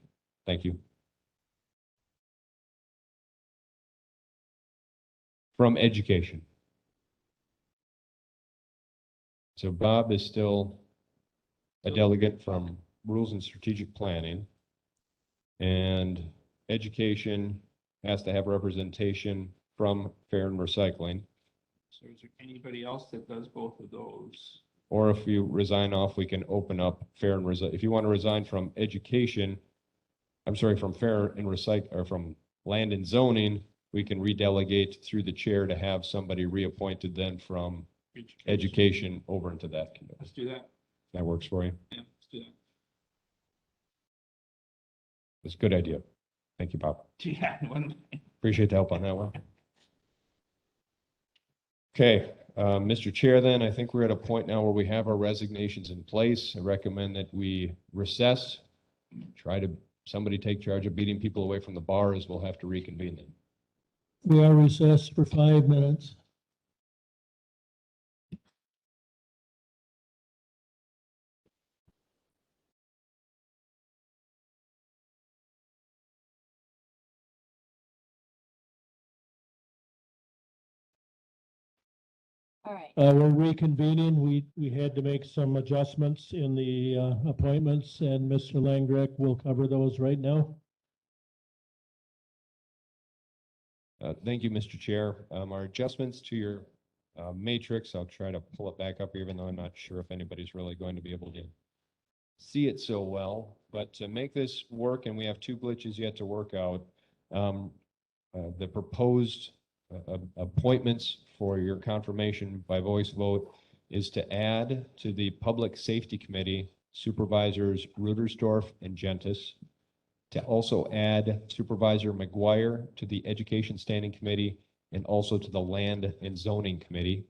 S4: Thank you. From Education. So Bob is still a delegate from Rules and Strategic Planning. And Education has to have representation from Fair and Recycling.
S5: So is there anybody else that does both of those?
S4: Or if you resign off, we can open up Fair and if you want to resign from Education, I'm sorry, from Fair and Recycle, or from Land and Zoning, we can redelegate through the chair to have somebody reappointed then from Education over into that committee.
S5: Let's do that.
S4: That works for you?
S5: Yeah, let's do that.
S4: That's a good idea. Thank you, Bob.
S5: Yeah,
S4: Appreciate the help on that one. Okay, Mr. Chair, then, I think we're at a point now where we have our resignations in place. I recommend that we recess, somebody take charge of beating people away from the bars. We'll have to reconvene then.
S13: We are recessed for 5 minutes.
S2: All right.
S13: We're reconvening. We had to make some adjustments in the appointments, and Mr. Langreck will cover those right now.
S4: Thank you, Mr. Chair. Our adjustments to your matrix, I'll try to pull it back up, even though I'm not sure if anybody's really going to be able to see it so well. But to make this work, and we have 2 glitches yet to work out, the proposed appointments for your confirmation by voice vote is to add to the Public Safety Committee Supervisors Rudersdorf and Gentis, to also add Supervisor McGuire to the Education Standing Committee and also to the Land and Zoning Committee.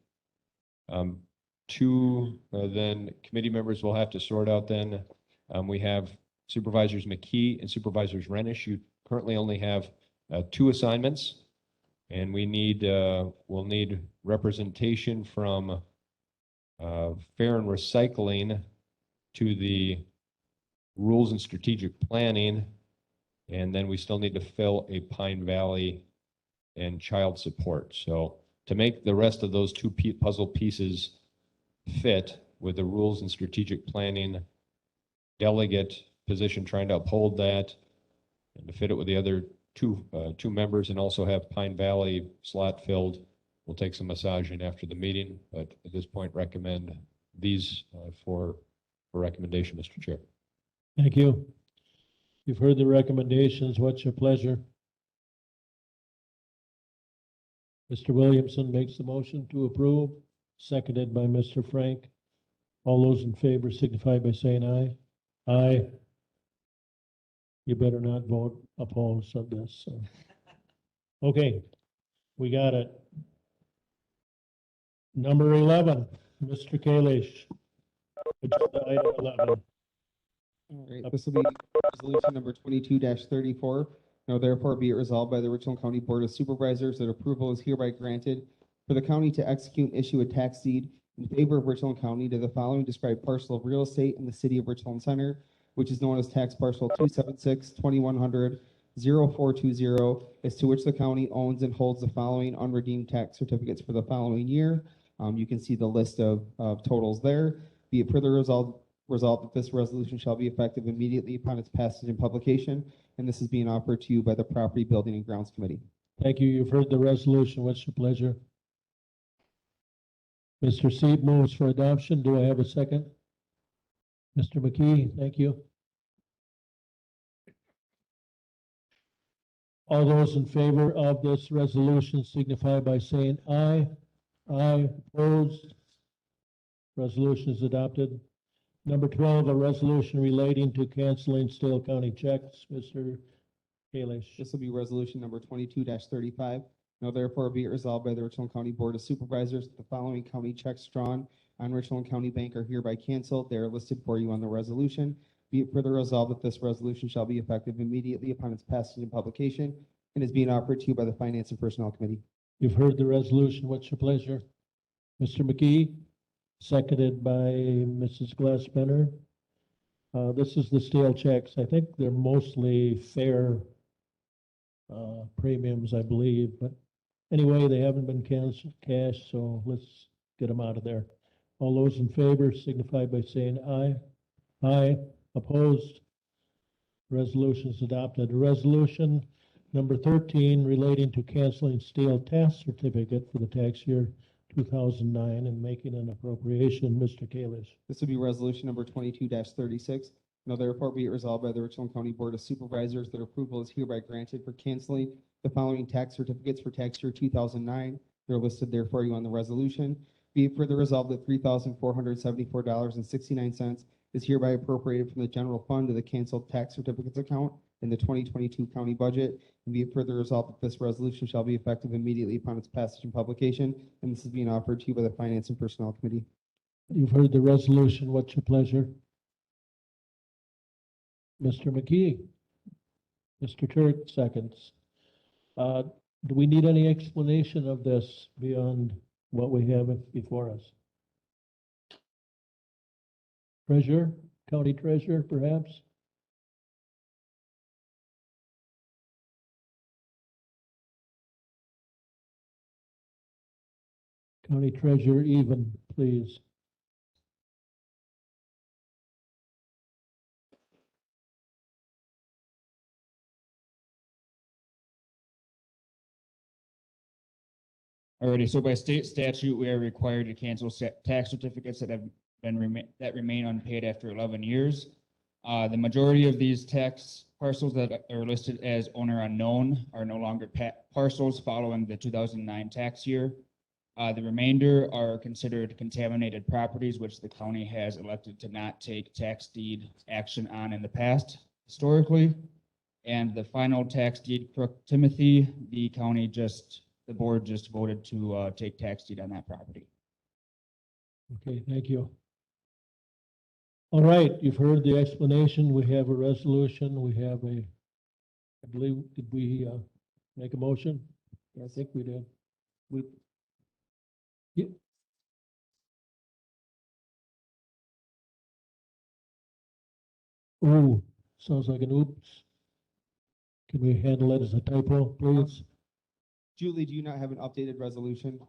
S4: 2 then committee members will have to sort out then. We have Supervisors McKee and Supervisors Renish. You currently only have 2 assignments. And we need, we'll need representation from Fair and Recycling to the Rules and Strategic Planning. And then we still need to fill a Pine Valley and Child Support. So to make the rest of those 2 puzzle pieces fit with the Rules and Strategic Planning delegate position, trying to uphold that and to fit it with the other two members, and also have Pine Valley slot filled. We'll take some massaging after the meeting, but at this point recommend these for recommendation, Mr. Chair.
S13: Thank you. You've heard the recommendations. What's your pleasure? Mr. Williamson makes the motion to approve, seconded by Mr. Frank. All those in favor signify by saying aye. Aye. You better not vote opposed on this. So. Okay, we got it. Number 11, Mr. Kalish. Agenda item 11.
S1: All right, this will be resolution number 22-34. Now therefore be it resolved by the Richland County Board of Supervisors that approval is hereby granted for the county to execute and issue a tax deed in favor of Richland County to the following described parcel of real estate in the city of Richland Center, which is known as tax parcel 276-2100-0420, as to which the county owns and holds the following unredeemed tax certificates for the following year. You can see the list of totals there. Be it further resolved that this resolution shall be effective immediately upon its passage and publication, and this is being offered to you by the Property, Building, and Grounds Committee.
S13: Thank you. You've heard the resolution. What's your pleasure? Mr. Seeb moves for adoption. Do I have a second? Mr. McKee, thank you. All those in favor of this resolution signify by saying aye. Aye, opposed. Resolution is adopted. Number 12, a resolution relating to canceling Stale County checks. Mr. Kalish.
S1: This will be resolution number 22-35. Now therefore be it resolved by the Richland County Board of Supervisors that the following county checks drawn on Richland County Bank are hereby canceled. They are listed for you on the resolution. Be it further resolved that this resolution shall be effective immediately upon its passage and publication and is being offered to you by the Finance and Personnel Committee.
S13: You've heard the resolution. What's your pleasure? Mr. McKee, seconded by Mrs. Glassbender. This is the stale checks. I think they're mostly fair premiums, I believe, but anyway, they haven't been cash, so let's get them out of there. All those in favor signify by saying aye. Aye. Opposed? Resolution is adopted. Resolution number 13 relating to canceling stale tax certificate for the tax year 2009 and making an appropriation. Mr. Kalish.
S1: This will be resolution number 22-36. Now therefore be it resolved by the Richland County Board of Supervisors that approval is hereby granted for canceling the following tax certificates for tax year 2009. They're listed there for you on the resolution. Be it further resolved that $3,474.69 is hereby appropriated from the general fund to the canceled tax certificates account in the 2022 county budget. And be it further resolved that this resolution shall be effective immediately upon its passage and publication. And this is being offered to you by the Finance and Personnel Committee.
S13: You've heard the resolution. What's your pleasure? Mr. McKee. Mr. Turk seconds. Do we need any explanation of this beyond what we have before us? Treasurer, county treasurer, perhaps? County treasurer, even, please.
S19: Alrighty, so by state statute, we are required to cancel tax certificates that have been remain unpaid after 11 years. The majority of these tax parcels that are listed as owner unknown are no longer parcels following the 2009 tax year. The remainder are considered contaminated properties, which the county has elected to not take tax deed action on in the past historically. And the final tax deed, Crook Timothy, the board just voted to take tax deed on that property.
S13: Okay, thank you. All right, you've heard the explanation. We have a resolution. We have I believe, did we make a motion? I think we did. Yeah. Oh, sounds like an oops. Can we handle it as a typo, please?
S1: Julie, do you not have an updated resolution?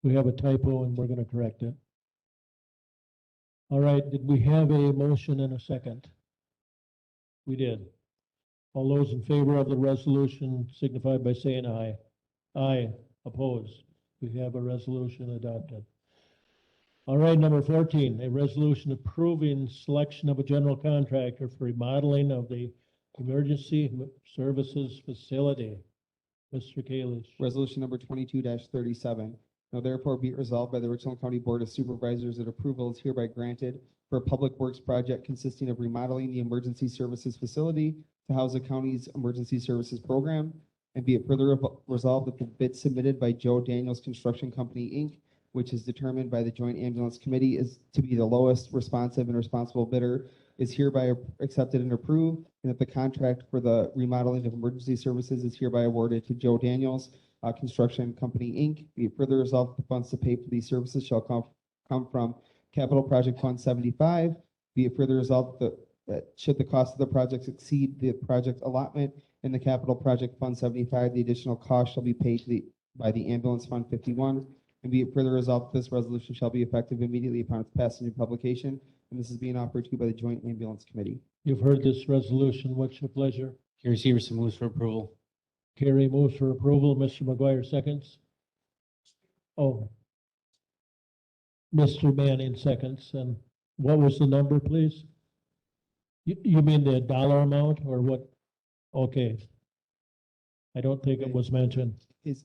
S13: We have a typo and we're going to correct it. All right, did we have a motion and a second? We did. All those in favor of the resolution signify by saying aye. Aye. Opposed? We have a resolution adopted. All right, number 14, a resolution approving selection of a general contractor for remodeling of the emergency services facility. Mr. Kalish.
S1: Resolution number 22-37. Now therefore be it resolved by the Richland County Board of Supervisors that approval is hereby granted for a public works project consisting of remodeling the emergency services facility to house the county's emergency services program. And be it further resolved that the bid submitted by Joe Daniels Construction Company, Inc., which is determined by the Joint Ambulance Committee is to be the lowest responsive and responsible bidder, is hereby accepted and approved, and that the contract for the remodeling of emergency services is hereby awarded to Joe Daniels Construction Company, Inc. Be it further resolved, the funds to pay for these services shall come from Capital Project Fund 75. Be it further resolved that should the cost of the projects exceed the project allotment in the Capital Project Fund 75, the additional cost shall be paid by the Ambulance Fund 51. And be it further resolved, this resolution shall be effective immediately upon its passage and publication. And this is being offered to you by the Joint Ambulance Committee.
S13: You've heard this resolution. What's your pleasure?
S17: Carrie Severson moves for approval.
S13: Carrie moves for approval. Mr. McGuire seconds. Oh. Mr. Manning seconds. And what was the number, please? You mean the dollar amount or what? Okay. I don't think it was mentioned.
S1: Is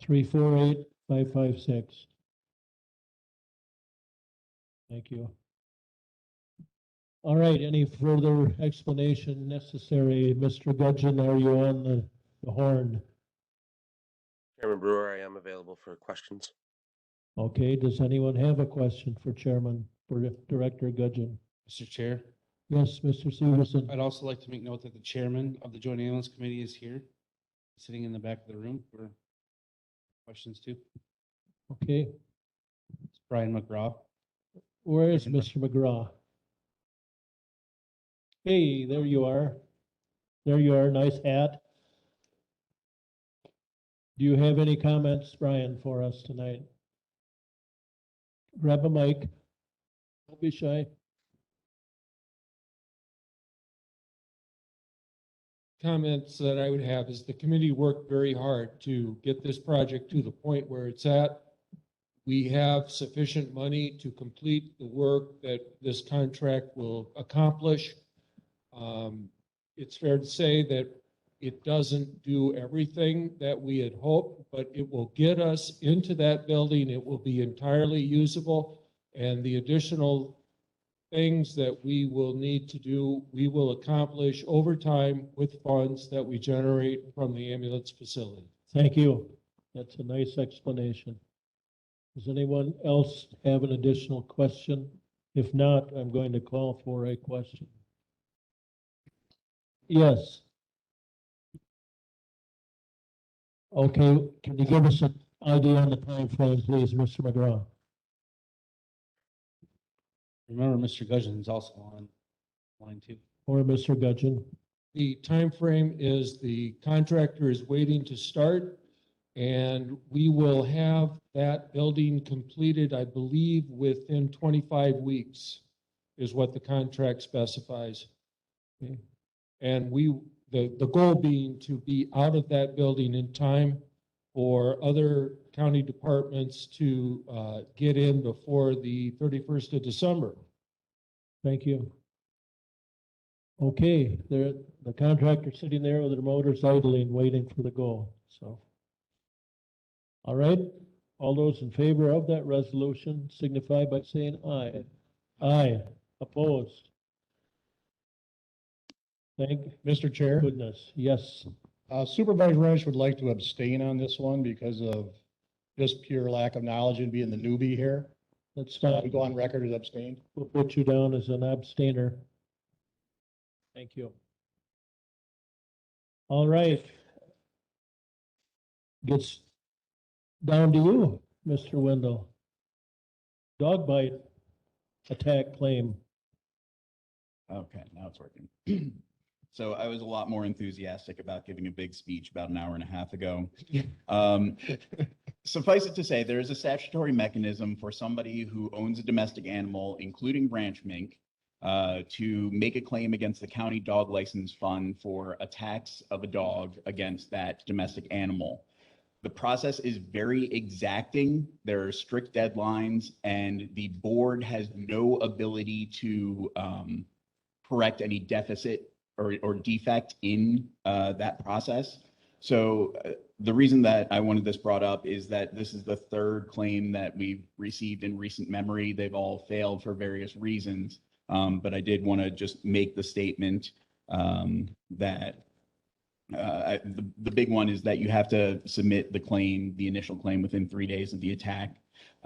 S13: 348556. Thank you. All right, any further explanation necessary? Mr. Gudgeon, are you on the horn?
S20: Chairman Brewer, I am available for questions.
S13: Okay, does anyone have a question for Director Gudgeon?
S17: Mr. Chair,
S13: Yes, Mr. Severson.
S17: I'd also like to make note that the chairman of the Joint Ambulance Committee is here, sitting in the back of the room for questions too.
S13: Okay,
S17: It's Brian McGraw.
S13: where is Mr. McGraw? Hey, there you are. There you are, nice hat. Do you have any comments, Brian, for us tonight? Grab a mic. Don't be shy.
S8: Comments that I would have is the committee worked very hard to get this project to the point where it's at. We have sufficient money to complete the work that this contract will accomplish. It's fair to say that it doesn't do everything that we had hoped, but it will get us into that building. It will be entirely usable, and the additional things that we will need to do, we will accomplish over time with funds that we generate from the ambulance facility.
S13: Thank you. That's a nice explanation. Does anyone else have an additional question? If not, I'm going to call for a question. Yes. Okay, can you give us an idea on the time frame, please, Mr. McGraw?
S17: Remember, Mr. Gudgeon is also on line too.
S13: Or Mr. Gudgeon?
S8: The time frame is the contractor is waiting to start, and we will have that building completed, I believe, within 25 weeks is what the contract specifies. Okay. And the goal being to be out of that building in time for other county departments to get in before the 31st of December.
S13: Thank you. Okay, the contractor sitting there with their motors idling, waiting for the go, so. All right, all those in favor of that resolution signify by saying aye. Aye, opposed? Thank
S14: Mr. Chair,
S13: goodness, yes.
S14: Supervisor Rennish would like to abstain on this one because of just pure lack of knowledge and being the newbie here.
S13: That's
S14: So
S13: fine.
S14: we go on record as abstained.
S13: We'll put you down as an abstainer. Thank you. All right. Gets down to you, Mr. Wendell. Dog bite attack claim.
S21: Okay, now it's working. So I was a lot more enthusiastic about giving a big speech about an hour and a half ago. Suffice it to say, there is a statutory mechanism for somebody who owns a domestic animal, including ranch mink, to make a claim against the county dog license fund for attacks of a dog against that domestic animal. The process is very exacting. There are strict deadlines, and the board has no ability to correct any deficit or defect in that process. So the reason that I wanted this brought up is that this is the third claim that we've received in recent memory. They've all failed for various reasons. But I did want to just make the statement that the big one is that you have to submit the claim, the initial claim, within 3 days of the attack.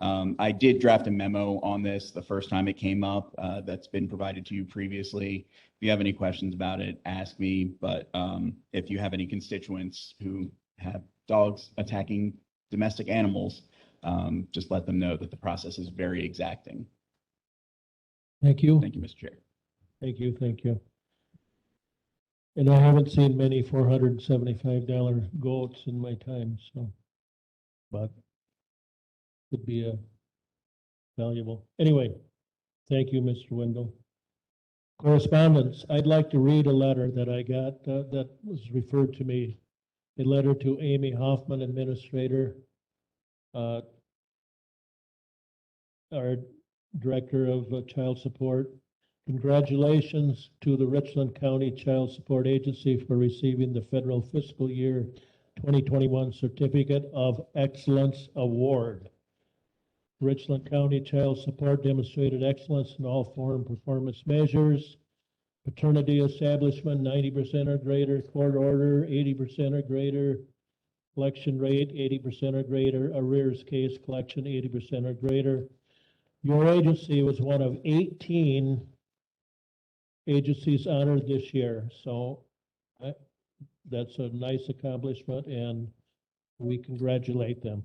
S21: I did draft a memo on this the first time it came up. That's been provided to you previously. If you have any questions about it, ask me. But if you have any constituents who have dogs attacking domestic animals, just let them know that the process is very exacting.
S13: Thank you.
S21: Thank you, Mr. Chair.
S13: Thank you, thank you. And I haven't seen many $475 goats in my time, so, but could be valuable. Anyway, thank you, Mr. Wendell. Correspondence. I'd like to read a letter that I got that was referred to me. A letter to Amy Hoffman, Administrator, our Director of Child Support. Congratulations to the Richland County Child Support Agency for receiving the federal fiscal year 2021 Certificate of Excellence Award. Richland County Child Support demonstrated excellence in all foreign performance measures. Paternity establishment, 90% or greater, court order, 80% or greater, collection rate, 80% or greater, arrears case collection, 80% or greater. Your agency was one of 18 agencies honored this year, so that's a nice accomplishment, and we congratulate them.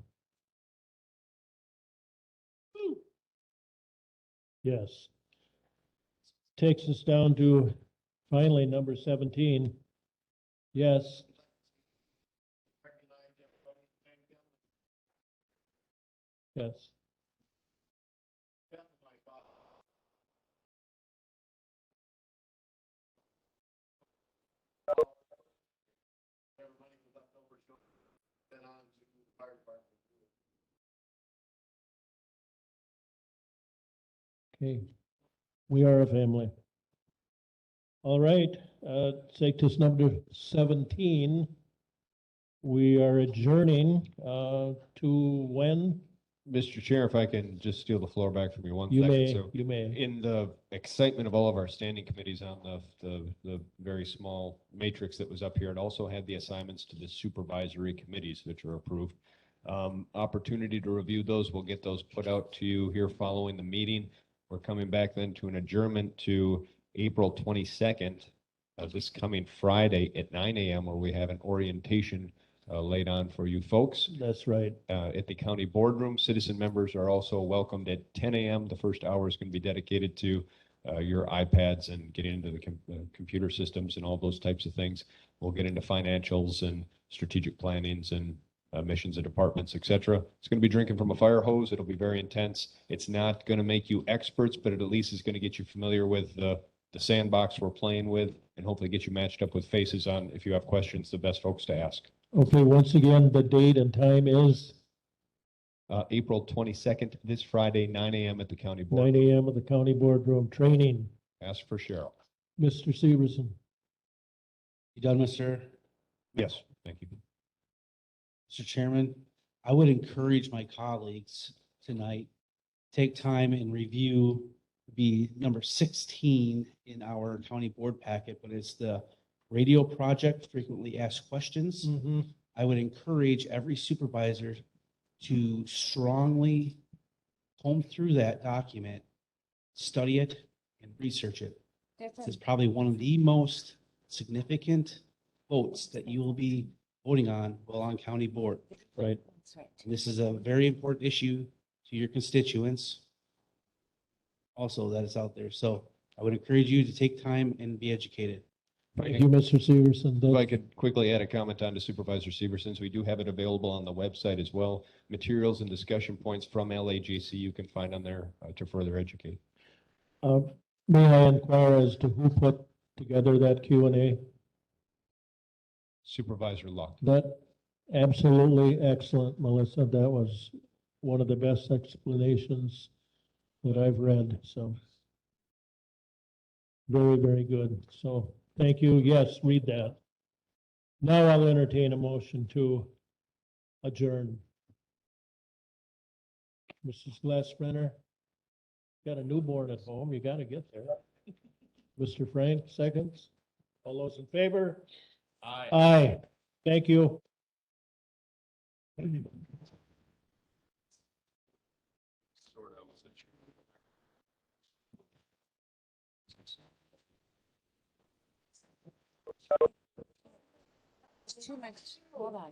S13: Yes. Takes us down to finally number 17. Yes. Yes. Okay, we are a family. All right, take this number 17. We are adjourning to when?
S4: Mr. Chair, if I can just steal the floor back from you one
S13: You
S4: second.
S13: may,
S4: So
S13: you may.
S4: in the excitement of all of our standing committees on the very small matrix that was up here, it also had the assignments to the supervisory committees, which are approved. Opportunity to review those. We'll get those put out to you here following the meeting. We're coming back then to an adjournment to April 22nd, this coming Friday at 9 a.m. where we have an orientation laid on for you folks.
S13: That's right.
S4: At the county boardroom, citizen members are also welcomed at 10 a.m. The first hour is going to be dedicated to your iPads and getting into the computer systems and all those types of things. We'll get into financials and strategic plannings and missions of departments, etc. It's going to be drinking from a fire hose. It'll be very intense. It's not going to make you experts, but it at least is going to get you familiar with the sandbox we're playing with and hopefully get you matched up with faces on, if you have questions, the best folks to ask.
S13: Okay, once again, the date and time is?
S4: April 22nd, this Friday, 9 a.m. at the county board.
S13: 9 a.m. at the county boardroom training.
S4: Ask for Cheryl.
S13: Mr. Severson.
S17: You done, Mr.?
S4: Yes, thank you.
S17: Mr. Chairman, I would encourage my colleagues tonight, take time and review the number 16 in our county board packet, but it's the radio project, frequently asked questions. I would encourage every supervisor to strongly comb through that document, study it, and research it. This is probably one of the most significant votes that you will be voting on while on county board.
S13: Right.
S17: And this is a very important issue to your constituents. Also, that is out there. So I would encourage you to take time and be educated.
S13: Thank you, Mr. Severson.
S4: If I could quickly add a comment on to Supervisor Severson's, we do have it available on the website as well. Materials and discussion points from LAGC you can find on there to further educate.
S13: May I inquire as to who put together that Q&A?
S4: Supervisor Luck.
S13: That absolutely excellent, Melissa. That was one of the best explanations that I've read. So very, very good. So thank you. Yes, read that. Now I'll entertain a motion to adjourn. Mrs. Glassbrenner, got a newborn at home. You got to get there. Mr. Frank, seconds. All those in favor?
S4: Aye.
S13: Aye. Thank you.
S2: Too much. Hold on.